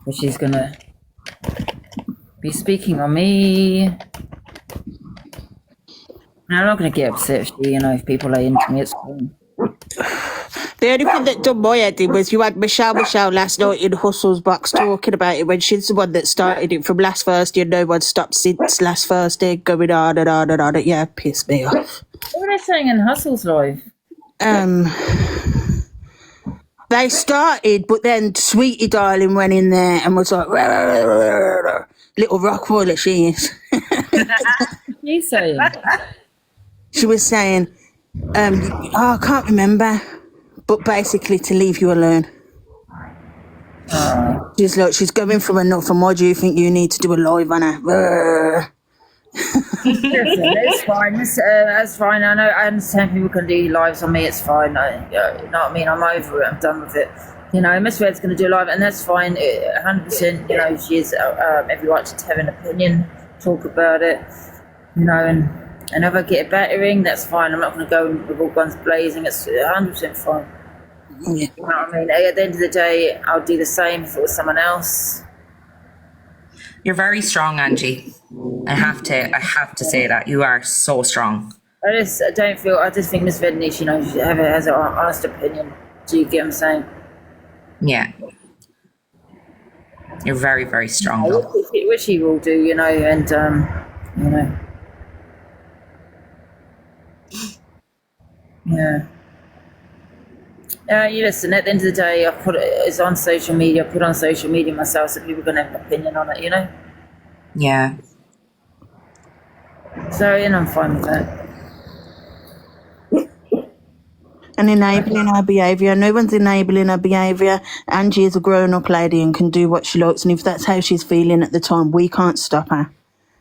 But she's going to be speaking on me. I'm not going to get upset if people are into me. It's fine. The only thing that done my head in was you had Michelle last night in Hustle's box talking about it when she's the one that started it from last Thursday and no one stopped since last Thursday, going on and on and on. Yeah, pissed me off. What were they saying in Hustle's live? They started, but then Sweetie Darling went in there and was like, little rock wool that she is. You saying? She was saying, I can't remember, but basically to leave you alone. She's like, she's going from enough, and why do you think you need to do a live on her? It's fine. That's fine. I understand people can do lives on me. It's fine. You know what I mean? I'm over it. I'm done with it. Miss Red's going to do a live, and that's fine. 100%. She has every right to have an opinion, talk about it. And And if I get a battering, that's fine. I'm not going to go with all guns blazing. It's 100% fine. Yeah. You know what I mean? At the end of the day, I'll do the same if it was someone else. You're very strong, Angie. I have to say that. You are so strong. I just think Miss Vednish, you know, she has an honest opinion. Do you get what I'm saying? Yeah. You're very, very strong, though. Which he will do, you know, and, you know. Yeah. You listen, at the end of the day, it's on social media, I put it on social media myself, so people are going to have an opinion on it, you know? Yeah. So, you know, I'm fine with that. And enabling her behaviour. No one's enabling her behaviour. Angie is a grown-up lady and can do what she likes, and if that's how she's feeling at the time, we can't stop her.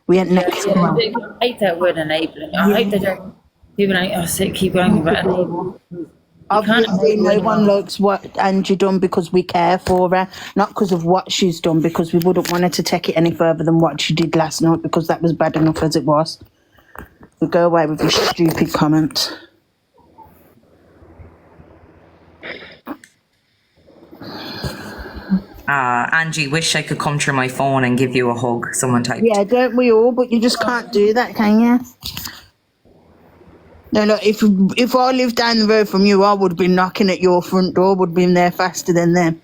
We ain't next to her. I hate that word enabling. I hate that people don't keep going about enabling. Obviously, no one likes what Angie done because we care for her, not because of what she's done, because we wouldn't want her to take it any further than what she did last night, because that was bad enough as it was. So go away with your stupid comments. Angie, wish I could come through my phone and give you a hug. Someone typed. Yeah, don't we all? But you just can't do that, can you? No, look, if I lived down the road from you, I would have been knocking at your front door, would have been there faster than them.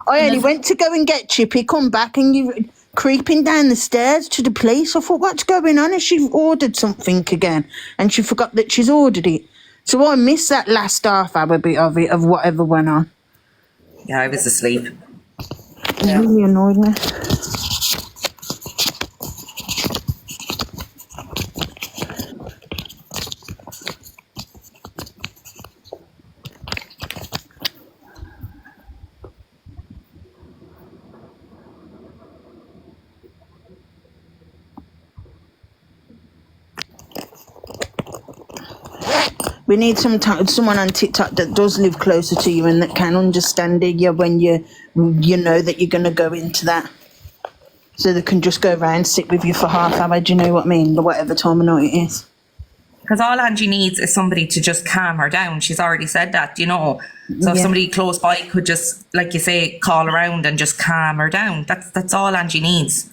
I only went to go and get Chippy, come back, and you creeping down the stairs to the police. I thought, what's going on? Has she ordered something again? And she forgot that she's ordered it. So I missed that last half hour bit of it, of whatever went on. Yeah, I was asleep. It really annoyed me. We need someone on TikTok that does live closer to you and that can understand you when you know that you're going to go into that. So they can just go around, sit with you for half hour, do you know what I mean? Whatever time of night it is. Because all Angie needs is somebody to just calm her down. She's already said that, you know. So if somebody close by could just, like you say, call around and just calm her down. That's all Angie needs.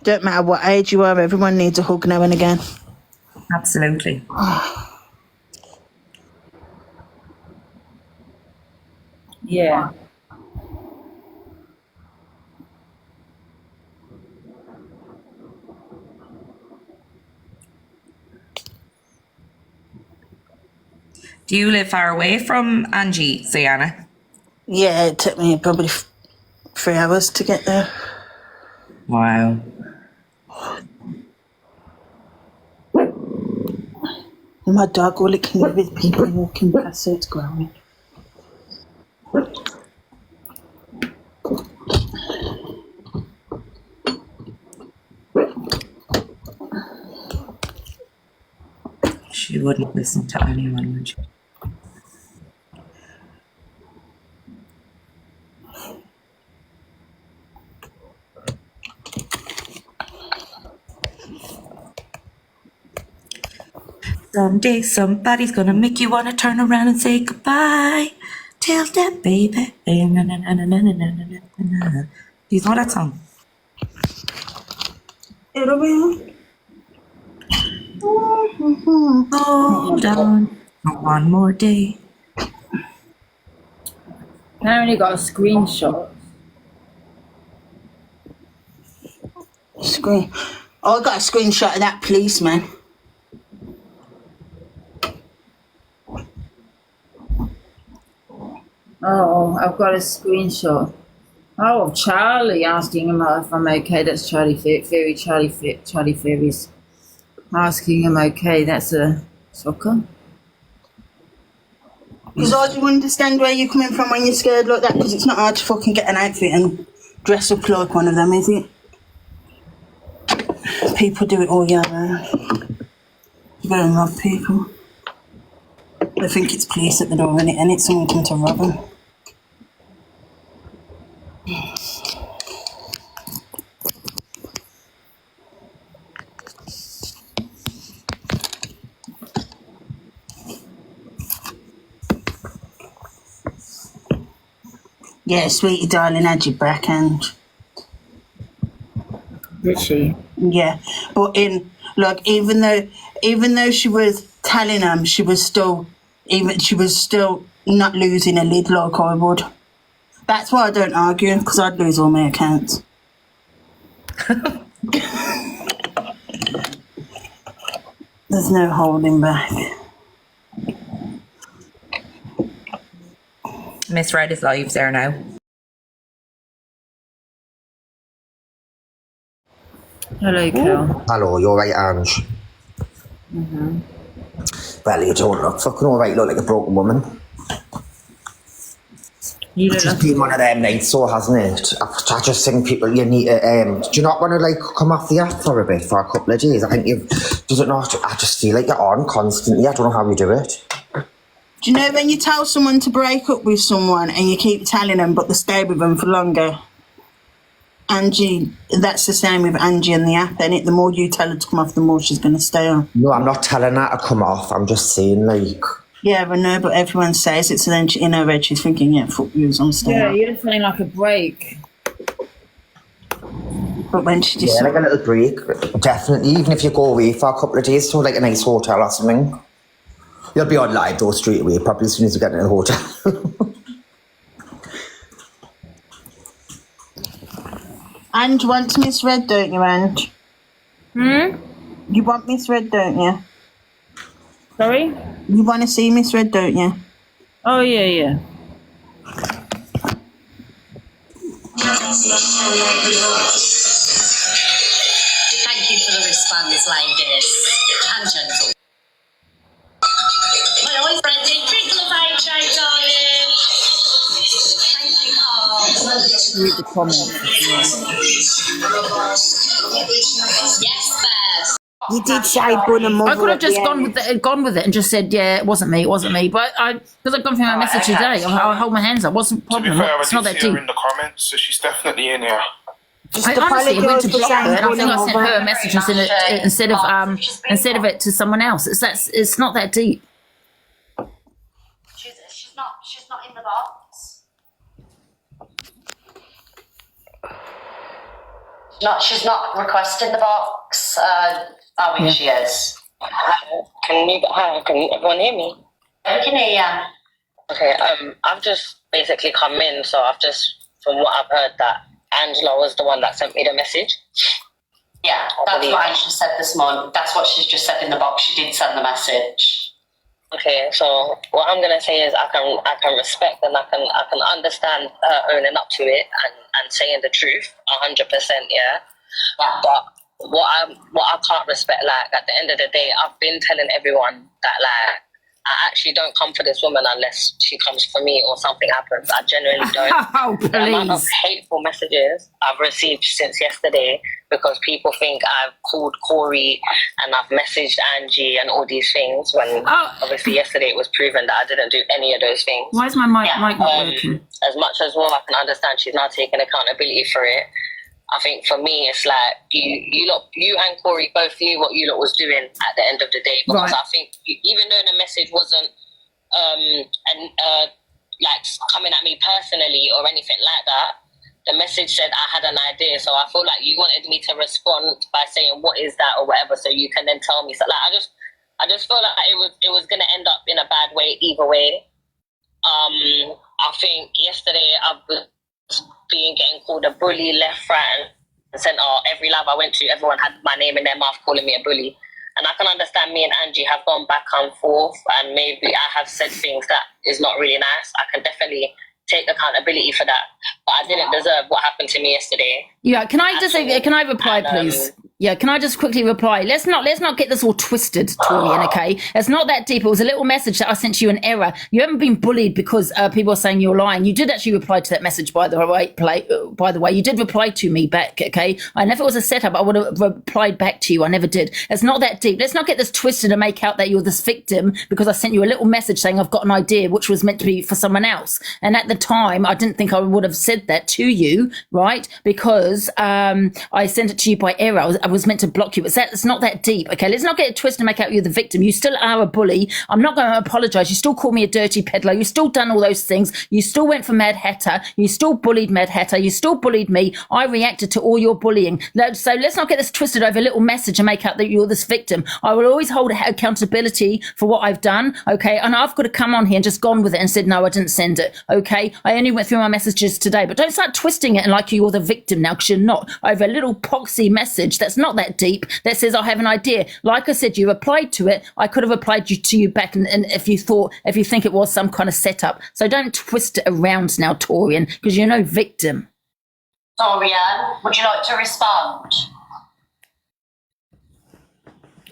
Don't matter what age you are, everyone needs a hug now and again. Absolutely. Yeah. Do you live far away from Angie, Sienna? Yeah, it took me probably 3 hours to get there. Wow. And my dog, all it can do with people walking past, so it's growling. She wouldn't listen to anyone, would she? Someday somebody's gonna make you wanna turn around and say goodbye. Tell that baby. Do you know that song? It'll be. Hold on for one more day. I only got a screenshot. I got a screenshot of that policeman. Oh, I've got a screenshot. Oh, Charlie asking him if I'm okay. That's Charlie Ferry. Charlie Ferry's asking him okay. That's a soccer. Because I do understand where you're coming from when you're scared like that, because it's not hard to fucking get an outfit and dress up like one of them, is it? People do it all year round. You better rob people. They think it's police at the door, and it's someone coming to rob them. Yeah, sweetie darling had your backhand. Did she? Yeah, but even though she was telling him, she was still not losing a lid like I would. That's why I don't argue, because I'd lose all my accounts. There's no holding back. Miss Red is live there now. Hello, Kel. Hello, you're right, Ange. Well, you don't look fucking alright, look like a broken woman. It's just been one of them nights, so hasn't it? I just think people, you need to, do you not want to like come off the app for a bit, for a couple of days? I think does it not, I just feel like you're on constantly, I don't know how you do it. Do you know when you tell someone to break up with someone and you keep telling them but they stay with them for longer? Angie, that's the same with Angie and the app, then it? The more you tell her to come off, the more she's going to stay on. No, I'm not telling her to come off, I'm just saying like... Yeah, I know, but everyone says it, so then in her head she's thinking, yeah, fuck you, I'm staying. Yeah, you're feeling like a break. But when she just... Yeah, like a little break, definitely, even if you go away for a couple of days to like a nice hotel or something. You'll be on live though straight away, probably as soon as you get in the hotel. And you want Miss Red, don't you, Ange? You want Miss Red, don't you? Sorry? You want to see Miss Red, don't you? Oh, yeah. Thank you for the response, ladies and gentlemen. Well, always ready. Drink of HA, darling. Thank you, Carl. Read the comments. Yes, Beth. You did say bun and mother. I could have just gone with it and just said, yeah, it wasn't me. But because I've gone through my message today, I'll hold my hands up. What's the problem? To be fair, It's not I that did see deep. her in the comments, so she's definitely in here. I honestly went to block her, and I think I sent her a message instead of it to someone else. It's not that deep. She's not in the box. She's not requesting the box. She is. Can everyone hear me? I can hear you. Okay, I've just basically come in, so from what I've heard, that Angela was the one that sent me the message. Yeah, that's what Angela said this morning. That's what she's just said in the box. She did send the message. Okay, so what I'm gonna say is I can respect and I can understand her owning up to it and saying the truth 100%, yeah. But what I can't respect, like at the end of the day, I've been telling everyone that like I actually don't come for this woman unless she comes for me or something happens. I genuinely don't. Oh, please. The amount of hateful messages I've received since yesterday because people think I've called Corey and I've messaged Angie and all these things when obviously yesterday it was proven that I didn't do any of those things. Why is my mic not working? As much as well I can understand she's now taking accountability for it. I think for me, it's like you and Corey both knew what you lot was doing at the end of the day because I think even though the message wasn't like coming at me personally or anything like that, the message said I had an idea. So I feel like you wanted me to respond by saying what is that or whatever, so you can then tell me. So like I just feel like it was gonna end up in a bad way either way. I think yesterday I was getting called a bully left, right and centre. Every live I went to, everyone had my name in their mouth calling me a bully. And I can understand me and Angie have gone back and forth and maybe I have said things that is not really nice. I can definitely take accountability for that. But I didn't deserve what happened to me yesterday. Yeah, can I reply, please? Yeah, can I just quickly reply? Let's not get this all twisted, Torian, okay? It's not that deep. It was a little message that I sent you in error. You haven't been bullied because people are saying you're lying. You did actually reply to that message, by the way. You did reply to me back, okay? And if it was a setup, I would have replied back to you. I never did. It's not that deep. Let's not get this twisted and make out that you're this victim because I sent you a little message saying I've got an idea, which was meant to be for someone else. And at the time, I didn't think I would have said that to you, right? Because I sent it to you by error. I was meant to block you. It's not that deep, okay? Let's not get it twisted and make out you're the victim. You still are a bully. I'm not going to apologise. You still call me a dirty peddler. You still done all those things. You still went for Mad Hatter. You still bullied Mad Hatter. You still bullied me. I reacted to all your bullying. So let's not get this twisted over a little message and make out that you're this victim. I will always hold accountability for what I've done, okay? And I've got to come on here and just gone with it and said, no, I didn't send it, okay? I only went through my messages today, but don't start twisting it and like you're the victim now, because you're not, over a little poxy message that's not that deep that says I have an idea. Like I said, you replied to it. I could have replied to you back, and if you think it was some kind of setup. So don't twist it around now, Torian, because you're no victim. Torian, would you like to respond?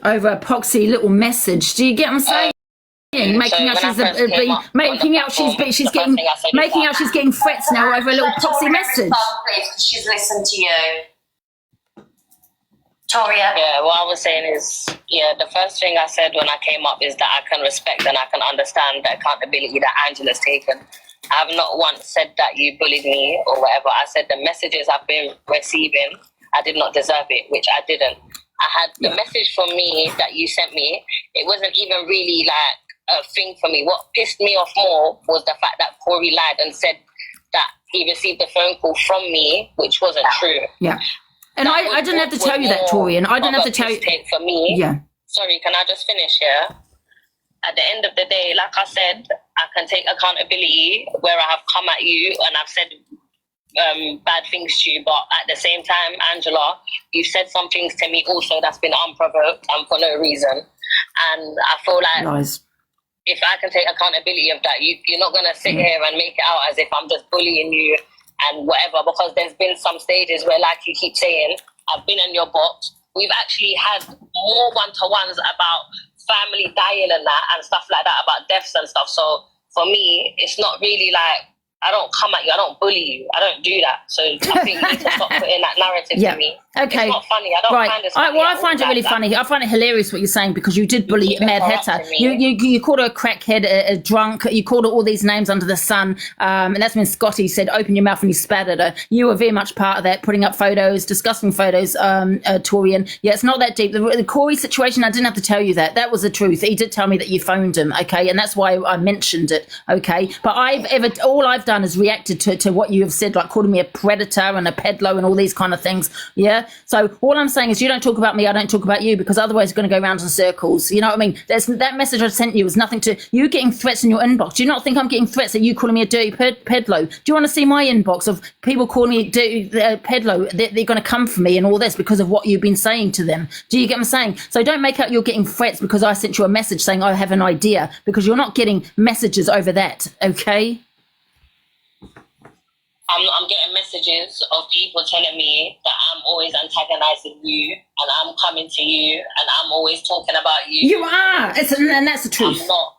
Over a poxy little message. Do you get what I'm saying? Making out she's getting threats now over a little poxy message. Please, because she's listened to you. Toria. Yeah, what I was saying is, the first thing I said when I came up is that I can respect and I can understand the accountability that Angela's taken. I have not once said that you bullied me or whatever. I said the messages I've been receiving, I did not deserve it, which I didn't. I had the message from me that you sent me. It wasn't even really like a thing for me. What pissed me off more was the fact that Corey lied and said that he received a phone call from me, which wasn't true. Yeah. And I didn't have to tell you that, Torian. I didn't have to tell you. For me. Yeah. Sorry, can I just finish here? At the end of the day, like I said, I can take accountability where I have come at you and I've said bad things to you, but at the same time, Angela, you've said some things to me also that's been unprovoked and for no reason. And I feel like if I can take accountability of that, you're not going to sit here and make it out as if I'm just bullying you and whatever, because there's been some stages where, like you keep saying, I've been in your box. We've actually had more one-to-ones about family dying and that and stuff like that, about deaths and stuff. So for me, it's not really like, I don't come at you, I don't bully you, I don't do that. So I think you need to stop putting that narrative to me. Okay. It's not funny. I don't find it funny. I find it really funny. I find it hilarious what you're saying, because you did bully Mad Hatter. You called her a crackhead, a drunk. You called her all these names under the sun. And that's when Scotty said, open your mouth, and you spat at her. You were very much part of that, putting up photos, disgusting photos, Torian. Yeah, it's not that deep. The Corey situation, I didn't have to tell you that. That was the truth. He did tell me that you phoned him, okay? And that's why I mentioned it, okay? But all I've done is reacted to what you have said, like calling me a predator and a peddler and all these kind of things, yeah? So all I'm saying is, you don't talk about me, I don't talk about you, because otherwise it's going to go round in circles. You know what I mean? That message I sent you was nothing to you getting threats in your inbox. Do you not think I'm getting threats that you calling me a dirty pedlo? Do you want to see my inbox of people calling me dirty pedlo? They're going to come for me and all this because of what you've been saying to them. Do you get what I'm saying? So don't make out you're getting threats because I sent you a message saying I have an idea, because you're not getting messages over that, okay? I'm getting messages of people telling me that I'm always antagonizing you and I'm coming to you and I'm always talking about you. You are, and that's the truth. I'm not.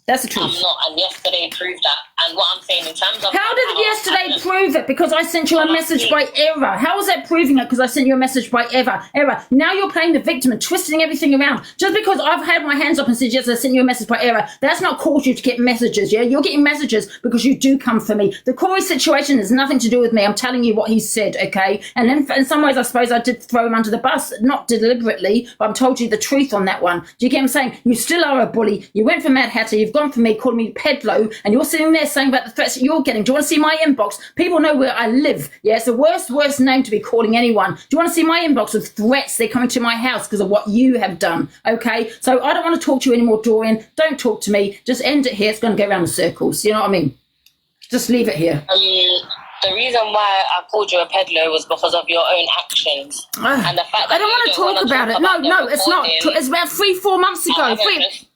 That's the truth. I'm not, and yesterday proved that. And what I'm saying in terms of... How did yesterday prove it? Because I sent you a message by error. How was that proving it? Because I sent you a message by error. Now you're playing the victim and twisting everything around. Just because I've had my hands up and said, yes, I sent you a message by error, that's not caused you to get messages, yeah? You're getting messages because you do come for me. The Corey situation has nothing to do with me. I'm telling you what he said, okay? And then in some ways, I suppose I did throw him under the bus, not deliberately, but I'm told you the truth on that one. Do you get what I'm saying? You still are a bully. You went for Mad Hatter. You've gone for me, calling me pedlo, and you're sitting there saying about the threats that you're getting. Do you want to see my inbox? People know where I live. Yeah, it's the worst name to be calling anyone. Do you want to see my inbox with threats? They're coming to my house because of what you have done. Okay, so I don't want to talk to you anymore, Dorian. Don't talk to me. Just end it here. It's going to go around in circles. You know what I mean? Just leave it here. The reason why I called you a peddler was because of your own actions. And the fact that I don't want to talk about it. No, it's not. It's about 3-4 months ago.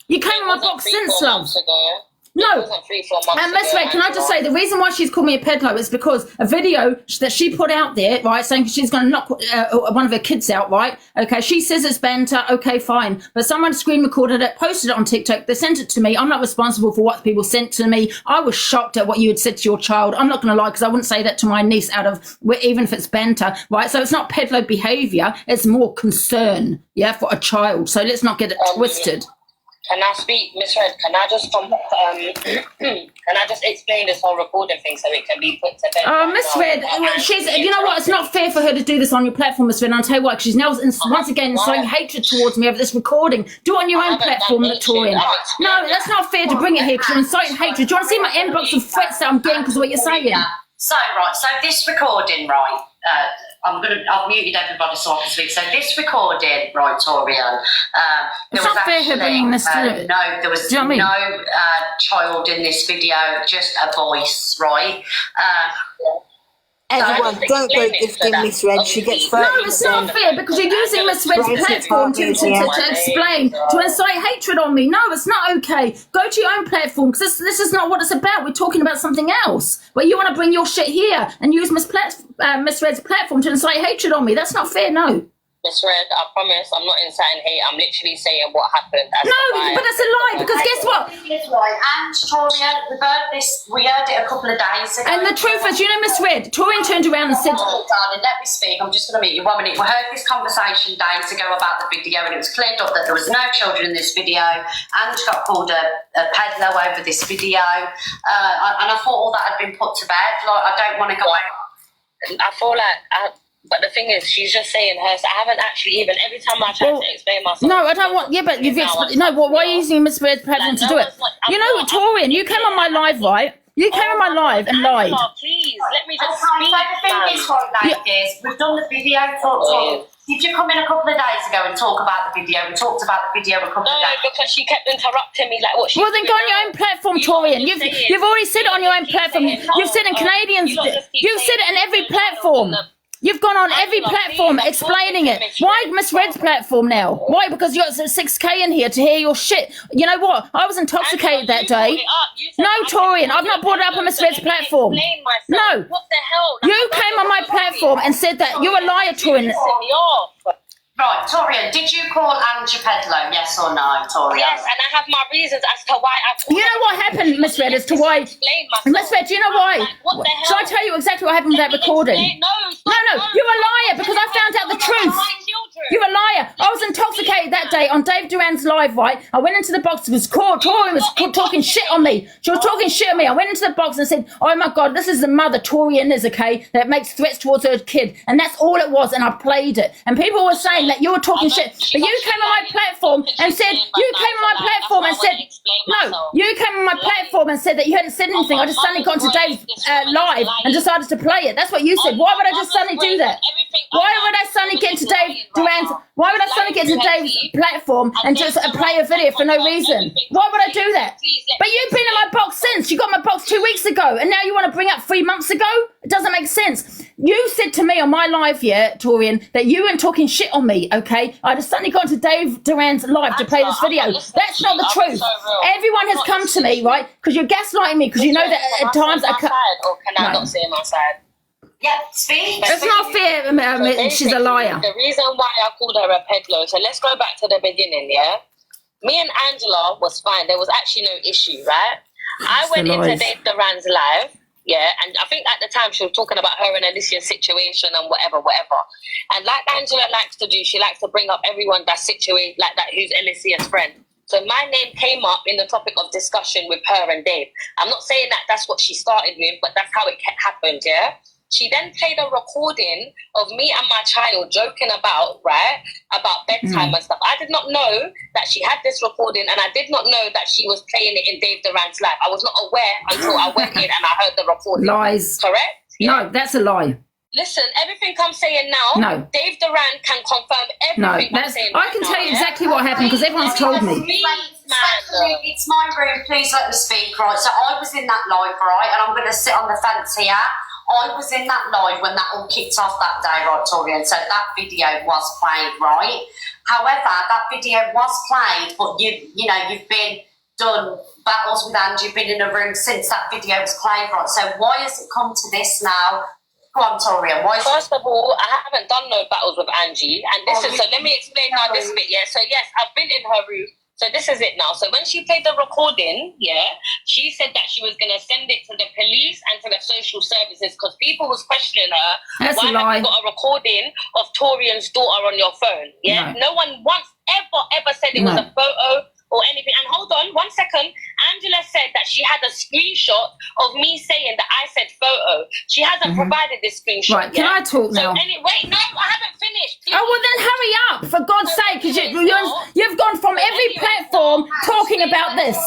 You came in my box since, love. No, and that's right. Can I just say, the reason why she's called me a peddler is because a video that she put out there, right, saying she's going to knock one of her kids out, right? Okay, she says it's banter. Okay, fine. But someone screen recorded it, posted it on TikTok. They sent it to me. I'm not responsible for what people sent to me. I was shocked at what you had said to your child. I'm not going to lie, because I wouldn't say that to my niece even if it's banter, right? So it's not peddler behaviour. It's more concern, yeah, for a child. So let's not get it twisted. Can I speak, Miss Red? Can I just can I just explain this whole recording thing so it can be put to bed? Oh, Miss Red, she's. You know what? It's not fair for her to do this on your platform, Miss Red. And I'll tell you what. She's now once again inciting hatred towards me over this recording. Do it on your own platform, Victorian. No, that's not fair to bring it here because you're inciting hatred. Do you want to see my inbox of threats that I'm getting because of what you're saying? So this recording, right? I've muted everybody so I can speak. So this recording, right, Torian, there was actually there was no child in this video, just a voice, right? Everyone, don't go gifting Miss Red. She gets 30%. No, it's not fair because you're using Miss Red's platform to explain, to incite hatred on me. No, it's not okay. Go to your own platform because this is not what it's about. We're talking about something else. But you want to bring your shit here and use Miss Red's platform to incite hatred on me. That's not fair, no. Miss Red, I promise I'm not inciting hate. I'm literally saying what happened. No, but that's a lie because guess what? And Torian, we heard it a couple of days ago. And the truth is, you know, Miss Red, Torian turned around and said, darling, let me speak. I'm just going to meet you 1 minute. We heard this conversation days ago about the video and it was cleared up that there was no children in this video. Angie got called a peddler over this video. And I thought all that had been put to bed. Like, I don't want to go I feel like... But the thing is, she's just saying hers. I haven't actually even, every time I try to explain myself. No, I don't want, but you've explained, why are you using Miss Red's platform to do it? You know what, Torian, you came on my live, right? You came on my live and lied. Please, let me just speak. So the thing is, ladies, we've done the video talk. Did you come in a couple of days ago and talk about the video? We talked about the video a couple of days. No, because she kept interrupting me like what she. Well, then go on your own platform, Torian. You've already said it on your own platform. You've said in Canadians. You've said it in every platform. You've gone on every platform explaining it. Why Miss Red's platform now? Why? Because you got 6K in here to hear your shit. You know what? I was intoxicated that day. No, Torian, I've not brought it up on Miss Red's platform. No. What the hell? You came on my platform and said that you're a liar, Torian. Right, Torian, did you call Angie Pedlow, yes or no, Torian? Yes, and I have my reasons as to why I called. You know what happened, Miss Red, as to why... Miss Red, do you know why? What the hell? Shall I tell you exactly what happened with that recording? No, you're a liar because I found out the truth. You're a liar. I was intoxicated that day on Dave Duran's live, right? I went into the box, Torian was talking shit on me. She was talking shit on me. I went into the box and said, oh my God, this is the mother, Torian is, okay, that makes threats towards her kid. And that's all it was, and I played it. And people were saying that you were talking shit. But you came on my platform and said, you came on my platform and said that you hadn't said anything. I just suddenly got into Dave's live and decided to play it. That's what you said. Why would I just suddenly do that? Why would I suddenly get into Dave Duran's, why would I suddenly get to Dave's platform and just play a video for no reason? Why would I do that? But you've been in my box since. You got my box 2 weeks ago and now you want to bring up 3 months ago? It doesn't make sense. You said to me on my live, Torian, that you weren't talking shit on me, okay? I just suddenly got to Dave Duran's live to play this video. That's not the truth. Everyone has come to me, right? Because you're gaslighting me, because you know that at times I can't. Or can I not say my side? Yeah, speak. It's not fair. She's a liar. The reason why I called her a peddler, so let's go back to the beginning, yeah? Me and Angela was fine. There was actually no issue, right? I went into Dave Duran's live. Yeah, and I think at the time she was talking about her and Alicia's situation and whatever. And like Angela likes to do, she likes to bring up everyone that's situated like that who's Alicia's friend. So my name came up in the topic of discussion with her and Dave. I'm not saying that that's what she started with, but that's how it happened, yeah? She then played a recording of me and my child joking about, right, about bedtime and stuff. I did not know that she had this recording, and I did not know that she was playing it in Dave Duran's live. I was not aware until I went in and I heard the recording. Lies. Correct? No, that's a lie. Listen, everything I'm saying now, Dave Duran can confirm everything I'm saying. I can tell you exactly what happened because everyone's told me. It's my room, please let me speak, right? So I was in that live, right, and I'm going to sit on the fence here. I was in that live when that all kicked off that day, right, Torian? So that video was played, right? However, that video was played, but you've been done battles with Angie, you've been in a room since that video was played, right? So why has it come to this now? Go on, Torian. First of all, I haven't done no battles with Angie, and so let me explain now this bit, yeah? So yes, I've been in her room. So this is it now. So when she played the recording, yeah, she said that she was going to send it to the police and to the social services because people was questioning her. That's why have you got a recording of Torian's daughter on your phone? Yeah, no one once ever said it was a photo or anything. And hold on 1 second. Angela said that she had a screenshot of me saying that I said photo. She hasn't provided this screenshot. Right, can I talk now? Wait, no, I haven't finished. Please. Oh, well then hurry up, for God's sake, because you've gone from every platform talking about this.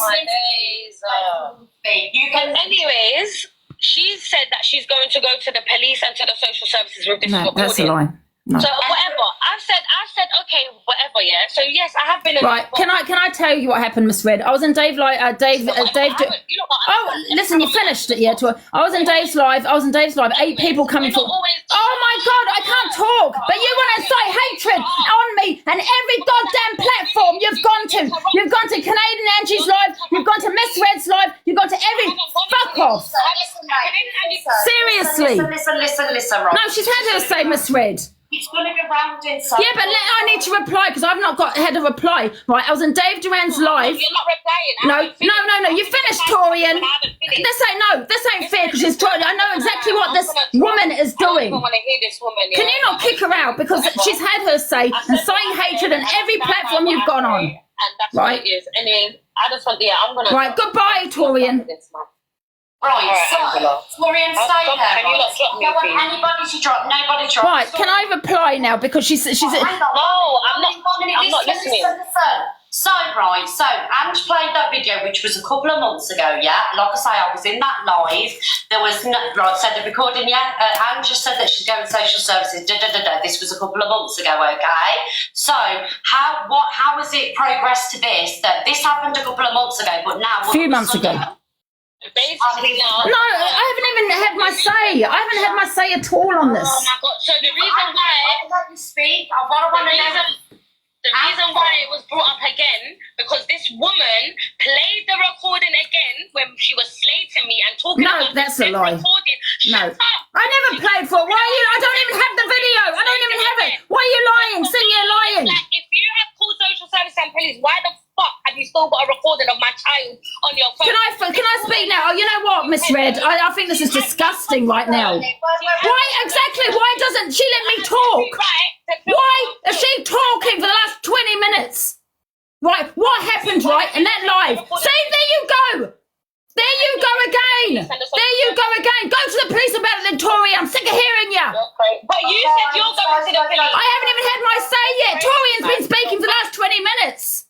Anyways, she said that she's going to go to the police and to the social services with this No, recording. that's a lie. No. So whatever. I've said okay, whatever, yeah. So yes, I have been Right, can I tell you what happened, Miss Red? I was in Dave Live. Listen, you finished it, yeah. I was in Dave's live. 8 people coming for. Oh my God, I can't talk. But you want to incite hatred on me and every goddamn platform you've gone to. You've gone to Canadian Angie's live. You've gone to Miss Red's live. You've gone to every. Fuck off. Seriously. Listen, right. No, she's had her say, Miss Red. It's going to be round inside. Yeah, but I need to reply because I've not had a reply. Right, I was in Dave Duran's live. You're not replying. No. You finished, Torian. This ain't fair because I know exactly what this woman is doing. I don't want to hear this woman. Can you not kick her out because she's had her say and saying hatred in every platform you've gone on. And that's what it is. And then I just want, I'm going to. Right, goodbye, Torian. Right, so Torian, stay there. Can you not drop me, please? Anybody to drop, nobody drop. Right, can I reply now because she's. I'm not listening. Listen. So Ange played that video, which was a couple of months ago, yeah? Like I say, I was in that live. There was no, right, so the recording, yeah? Ange just said that she's going to social services, This was a couple of months ago, okay? So, how has it progressed to this? That this happened a couple of months ago, but now... A few months ago. Basically now. No, I haven't even had my say. I haven't had my say at all on this. Oh my God! So the reason why let you speak, I want to the reason why it was brought up again because this woman played the recording again when she was slating me and talking about that's a lie. Recording. No, I never played for it. Why are you? I don't even have the video. I don't even have it. Why are you lying? Sing you're lying. Like, if you have called social service and police, why the fuck have you still got a recording of my child on your phone? Can I speak now? Oh, you know what, Miss Red? I think this is disgusting right now. Why exactly? Why doesn't she let me talk? Why is she talking for the last 20 minutes? Right, what happened, right, in that live? See, there you go. There you go again. There you go again. Go to the police about it, then, Tori. I'm sick of hearing you. But you said you're going to the police. I haven't even had my say yet. Torian's been speaking for the last 20 minutes.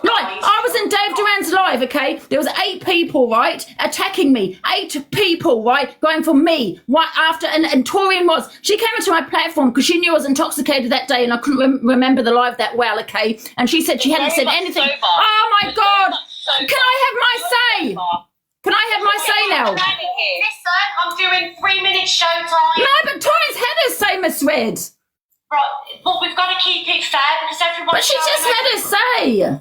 Right, I was in Dave Duran's live, okay? There was 8 people, right, attacking me. 8 people, right, going for me. Right after, and Torian she came into my platform because she knew I was intoxicated that day and I couldn't remember the live that well, okay? And she said she hadn't said anything. Oh my God! Can I have my say? Can I have my say now? Listen, I'm doing 3-minute showtime. No, but Torian's had her say, Miss Red. Right, but we've got to keep it fair because everyone. But she just had her say.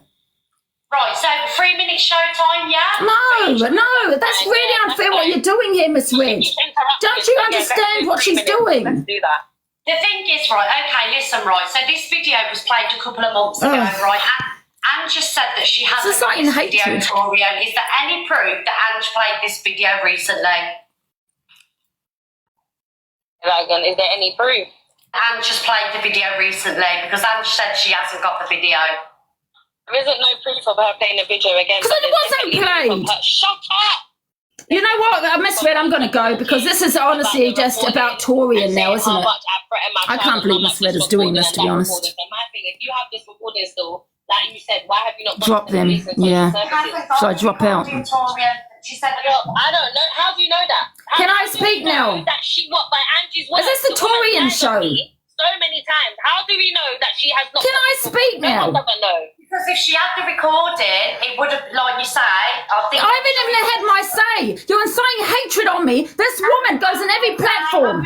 Right, so 3-minute showtime, yeah? No, that's really unfair what you're doing here, Miss Red. Don't you understand what she's doing? Let's do that. The thing is, right, okay, listen, right, so this video was played a couple of months ago, right? Ange just said that she hasn't got this video, Torio. Is there any proof that Ange played this video recently? Is there any proof? Ange just played the video recently because Ange said she hasn't got the video. There isn't no proof of her playing the video again. Because it wasn't played. Shut up! You know what, Miss Red, I'm going to go because this is honestly just about Torian now, isn't it? I can't believe Miss Red is doing this, to be honest. My thing is, you have this recording still, like you said, why have you not Drop them, yeah. So I drop out. She said, I don't know. How do you know that? Can I speak now? That she what by Angie's words? Is this the Torian show? So many times. How do we know that she has not? Can I speak now? No one doesn't know. Because if she had the recording, it would have, like you say, I haven't even had my say. You're inciting hatred on me. This woman goes on every platform.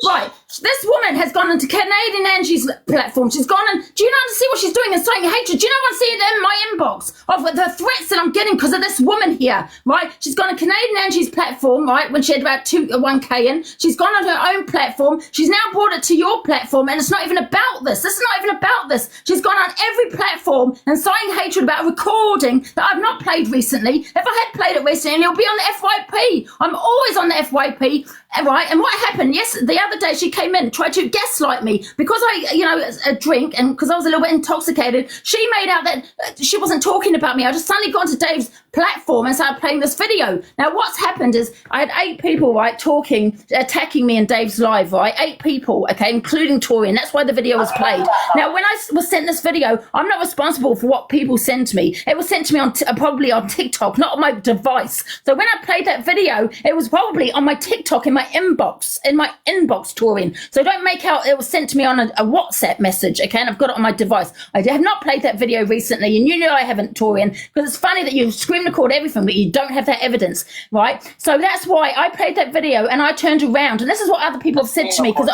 Right, this woman has gone into Canadian Angie's platform. She's gone and, do you know, to see what she's doing, inciting hatred? Do you know what I'm seeing in my inbox of the threats that I'm getting because of this woman here, right? She's gone on Canadian Angie's platform, right, when she had about 1K in. She's gone on her own platform. She's now brought it to your platform, and it's not even about this. This is not even about this. She's gone on every platform platform and inciting hatred about a recording that I've not played recently. If I had played it recently, it'll be on the FYP. I'm always on the FYP, right? And what happened? Yes, the other day she came in, tried to gaslight me because I, you know, a drink, and because I was a little bit intoxicated. She made out that she wasn't talking about me. I just suddenly got onto Dave's platform and started playing this video. Now, what's happened is I had 8 people, right, talking, attacking me in Dave's live, right? 8 people, okay, including Tori, and that's why the video was played. Now, when I was sent this video, I'm not responsible for what people send to me. It was sent to me on probably on TikTok, not on my device. So when I played that video, it was probably on my TikTok in my inbox, Torian. So don't make out it was sent to me on a WhatsApp message, okay? And I've got it on my device. I have not played that video recently, and you know I haven't, Torian, because it's funny that you screen record everything, but you don't have that evidence, right? So that's why I played that video and I turned around, and this is what other people have said to me, because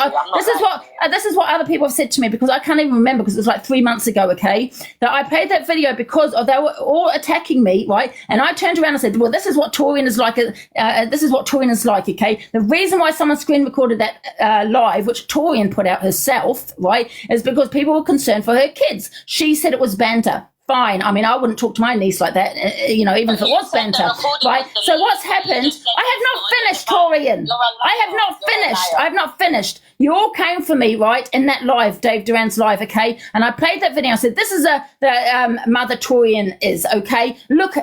this is what other people have said to me, because I can't even remember, because it was like 3 months ago, okay? That I played that video because they were all attacking me, right? And I turned around and said, well, this is what Torian is like. This is what Torian is like, okay? The reason why someone screen recorded that live, which Torian put out herself, right, is because people were concerned for her kids. She said it was banter. Fine. I mean, I wouldn't talk to my niece like that, you know, even if it was banter, right? So what's happened? I have not finished, Torian. I have not finished. You all came for me, right, in that live, Dave Duran's live, okay? And I played that video. I said, this is the Mother Torian is, okay? Look,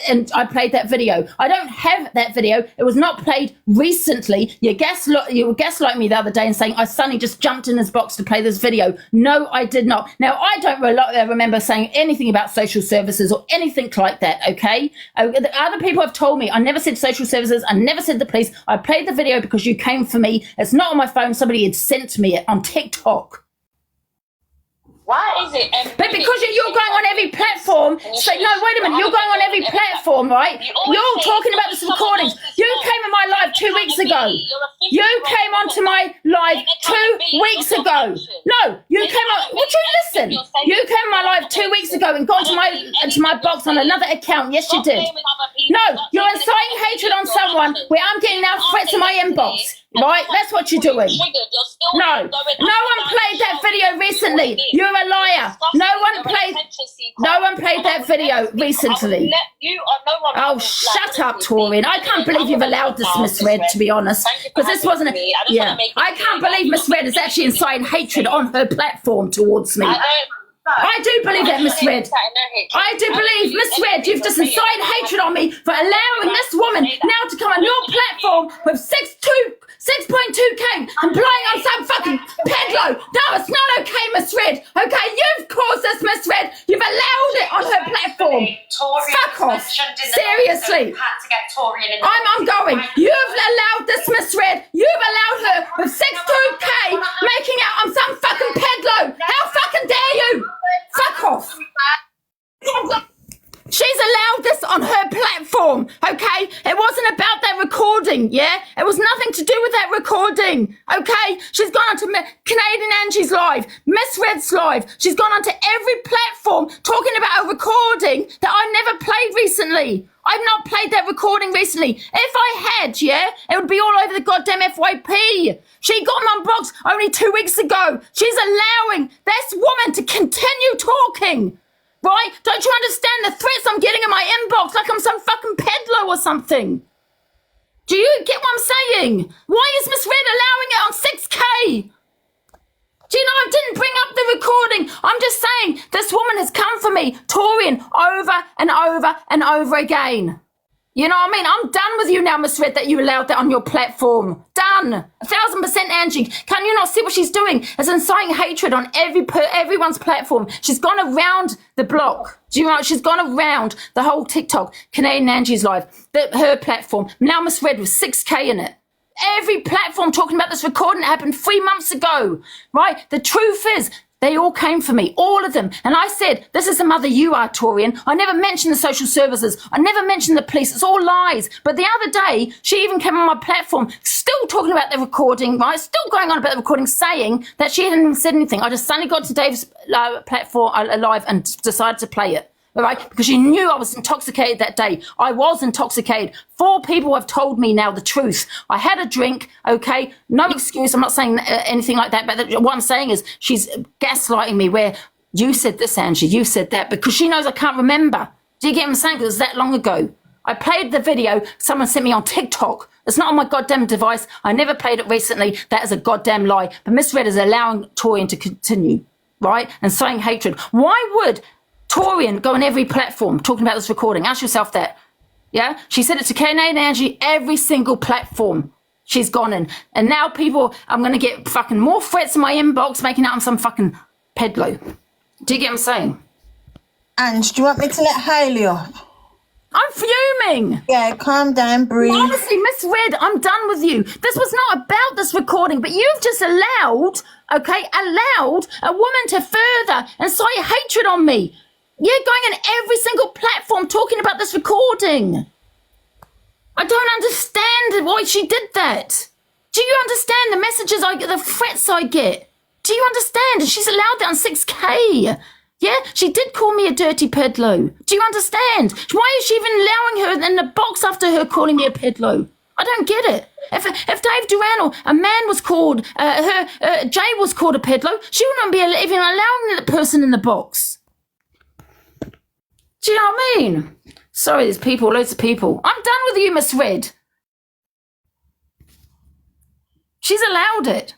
and I played that video. I don't have that video. It was not played recently. You were gaslighting me the other day and saying I suddenly just jumped in his box to play this video. No, I did not. Now, I don't remember saying anything about social services or anything like that, okay? Other people have told me I never said social services. I never said the police. I played the video because you came for me. It's not on my phone. Somebody had sent me it on TikTok. Why is it? But because you're going on every platform, so no, wait a minute, you're going on every platform, right? You're talking about this recordings. You came in my live 2 weeks ago. You came onto my live 2 weeks ago. No, you came on. Would you listen? You came in my live 2 weeks ago and got into my box on another account. Yes, you did. No, you're inciting hatred on someone where I'm getting now threats in my inbox. Right, that's what you're doing. No one played that video recently. You're a liar. No one played that video recently. Oh, shut up, Torian. I can't believe you've allowed this misread, to be honest. Because this wasn't I can't believe misread is actually inciting hatred on her platform towards me. I do believe that, misread. I do believe, misread, you've just incited hatred on me for allowing this woman now to come on your platform with 6.2k and playing on some fucking pedlo. No, it's not okay, misread. Okay, you've caused this, misread. You've allowed it on her platform. Fuck off. Seriously. I'm going. You've allowed this, misread. You've allowed her with 6.2k making out on some fucking pedlo. How fucking dare you? Fuck off. She's allowed this on her platform, okay? It wasn't about that recording, yeah? It was nothing to do with that recording, okay? She's gone onto Canadian Angie's live, Miss Red's live. She's gone onto every platform talking about a recording that I never played recently. I've not played that recording recently. If I had, yeah, it would be all over the goddamn FYP. She got my box only 2 weeks ago. She's allowing this woman to continue talking. Right? Don't you understand the threats I'm getting in my inbox like I'm some fucking peddler or something? Do you get what I'm saying? Why is Miss Red allowing it on 6k? Do you know I didn't bring up the recording? I'm just saying this woman has come for me, Torian, over and over and over again. You know what I mean? I'm done with you now, Miss Red, that you allowed that on your platform. Done. 1,000% Angie. Can you not see what she's doing? It's inciting hatred on everyone's platform. She's gone around the block. Do you know? She's gone around the whole TikTok, Canadian Angie's live, her platform. Now Miss Red with 6k in it. Every platform talking about this recording that happened 3 months ago, right? The truth is, they all came for me, all of them. And I said, this is the mother you are, Torian. I never mentioned the social services. I never mentioned the police. It's all lies. But the other day, she even came on my platform, still talking about the recording, right? Still going on about the recording, saying that she hadn't even said anything. I just suddenly got to Dave's platform live and decided to play it. All right, because she knew I was intoxicated that day. I was intoxicated. 4 people have told me now the truth. I had a drink, okay? No excuse. I'm not saying anything like that, but what I'm saying is she's gaslighting me where you said this, Angie, you said that, because she knows I can't remember. Do you get what I'm saying? Because it was that long ago. I played the video someone sent me on TikTok. It's not on my goddamn device. I never played it recently. That is a goddamn lie. But Miss Red is allowing Torian to continue, right? And sowing hatred. Why would Torian go on every platform talking about this recording? Ask yourself that. Yeah? She said it to Kane and Angie, every single platform she's gone in. And now people, I'm going to get fucking more threats in my inbox making out I'm some fucking pedlo. Do you get what I'm saying? Ange, do you want me to let Hayley up? I'm fuming. Yeah, calm down, breathe. Honestly, Miss Red, I'm done with you. This was not about this recording, but you've just allowed a woman to further incite hatred on me. You're going on every single platform talking about this recording. I don't understand why she did that. Do you understand the messages I get, the threats I get? Do you understand? And she's allowed that on 6K. Yeah, she did call me a dirty pedlo. Do you understand? Why is she even allowing her in the box after her calling me a pedlo? I don't get it. If Dave Duran or a man was called, Jay was called a pedlo, she wouldn't be even allowing the person in the box. Do you know what I mean? Sorry, there's people, loads of people. I'm done with you, Miss Red. She's allowed it.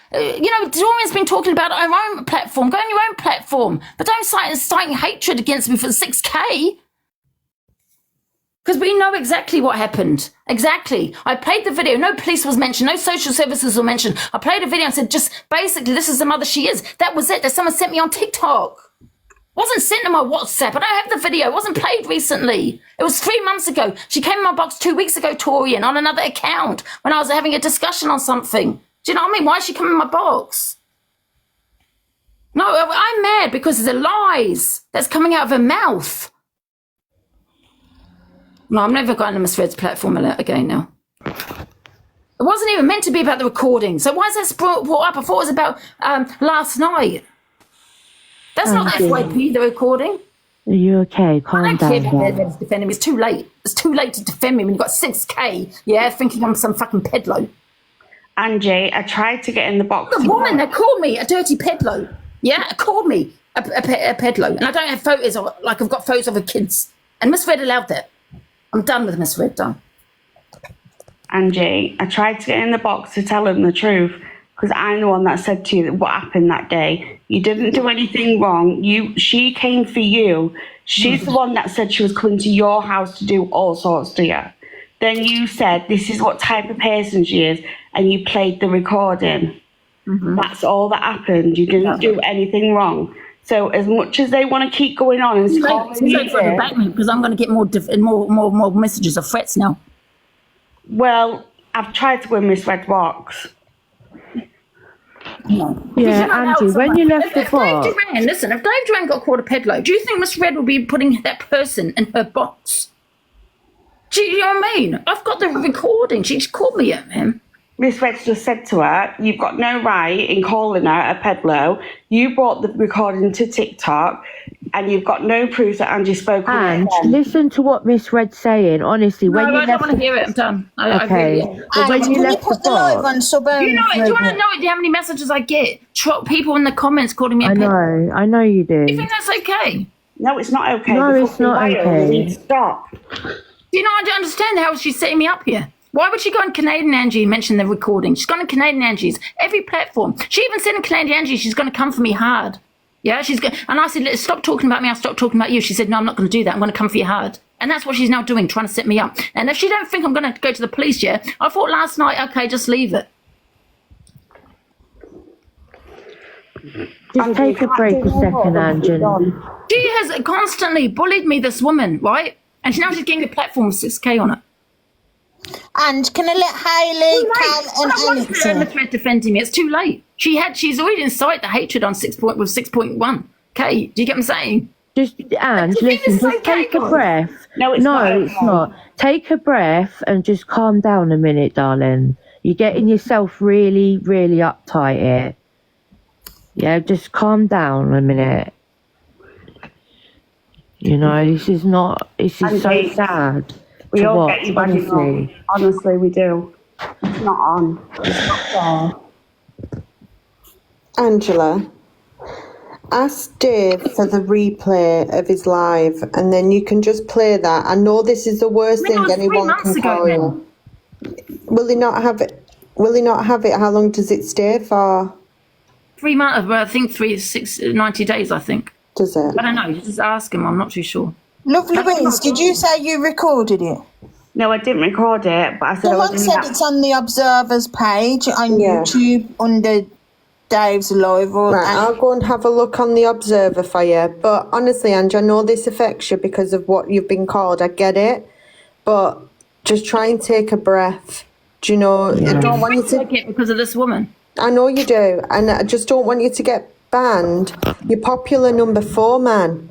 Dorian's been talking about her own platform. Go on your own platform. But don't incite hatred against me for 6K. Because we know exactly what happened. Exactly. I played the video. No police was mentioned. No social services were mentioned. I played a video and said, just basically, this is the mother she is. That was it. That someone sent me on TikTok. Wasn't sent to my WhatsApp. I don't have the video. It wasn't played recently. It was 3 months ago. She came in my box 2 weeks ago, Torian, on another account when I was having a discussion on something. Do you know what I mean? Why is she coming in my box? No, I'm mad because of the lies that's coming out of her mouth. No, I'm never going to Miss Red's platform again now. It wasn't even meant to be about the recording. So why is that brought up? I thought it was about last night. That's not the FYP, the recording. Are you okay? Calm down. I don't care about defending me. It's too late. It's too late to defend me when you've got 6K, yeah, thinking I'm some fucking pedlo. Angie, I tried to get in the box. The woman that called me a dirty pedlo, yeah, called me a pedlo. And I don't have photos of it, like I've got photos of her kids. And Miss Red allowed that. I'm done with Miss Red, done. Angie, I tried to get in the box to tell him the truth. Because I'm the one that said to you what happened that day. You didn't do anything wrong. She came for you. She's the one that said she was coming to your house to do all sorts to you. Then you said this is what type of person she is, and you played the recording. That's all that happened. You didn't do anything wrong. So as much as they want to keep going on and because I'm going to get more messages of threats now. Well, I've tried to win Miss Red box. No. Yeah, Angie, when you left the box... if Dave Duran got called a pedlo, do you think Miss Red will be putting that person in her box? Do you know what I mean? I've got the recording. She just called me at him. Miss Red just said to her, you've got no right in calling her a pedlo. You brought the recording to TikTok and you've got no proof that Angie spoke on it. And listen to what Miss Red's saying, honestly. When I don't want to hear it. I'm done. Okay. But when you left the box... Do you want to know how many messages I get? People in the comments calling me a pedlo. I know you do. Do you think that's okay? No, it's not okay. No, it's not okay. Stop. You know, I don't understand how she's setting me up here. Why would she go on Canadian Angie and mention the recording? She's gone on Canadian Angie's, every platform. She even said in Canadian Angie she's going to come for me hard. Yeah, and I said, stop talking about me, I'll stop talking about you. She said, no, I'm not going to do that. I'm going to come for you hard. And that's what she's now doing, trying to set me up. And if she don't think I'm going to go to the police, yeah, I thought last night, okay, just leave it. Just take a break a second, Angie. She has constantly bullied me, this woman, right? And now she's getting a platform with 6K on it. And can I let Hayley, Cal, and Alex defending me? It's too late. She's already incited the hatred on 6.1. Okay, do you get what I'm saying? Just Ange, listen, just take a breath. No, it's not. Take a breath and just calm down a minute, darling. You're getting yourself really, really uptight here. Yeah, just calm down a minute. You know, this is so sad. We to all watch, get you back on. Honestly, we do. It's not on. It's not fair. Angela, Ask Dave for the replay of his live, and then you can just play that. I know this is the worst I mean, thing it was 3 anyone months can ago call then. you. Will he not have it? Will he not have it? How long does it stay for? 3 months, well, I think 90 days, I think. Does it? I don't know, you just ask him, I'm not too sure. Look, Louise, did you say you recorded it? No, I didn't record it, but I said I Someone was said it's on the Observer's page on YouTube under Dave's live. Right, I'll go and have a look on the Observer for you. But honestly, Angie, I know this affects you because of what you've been called. I get it, but just try and take a breath. Do you know? I don't want you to take it because of this woman. I know you do, and I just don't want you to get banned. You're popular number 4, man.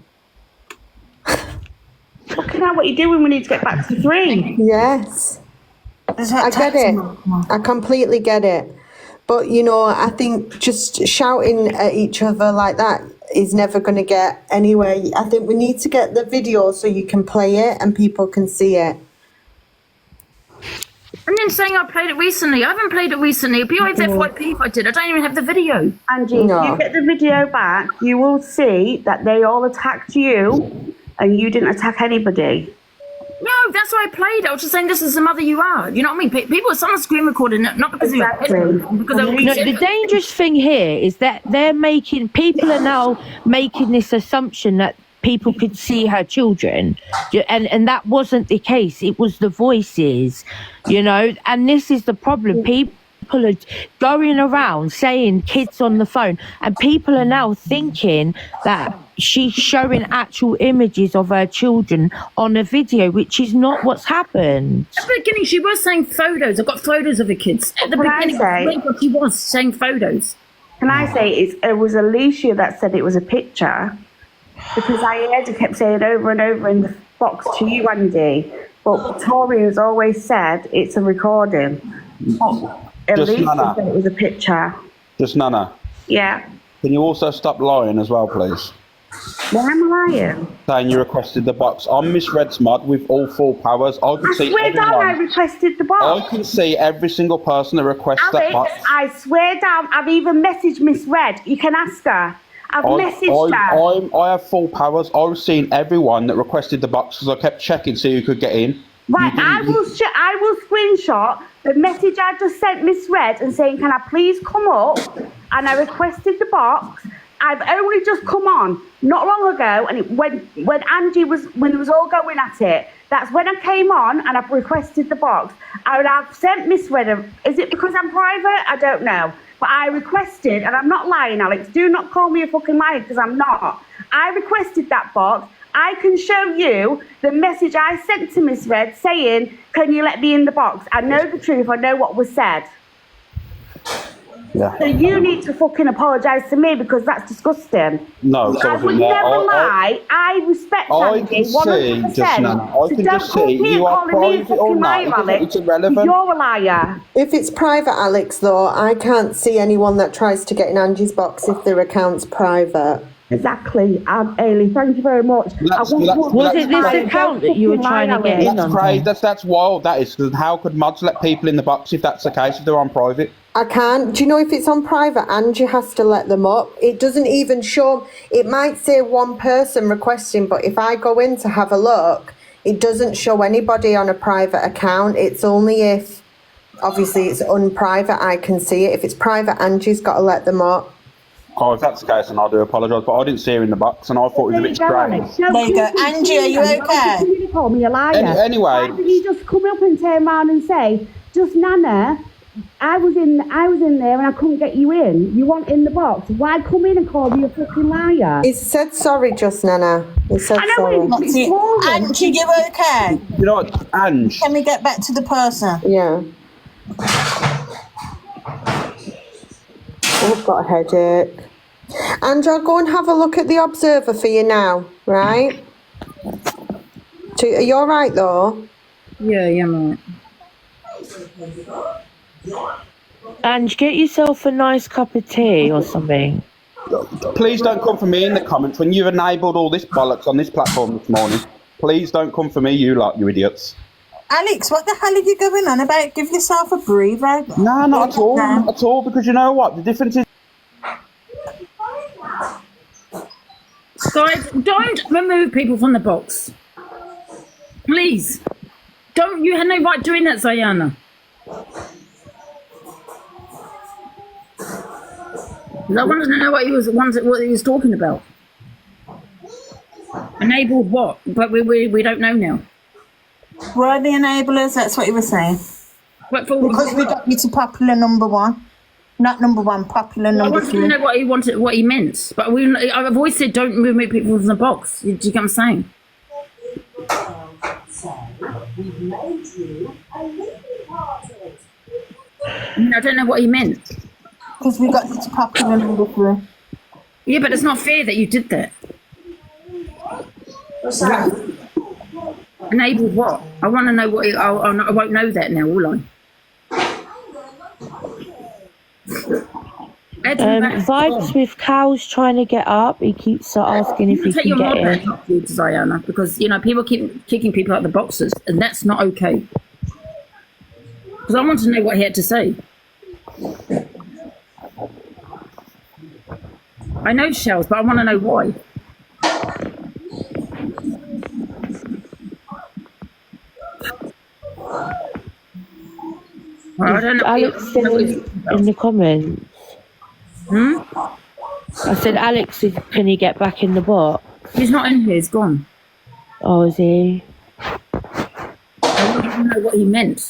Fucking hell, what are you doing? We need to get back to 3. Yes. I get it. I completely get it. But, you know, I think just shouting at each other like that is never going to get anywhere. I think we need to get the video so you can play it and people can see it. And then saying I played it recently. I haven't played it recently. It'd be FYP if I did. I don't even have the video. Angie, if you get the video back, you will see that they all attacked you and you didn't attack anybody. No, that's why I played it. I was just saying this is the mother you are. You know what I mean? People, someone's screen recording it, not because because the dangerous thing here is that people are now making this assumption that people could see her children, and that wasn't the case. It was the voices, you know, and this is the problem. People are going around saying kids on the phone, and people are now thinking that she's showing actual images of her children on a video, which is not what's happened. At the beginning, she was saying photos. I've got photos of the kids. At the beginning, she was saying photos. Can I say it was Alicia that said it was a picture? Because I heard it kept saying over and over in the box to you, Andy. But Victoria's always said it's a recording. Alicia said it was a picture. Just Nana. Yeah. Can you also stop lying as well, please? Why am I lying? Saying you requested the box. I'm Miss Red's mod with all 4 powers. I can see swear down everyone. I requested the box. I can see every single person that requests that box. I swear down, I've even messaged Miss Red. You can ask her. I've messaged her. I have full powers. I was seeing everyone that requested the box because I kept checking so you could get in. Right, I will screenshot the message I just sent Miss Red and saying, can I please come up? And I requested the box. I've only just come on, not long ago, and when Angie when it was all going at it, that's when I came on and I've requested the box. I've sent Miss Red, is it because I'm private? I don't know. But I requested, and I'm not lying, Alex, do not call me a fucking liar because I'm not. I requested that box. I can show you the message I sent to Miss Red saying, can you let me in the box? I know the truth, I know what was said. Yeah. So you need to fucking apologise to me because that's disgusting. No, I would never lie. I respect Angie 100%. I can just see you are private or not. It's irrelevant. You're a liar. If it's private, Alex, though, I can't see anyone that tries to get in Angie's box if their account's private. Exactly. Ailey, thank you very much. Was it this account that you were trying to get in on? That's wild, that is. Because how could mods let people in the box if that's the case, if they're on private? I can't. Do you know if it's on private, Angie has to let them up? It doesn't even show. It might say one person requesting, but if I go in to have a look, it doesn't show anybody on a private account. It's only if, obviously, it's unprivate, I can see it. If it's private, Angie's got to let them up. Oh, if that's the case, then I do apologise, but I didn't see her in the box, and I thought it was a bit strange. There you go. Angie, are you okay? You call me a liar. Anyway. Why did you just come up and turn around and say, just Nana, I was in there and I couldn't get you in. You weren't in the box. Why come in and call me a fucking liar? He said sorry, just Nana. He said sorry. Angie, you okay? You know what, Ange? Can we get back to the person? Yeah. I've got a headache. Andrew, I'll go and have a look at the Observer for you now, right? Are you all right, though? Yeah, I'm all right. Ange, get yourself a nice cup of tea or something. Please don't come for me in the comments when you've enabled all this bollocks on this platform this morning. Please don't come for me, you idiots. Alex, what the hell are you going on about? Give yourself a breather. No, not at all. Not at all, because you know what? The difference is... Guys, don't remove people from the box. Please. Don't. You had no right doing that, Zayana. I wanted to know what he was talking about. Enabled what? But we don't know now. Were the enablers? That's what he was saying. Because we got you to popular number one. Not number one, popular I number wanted three. to know what he meant. But I've always said don't remove people from the box. Do you get what I'm saying? I don't know what he meant. Because we got you to popular number three. Yeah, but it's not fair that you did that. What's that? Enabled what? I want to know what. I won't know that now, will I? Vibes with Cal's trying to get up. He keeps asking if he Take can your get mod in. back up, please, Diana, because people keep kicking people out the boxes, and that's not okay. Because I want to know what he had to say. I know Shells, but I want to know why. Well, I don't know. Alex said in the comments. I said, Alex, can he get back in the box? He's not in here. He's gone. Oh, is he? I want to know what he meant.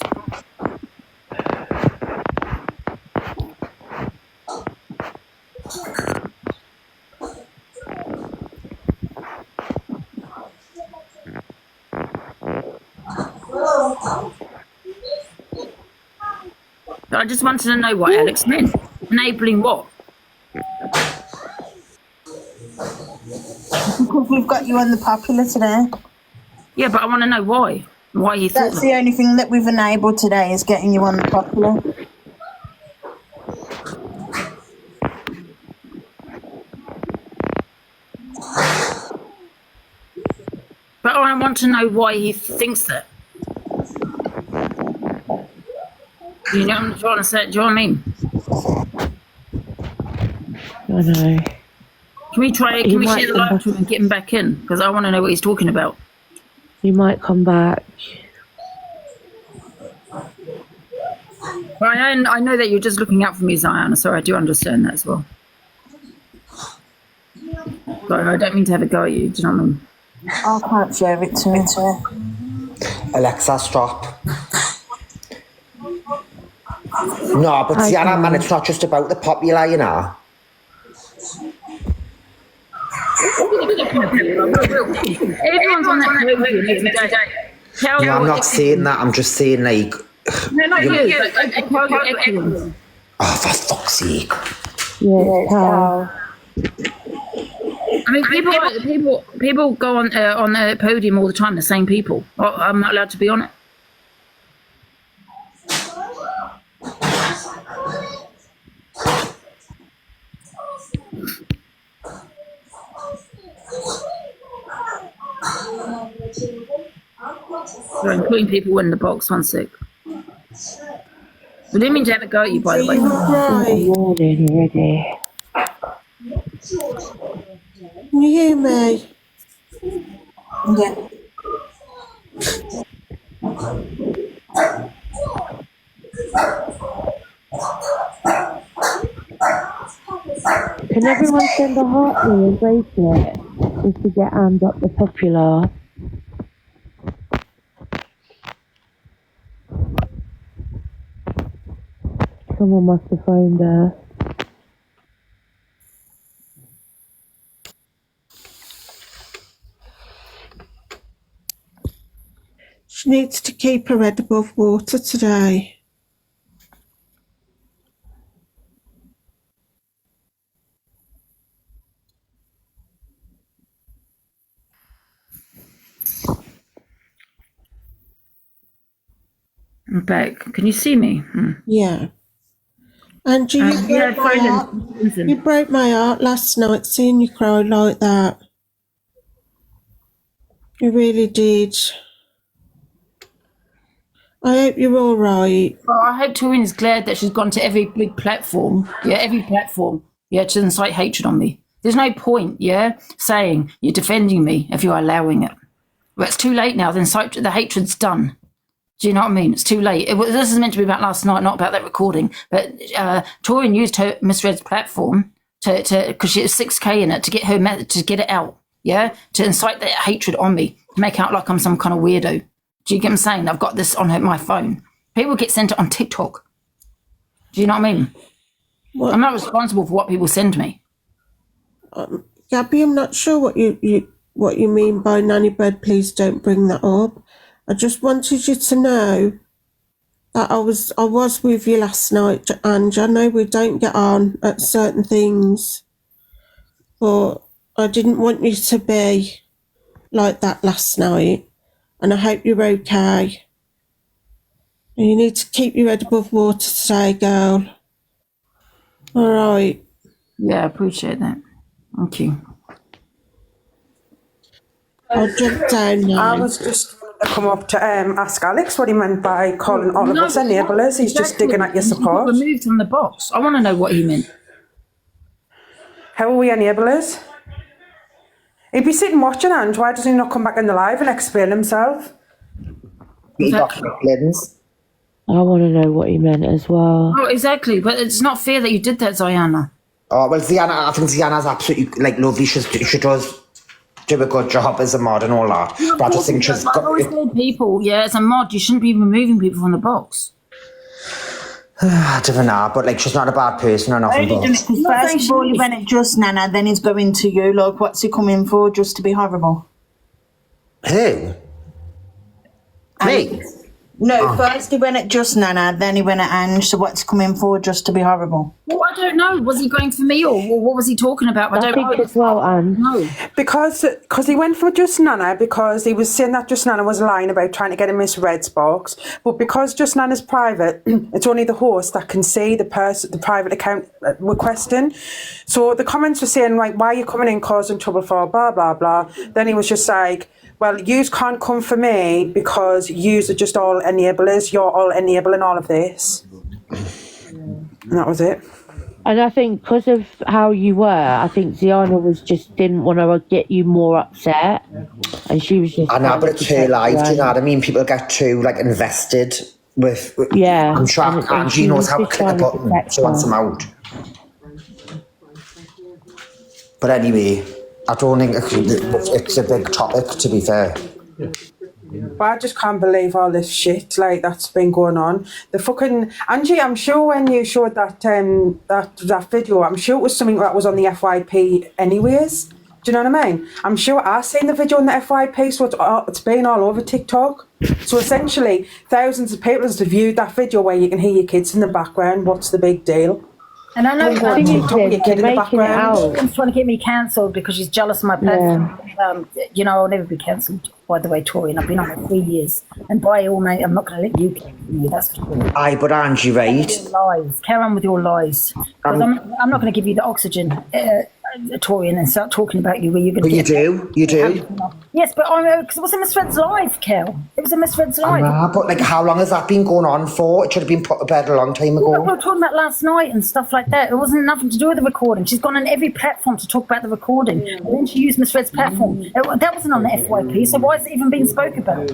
I just wanted to know what Alex meant. Enabling what? Because we've got you on the popular today. Yeah, but I want to know why. Why he thought That's the only thing that we've enabled today is getting you on the popular. But I want to know why he thinks that. You know what I'm trying to say? Do you know what I mean? I know. Can we try? He Can we might share the come live back. to him and get him back in? Because I want to know what he's talking about. He might come back. But I know that you're just looking out for me, Ziana, so I do understand that as well. But I don't mean to have a go at you. Do you know what I mean? I can't share it to her. Alexa, stop. No, but Tiana, man, it's not just about the popular, you know. Everyone's on that podium every day. No, I'm not saying that. I'm just saying, like... No, not you. Everyone. Oh, for fuck's sake. Yeah, Cal. I mean, people go on the podium all the time. The same people. I'm not allowed to be on it. So I'm putting people in the box. 1 sec. I didn't mean to have a go at you, by the way. Morning already. Can you hear me? Yeah. Can everyone send a heart me and bracelet just to get Anne up the popular? Someone must have phoned her. She needs to keep her head above water today. I'm back. Can you see me? Yeah. Angie, you broke my heart last night seeing you cry like that. You really did. I hope you're all right. Well, I hope Taureen's glad that she's gone to every big platform. Yeah, every platform. Yeah, to incite hatred on me. There's no point, saying you're defending me if you're allowing it. But it's too late now. The hatred's done. Do you know what I mean? It's too late. This is meant to be about last night, not about that recording. But Torian used her Miss Red's platform because she has 6K in it to get it out. Yeah, to incite that hatred on me, to make out like I'm some kind of weirdo. Do you get what I'm saying? I've got this on my phone. People get sent it on TikTok. Do you know what I mean? What? I'm not responsible for what people send me. Gabby, I'm not sure what you mean by Nanny Bird. Please don't bring that up. I just wanted you to know that I was with you last night, and I know we don't get on at certain things, but I didn't want you to be like that last night, and I hope you're okay. And you need to keep your head above water today, girl. All right. Yeah, I appreciate that. Thank you. I'll jump down now. I was just wanting to come up to ask Alex what he meant by calling all of us enablers. He's just digging at your support. Removed from the box. I want to know what he meant. How are we enablers? He'd be sitting watching, and why doesn't he not come back in the live and explain himself? I want to know what he meant as well. Oh, exactly. But it's not fair that you did that, Ziana. Oh, well, I think Ziana's absolutely, lovely. She does do a good job as a mod and all that. Yeah, but I just think she's I've always told people, as a mod, you shouldn't be removing people from the box. I don't know, but, she's not a bad person or nothing. Because first of all, he went at just Nana, then he's going to you. Like, what's he coming for? Just to be horrible? Who? Me? No, first he went at just Nana, then he went at Ange. So what's coming for? Just to be horrible? Well, I don't know. Was he going for me or what was he talking about? I don't think know. as well, Anne. No. Because he went for Just Nana because he was saying that Just Nana was lying about trying to get in Miss Red's box. But because Just Nana's private, it's only the host that can see the private account requesting. So the comments were saying, like, why are you coming in causing trouble for blah, blah, blah. Then he was just like, well, yous can't come for me because yous are just all enablers. You're all enabling all of this. And that was it. And I think because of how you were, I think Ziana didn't want to get you more upset. And she was just... I know, but it's her life, do you know what I mean? People get too, invested with yeah. I'm sure Angie knows how to click a button. She wants them out. But anyway, I don't think it's a big topic, to be fair. But I just can't believe all this shit that's been going on. The fucking Angie, I'm sure when you showed that that video, I'm sure it was something that was on the FYP anyways. Do you know what I mean? I'm sure I seen the video on the FYP, so it's been all over TikTok. So essentially, thousands of people have viewed that video where you can hear your kids in the background. What's the big deal? And I know your kid in the background. She's trying to get me cancelled because she's jealous of my platform. I'll never be cancelled, by the way, Tori, and I've been on it 3 years. And by all means, I'm not going to let you cancel me, that's for sure. Aye, but Angie, right? Lies. Carry on with your lies. Because I'm not going to give you the oxygen, Tori, and then start talking about you where you're going to But you do. Yes, but because it was a Miss Red's live, Kel. It was a Miss Red's live. But how long has that been going on for? It should have been put to bed a long time ago. We were talking about last night and stuff like that. It wasn't nothing to do with the recording. She's gone on every platform to talk about the recording. And then she used Miss Red's platform. That wasn't on the FYP, so why is it even being spoken about?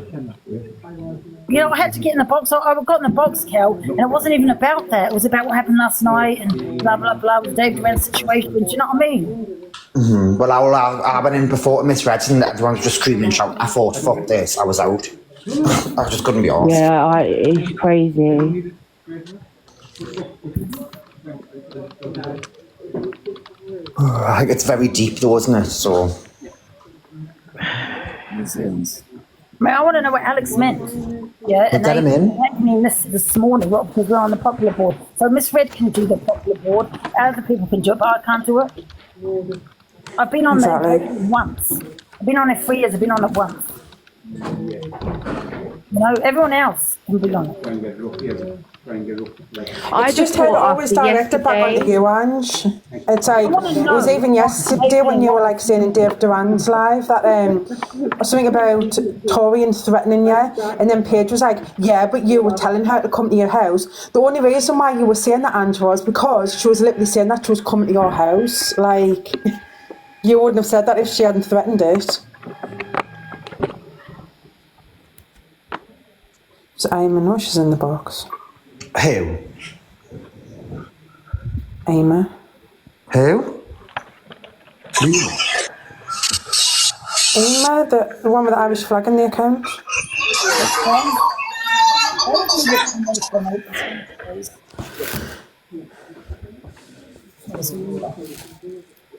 I had to get in the box. I got in the box, Kel, and it wasn't even about that. It was about what happened last night and blah, blah, blah with Dave Durant's situation. Do you know what I mean? Mm-hmm. Well, I went in before Miss Reds and everyone was just screaming and shouting. I thought, fuck this, I was out. I just couldn't be off. Yeah, it's crazy. I think it's very deep though, isn't it? So... I want to know what Alex meant. Yeah, and get him in. I mean this morning, because we're on the popular board. So Miss Red can do the popular board. Other people can do it, but I can't do it. I've been on there once. I've been on it 3 years. I've been on it once. Everyone else can be on it. I just had always directed back onto you, Ange. It's like, it was even yesterday when you were saying in Dave Duran's live that something about Torian threatening you, and then Paige was like, yeah, but you were telling her to come to your house. The only reason why you were saying that, Ange, was because she was literally saying that she was coming to your house. You wouldn't have said that if she hadn't threatened it. So Amy, no, she's in the box. Who? Amy. Who? Amy, the one with the Irish flag in the account.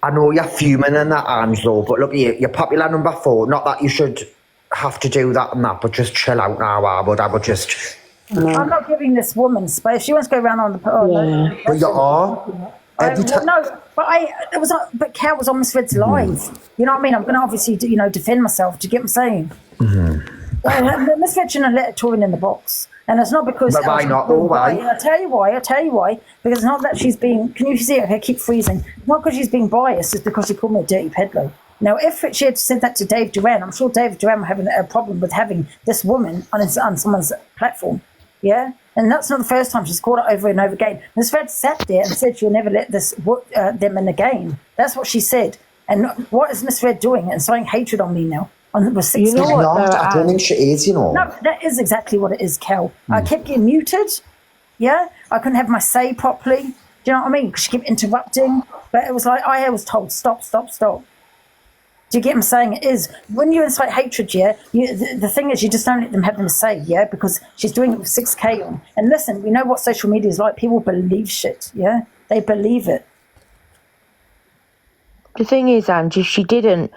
I know you're fuming and that, Angelo, but look, you're popular number 4. Not that you should have to do that and that, but just chill out now. I would just. I'm not giving this woman space. She wants to go around on the. Yeah. But you are. But Kat was on Miss Red's live. You know what I mean? I'm going to obviously, defend myself. Do you get what I'm saying? Miss Red shouldn't have let Torian in the box. And it's not because... But why not? Why? I'll tell you why. Because it's not that she's being... Can you see it? I keep freezing. It's not because she's being biased. It's because she called me a dirty peddler. Now, if she had said that to Dave Duran, I'm sure Dave Duran would have a problem with having this woman on someone's platform. Yeah? And that's not the first time she's called it over and over again. Miss Red sat there and said she'll never let them in again. That's what she said. And what is Miss Red doing? And sowing hatred on me now. I don't think she is, No, that is exactly what it is, Kel. I kept getting muted. Yeah? I couldn't have my say properly. Do you know what I mean? She kept interrupting. But it was like I was told, stop. Do you get what I'm saying? It is. When you incite hatred, yeah, the thing is you just don't let them have them say, yeah, because she's doing it with 6K on. And listen, we know what social media is like. People believe shit, yeah? They believe it. The thing is, Angie, if she didn't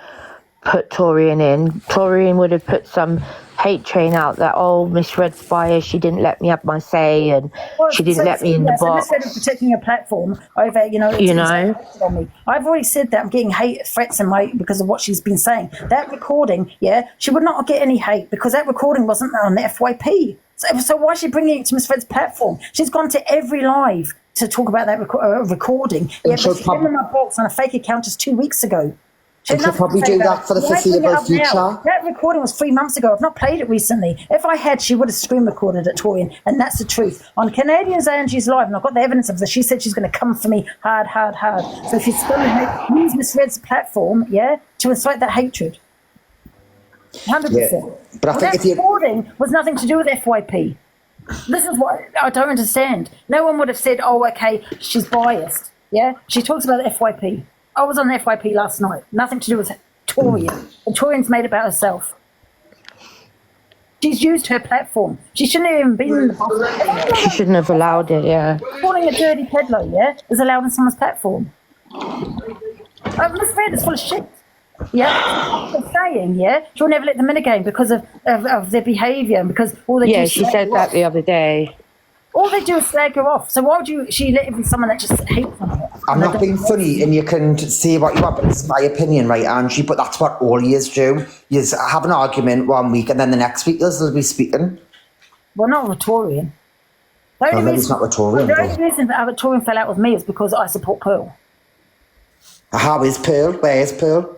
put Torian in, Torian would have put some hate train out that, Miss Red's biased, she didn't let me have my say, and she didn't let me in the box. So Miss Red is protecting her platform over, on me. I've already said that I'm getting hate threats because of what she's been saying. That recording, yeah, she would not get any hate because that recording wasn't on the FYP. So why is she bringing it to Miss Red's platform? She's gone to every live to talk about that recording. Yeah, but she's been in my box on a fake account just 2 weeks ago. And she'll probably do that for the foreseeable future. That recording was 3 months ago. I've not played it recently. If I had, she would have screen recorded it, Torian, and that's the truth. On Canadians Angie's live, and I've got the evidence of this, she said she's going to come for me hard. So she's going to use Miss Red's platform, yeah, to incite that hatred. 100%. Yeah. But I think that recording was nothing to do with FYP. This is what I don't understand. No one would have said, okay, she's biased. Yeah, she talks about the FYP. I was on the FYP last night. Nothing to do with Torian. And Torian's made about herself. She's used her platform. She shouldn't have even been in the box. She shouldn't have allowed it, yeah. Calling a dirty peddler, yeah, is allowed on someone's platform. Miss Red is full of shit. Yeah, they're saying, yeah, she'll never let them in again because of their behaviour and because all they do is she said that the other day. All they do is slag her off. So why would she let it be someone that just hates her? I'm not being funny, and you can say what you want, but it's my opinion, right, Angie? But that's what all yous do. Yous have an argument 1 week, and then the next week you'll be speaking. Well, not with Torian. No, it's not with Torian. The only reason that Torian fell out with me is because I support Pearl. How is Pearl? Where is Pearl?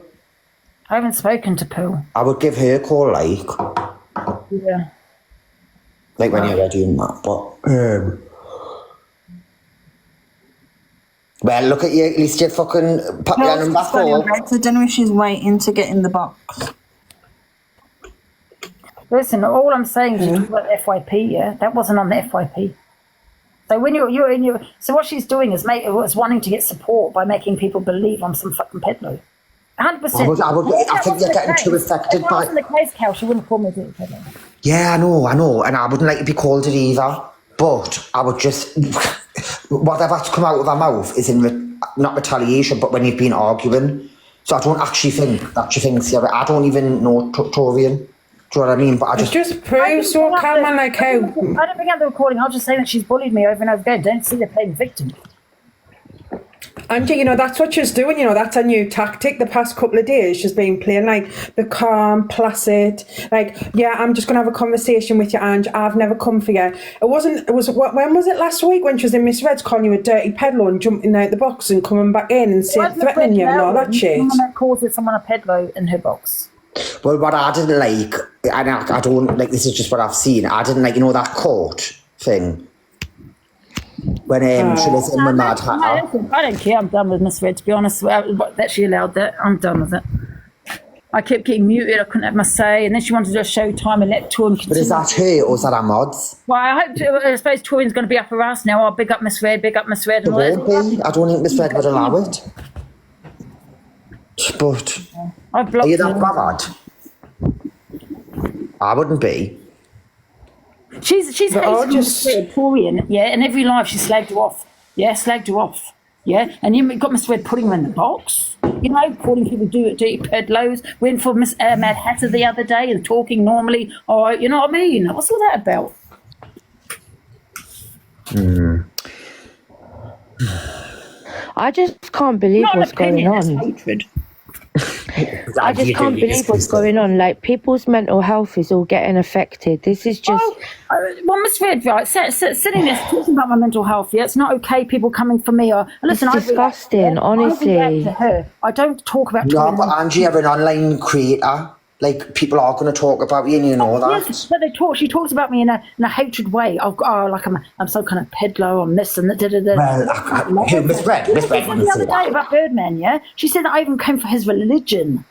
I haven't spoken to Pearl. I would give her a call, Yeah. Like when you're ready and that, but well, look at you, at least you fucking pop your number 4. I don't know if she's waiting to get in the box. Listen, all I'm saying is you talk about the FYP, yeah? That wasn't on the FYP. So when you're in your... So what she's doing is wanting to get support by making people believe I'm some fucking peddler. 100%. I think you're getting too affected by... If that wasn't the case, Cal, she wouldn't call me a dirty peddler. Yeah, I know, and I wouldn't like to be called it either, but I would just, whatever's come out of her mouth is not retaliation, but when you've been arguing, so I don't actually think that she thinks, I don't even know Torian, do you know what I mean? But I just proves so calm like how... I don't bring out the recording, I'll just say that she's bullied me over and over again, don't see the playing victim. Angie, that's what she's doing, that's a new tactic the past couple of days. She's been playing like the calm, placid, I'm just going to have a conversation with you, Ange. I've never come for you. When was it last week when she was in Miss Red's calling you a dirty peddler and jumping out the box and coming back in and threatening you and all that shit? Someone that calls someone a peddler in her box. Well, what I didn't like, and I don't like, this is just what I've seen, I didn't like, that court thing. when she was in the Mad Hatter. I don't care. I'm done with Miss Red, to be honest. That she allowed that. I'm done with it. I kept getting muted. I couldn't have my say. And then she wanted to do a showtime and let Torian continue. But is that her or is that our mods? Well, I suppose Torian's going to be up her ass now. I'll big up Miss Red, big up Miss Red. It won't be. I don't think Miss Red would allow it. But I've blocked are you that her. bothered? I wouldn't be. She's hating Miss Red, Torian, yeah, and every live she slagged her off. Yeah, slagged her off. Yeah, and you got Miss Red putting her in the box. You know, calling people dirty pedlos. Went for Miss Mad Hatter the other day and talking normally. Oh, you know what I mean? What's all that about? I just can't believe what's going on. Hatred. I just can't believe what's going on. Like, people's mental health is all getting affected. This is just... Well, Miss Red, right, sitting there talking about my mental health, yeah, it's not okay, people coming for me. Listen, it's disgusting, honestly. I react to her. I don't talk about... No, but Angie, you're an online creator. Like, people are going to talk about you and you know that. Yes, but she talks about me in a hatred way. Like I'm some kind of peddler on this and that. Well, who, Miss Red? Miss Red wouldn't The say other day that. about Birdman, yeah? She said that I even came for his religion.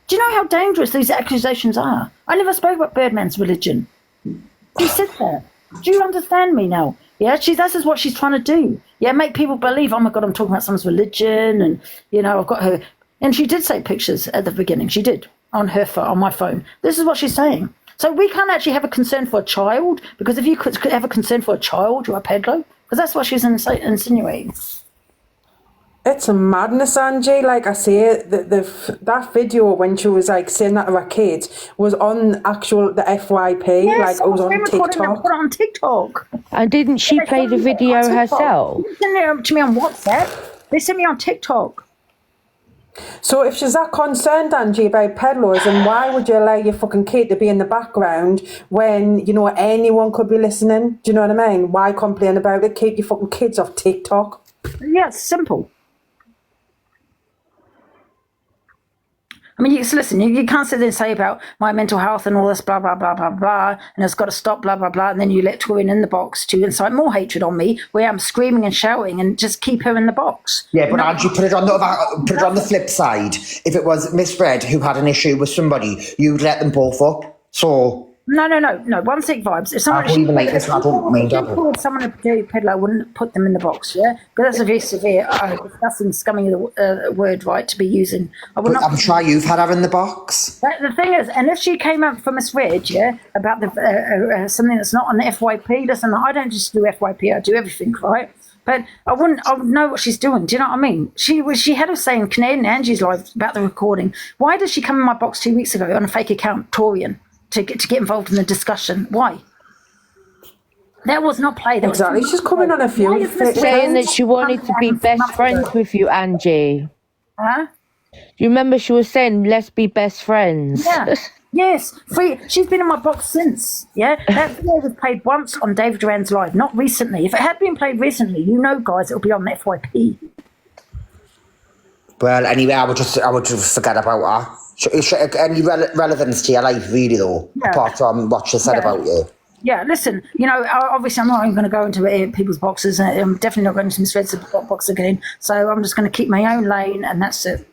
Do you know how dangerous these accusations are? I never spoke about Birdman's religion. She said that. Do you understand me now? Yeah, this is what she's trying to do. Yeah, make people believe, oh my God, I'm talking about someone's religion and, you know, I've got her. And she did say pictures at the beginning. She did. On my phone. This is what she's saying. So we can't actually have a concern for a child, because if you could have a concern for a child, you're a peddler, because that's what she's insinuating. It's a madness, Angie. Like I say, that video when she was like saying that to her kids was on the FYP. Yes, like it was on TikTok. Put it on TikTok. And didn't she play the video herself? They sent it to me on WhatsApp. They sent me on TikTok. So if she's that concerned, Angie, about peddlers, then why would you allow your fucking kid to be in the background when, you know, anyone could be listening? Do you know what I mean? Why complain about it? Keep your fucking kids off TikTok. Yeah, it's simple. I mean, listen, you can't sit there and say about my mental health and all this blah, blah, blah, blah, blah, and it's got to stop, blah, blah, blah, and then you let Torian in the box to incite more hatred on me, where I'm screaming and shouting, and just keep her in the box. Yeah, but Angie, put it on the flip side. If it was Miss Red who had an issue with somebody, you'd let them both up. So... No. 1 sec vibes. If someone, I don't even like this. I don't mind that. If someone a dirty peddler, I wouldn't put them in the box, yeah? Because that's a very severe, disgusting, scummy word, right, to be using. I'm sure you've had her in the box. The thing is, and if she came up from Miss Red, yeah, about the something that's not on the FYP, listen, I don't just do FYP, I do everything, right? But I would know what she's doing. Do you know what I mean? She had us saying Canadian Angie's live about the recording. Why did she come in my box 2 weeks ago on a fake account, Torian? To get involved in the discussion. Why? That was not played. Exactly. She's coming on a few. Saying that she wanted to be best friends with you, Angie. Huh? You remember she was saying, let's be best friends. Yeah. Yes. She's been in my box since. Yeah. That video was played once on David Duran's live, not recently. If it had been played recently, you know, guys, it'll be on the FYP. Well, anyway, I would just forget about her. Any relevance to your life, really, though, apart from what she said about you? Yeah, listen, you know, obviously I'm not even going to go into people's boxes. I'm definitely not going into Miss Red's box again. So I'm just going to keep my own lane, and that's it.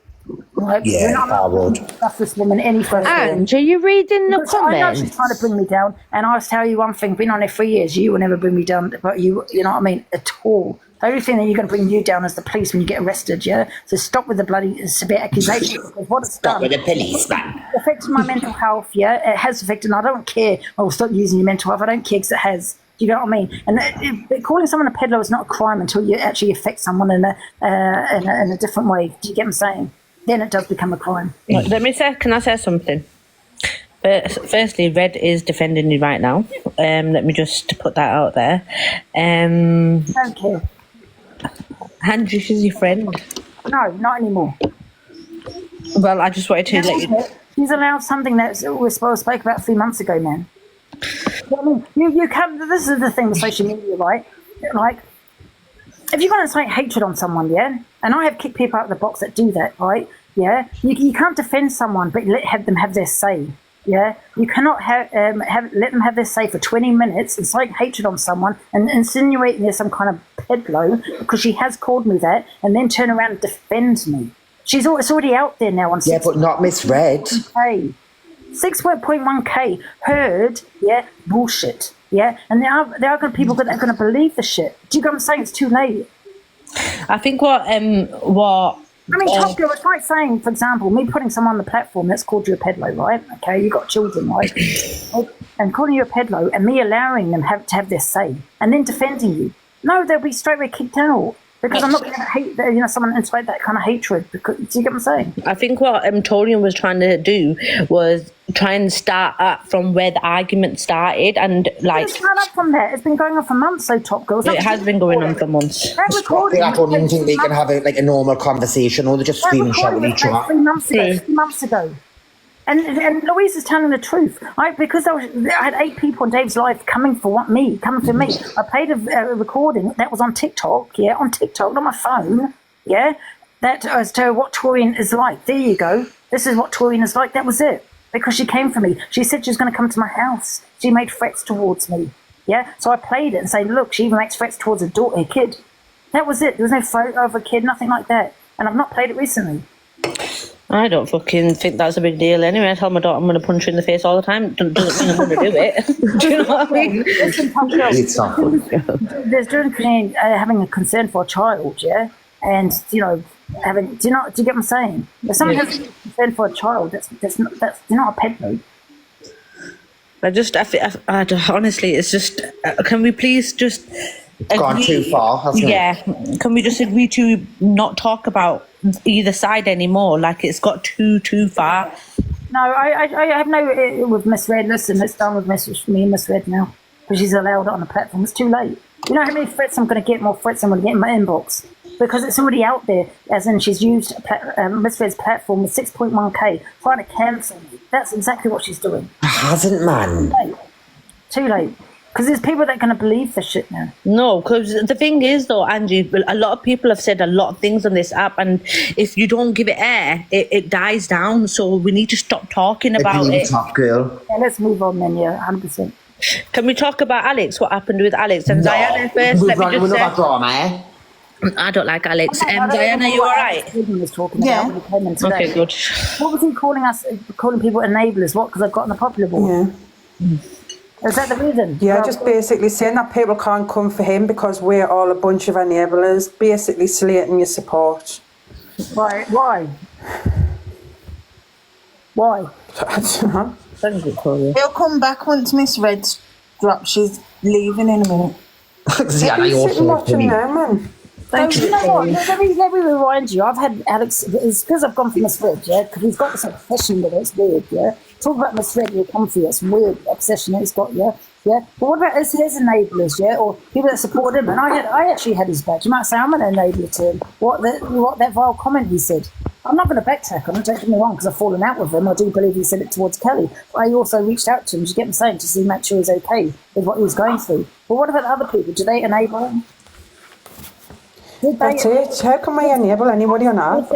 Like, I would. That's this woman any further. Ange, are you reading the comments? I know she's trying to bring me down, and I'll tell you one thing, been on there 3 years, you will never bring me down, but you know what I mean, at all. The only thing that you're going to bring you down is the police when you get arrested, yeah? So stop with the bloody severe accusations. Because what it's done... Stop with the police, man. It affected my mental health, yeah? It has affected, and I don't care. Oh, stop using your mental health. I don't care because it has. Do you know what I mean? And calling someone a peddler is not a crime until you actually affect someone in a different way. Do you get what I'm saying? Then it does become a crime. Can I say something? Firstly, Red is defending you right now. Let me just put that out there. Don't care. Angie, she's your friend. No, not anymore. Well, I just wanted to let you... She's allowed something that we spoke about 3 months ago, man. I mean, you can't... This is the thing with social media, right? Like, if you're going to incite hatred on someone, yeah? And I have kicked people out of the box that do that, right? Yeah? You can't defend someone, but have them have their say. Yeah, you cannot let them have their say for 20 minutes, incite hatred on someone, and insinuate there's some kind of pedlo because she has called me that, and then turn around and defend me. It's already out there now on. Yeah, but not misread. 6.1k heard, bullshit, and there are going to people that are going to believe the shit. Do you get what I'm saying? It's too late. I think what Top Girl, it's like saying, for example, me putting someone on the platform that's called you a pedlo, right? Okay, you got children, right? And calling you a pedlo, and me allowing them to have their say, and then defending you. No, they'll be straight away kicked out. Because I'm not going to hate, someone inside that kind of hatred. Because, do you get what I'm saying? I think what Torian was trying to do was try and start up from where the argument started, and It's start up from there. It's been going on for months. So Top Girls, it has been going on for months. That recording. I don't even think they can have a normal conversation, or they just scream and shout at each other. 3 months ago. And Louise is telling the truth. Because I had 8 people on Dave's live coming for me. I played a recording that was on TikTok, on TikTok, not my phone, that as to what Torian is like. There you go. This is what Torian is like. That was it. Because she came for me. She said she was going to come to my house. She made threats towards me. So I played it and said, look, she even makes threats towards a kid. That was it. There was no photo of a kid, nothing like that. And I've not played it recently. I don't fucking think that's a big deal anyway. I tell my daughter I'm going to punch her in the face all the time. Doesn't mean I'm going to do it. Do you know what I mean? Listen, there's difference having a concern for a child, and having. Do you get what I'm saying? If someone has a concern for a child, that's not a pet move. Honestly, it's just. Can we please just? It's gone too far, hasn't it? Can we just agree to not talk about either side anymore? Like, it's got too far. No, I have no with misread. Listen, it's done with me and misread now because she's allowed it on the platform. It's too late. You know how many threats I'm going to get? More threats I'm going to get in my inbox because it's already out there. As in, she's used misread's platform with 6.1k trying to cancel me. That's exactly what she's doing. Hasn't, man. Too late. Because there's people that are going to believe this shit now. No, because the thing is, though, Angie, a lot of people have said a lot of things on this app, and if you don't give it air, it dies down. So we need to stop talking about it. Top Girl. Yeah, let's move on then, 100%. Can we talk about Alex? What happened with Alex? And Diana first? Let me just say. Drama, I don't like Alex. Diana, you all right? Was talking about when he came in today. Okay, good. What was he calling people enablers? What? Because I've gotten a popular board. Is that the reason? Yeah, just basically saying that people can't come for him because we're all a bunch of enablers, basically slating your support. Why? He'll come back once Miss Red's dropped. She's leaving in a minute. Thank you. You know what? Let me remind you. I've had Alex. It's because I've gone for Miss Red, because he's got this obsession with it. It's weird, Talk about Miss Red, you'll come for you. It's weird obsession that he's got, But what about his enablers, or people that support him? And I actually had his back. You might say I'm an enabler to him. What that vile comment he said. I'm not going to backtrack on it. Don't get me wrong, because I've fallen out with him. I do believe he said it towards Kelly. But I also reached out to him. Do you get what I'm saying? To make sure he's okay with what he was going through. But what about other people? Do they enable him? That's it. How can we enable anybody on that?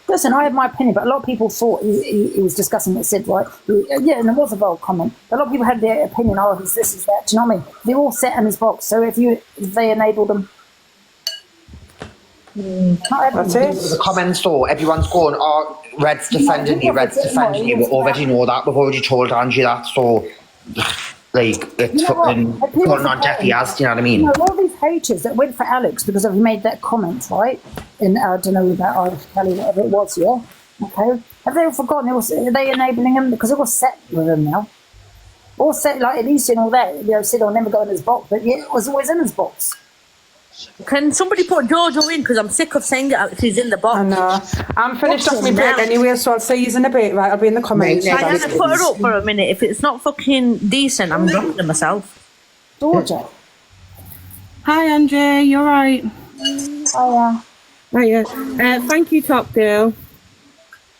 Listen, I have my opinion, but a lot of people thought he was discussing what it said, right? And there was a bold comment. A lot of people had their opinion, he's this, is that. Do you know what I mean? They're all set in his box. So if they enable them. That's it. The comments, though, everyone's going, Red's defending you, Red's defending you. We already know that. We've already told Angie that, so... it's fucking putting on deaf ears, do you know what I mean? All these haters that went for Alex because he made that comment, right? In, I don't know, about Kelly, whatever it was, Okay. Have they all forgotten? Are they enabling him? Because they're all set with him now. All set, like Elise and all that. Said I'll never go in his box, but it was always in his box. Can somebody put Jojo in? Because I'm sick of saying it. She's in the box. I know. I'm finished off my break anyway, so I'll see you in a bit, right? I'll be in the comments. Diana, put her up for a minute. If it's not fucking decent, I'm dropping her myself. Georgia. Hi, Angie. You alright? Hiya. Hiya. Thank you, Top Girl.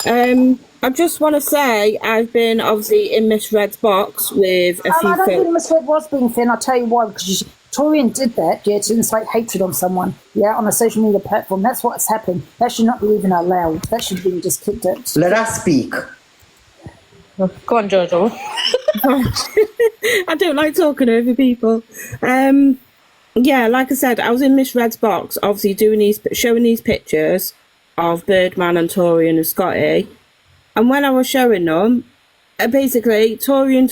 I just want to say I've been obviously in Miss Red's box with a few I don't think Miss Red was being thin. I'll tell you why. Because Torian did that, to incite hatred on someone, on a social media platform. That's what's happened. That should not be even allowed. That should be just kicked out. Let us speak. Go on, Jojo. I don't like talking over people. Yeah, like I said, I was in Miss Red's box, obviously showing these pictures of Birdman and Torian and Scotty. And when I was showing them, basically, Torian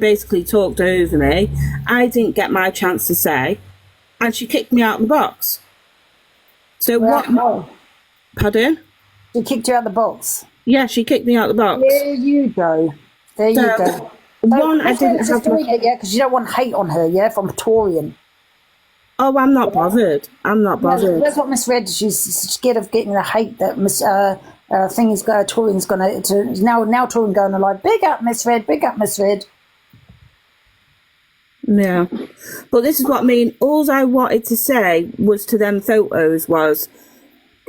basically talked over me. I didn't get my chance to say, and she kicked me out of the box. So what? Pardon? She kicked you out of the box. Yeah, she kicked me out of the box. There you go. There you go. One, I didn't have doing it, yeah, because you don't want hate on her, yeah, from Torian. Oh, I'm not bothered. I'm not bothered. That's what Miss Red. She's scared of getting the hate that Miss Torian's gonna now Torian going to like big up Miss Red, big up Miss Red. Yeah, but this is what I mean. All I wanted to say was to them photos was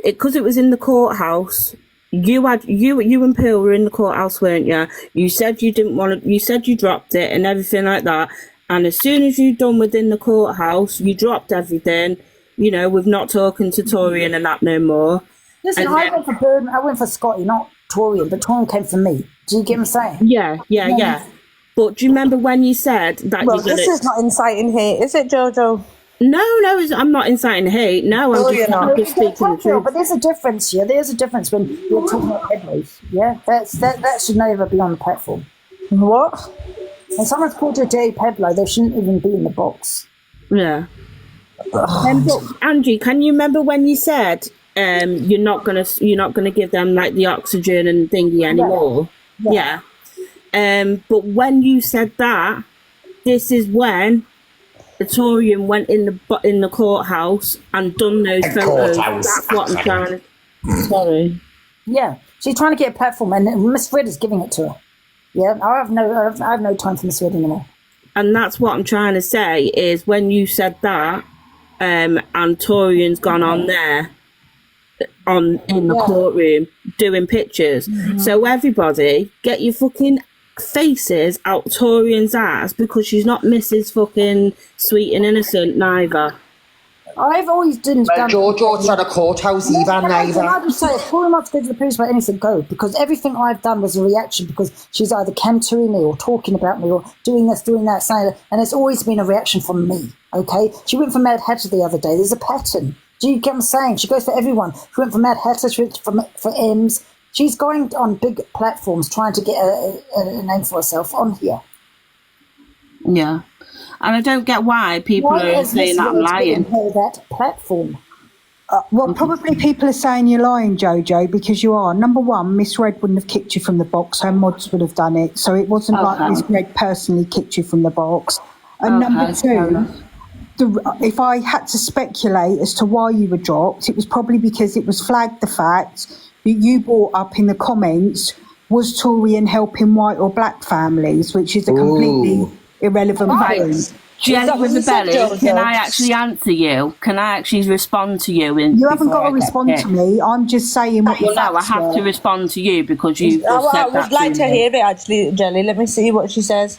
because it was in the courthouse. You and Pearl were in the courthouse, weren't you? You said you didn't want to. You said you dropped it and everything like that. And as soon as you done within the courthouse, you dropped everything. You know, with not talking to Torian and that no more. Listen, I went for Birdman. I went for Scotty, not Torian, but Torian came for me. Do you get what I'm saying? Yeah. But do you remember when you said that? Well, this is not inciting hate, is it, Jojo? No, I'm not inciting hate. No, I'm just speaking the truth. But there's a difference here. There's a difference when you're talking about peddlers. Yeah, that should never be on the platform. What? When someone's called a dirty peddler, they shouldn't even be in the box. Yeah. Angie, can you remember when you said you're not gonna give them like the oxygen and thingy anymore? Yeah. But when you said that, this is when the Torian went in the courthouse and done those photos. That's what I'm trying to. Sorry. Yeah, she's trying to get a platform, and Miss Red is giving it to her. Yeah, I have no time for Miss Red anymore. And that's what I'm trying to say is when you said that, and Torian's gone on there, in the courtroom doing pictures. So everybody, get your fucking faces out Torian's ass because she's not Mrs. fucking Sweet and Innocent neither. I've always done. George's at a courthouse either, neither. Can I just say, if Torian wants to go to the police about anything, go. Because everything I've done was a reaction because she's either cantering me or talking about me or doing this, doing that, saying that. And it's always been a reaction from me, okay? She went for Mad Hatter the other day. There's a pattern. Do you get what I'm saying? She goes for everyone. She went for Mad Hatter, she went for M's. She's going on big platforms trying to get a name for herself on here. Yeah. And I don't get why people are saying that I'm lying. That platform. Well, probably people are saying you're lying, Jojo, because you are. Number one, Miss Red wouldn't have kicked you from the box. Her mods would have done it. So it wasn't like Miss Red personally kicked you from the box. And number two, if I had to speculate as to why you were dropped, it was probably because it was flagged the fact that you brought up in the comments, was Torian helping white or black families, which is a completely irrelevant point. Jelly with the belly, can I actually answer you? Can I actually respond to you? You haven't got to respond to me. I'm just saying what well, no, I have to respond to you because you said I that would like to hear it, actually, Jelly. Let me see what she says.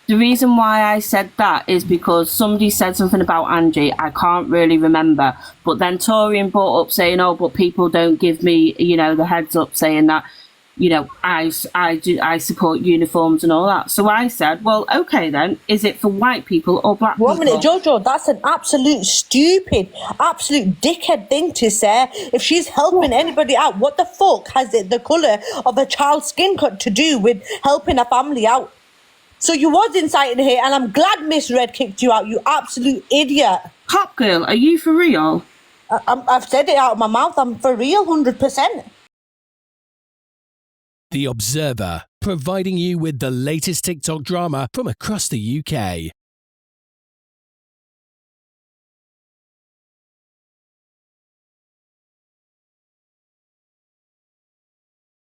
The reason why I said that is because somebody said something about Angie. I can't really remember. But then Torian brought up saying, oh, but people don't give me, the heads up saying that, I support uniforms and all that. So I said, well, okay then, is it for white people or black people? 1 minute, Jojo, that's an absolute stupid, absolute dickhead thing to say. If she's helping anybody out, what the fuck has the colour of a child's skin cut to do with helping a family out? So you was inciting hate, and I'm glad Miss Red kicked you out, you absolute idiot. Cop girl, are you for real? I've said it out of my mouth, I'm for real, 100%. The Observer, providing you with the latest TikTok drama from across the UK.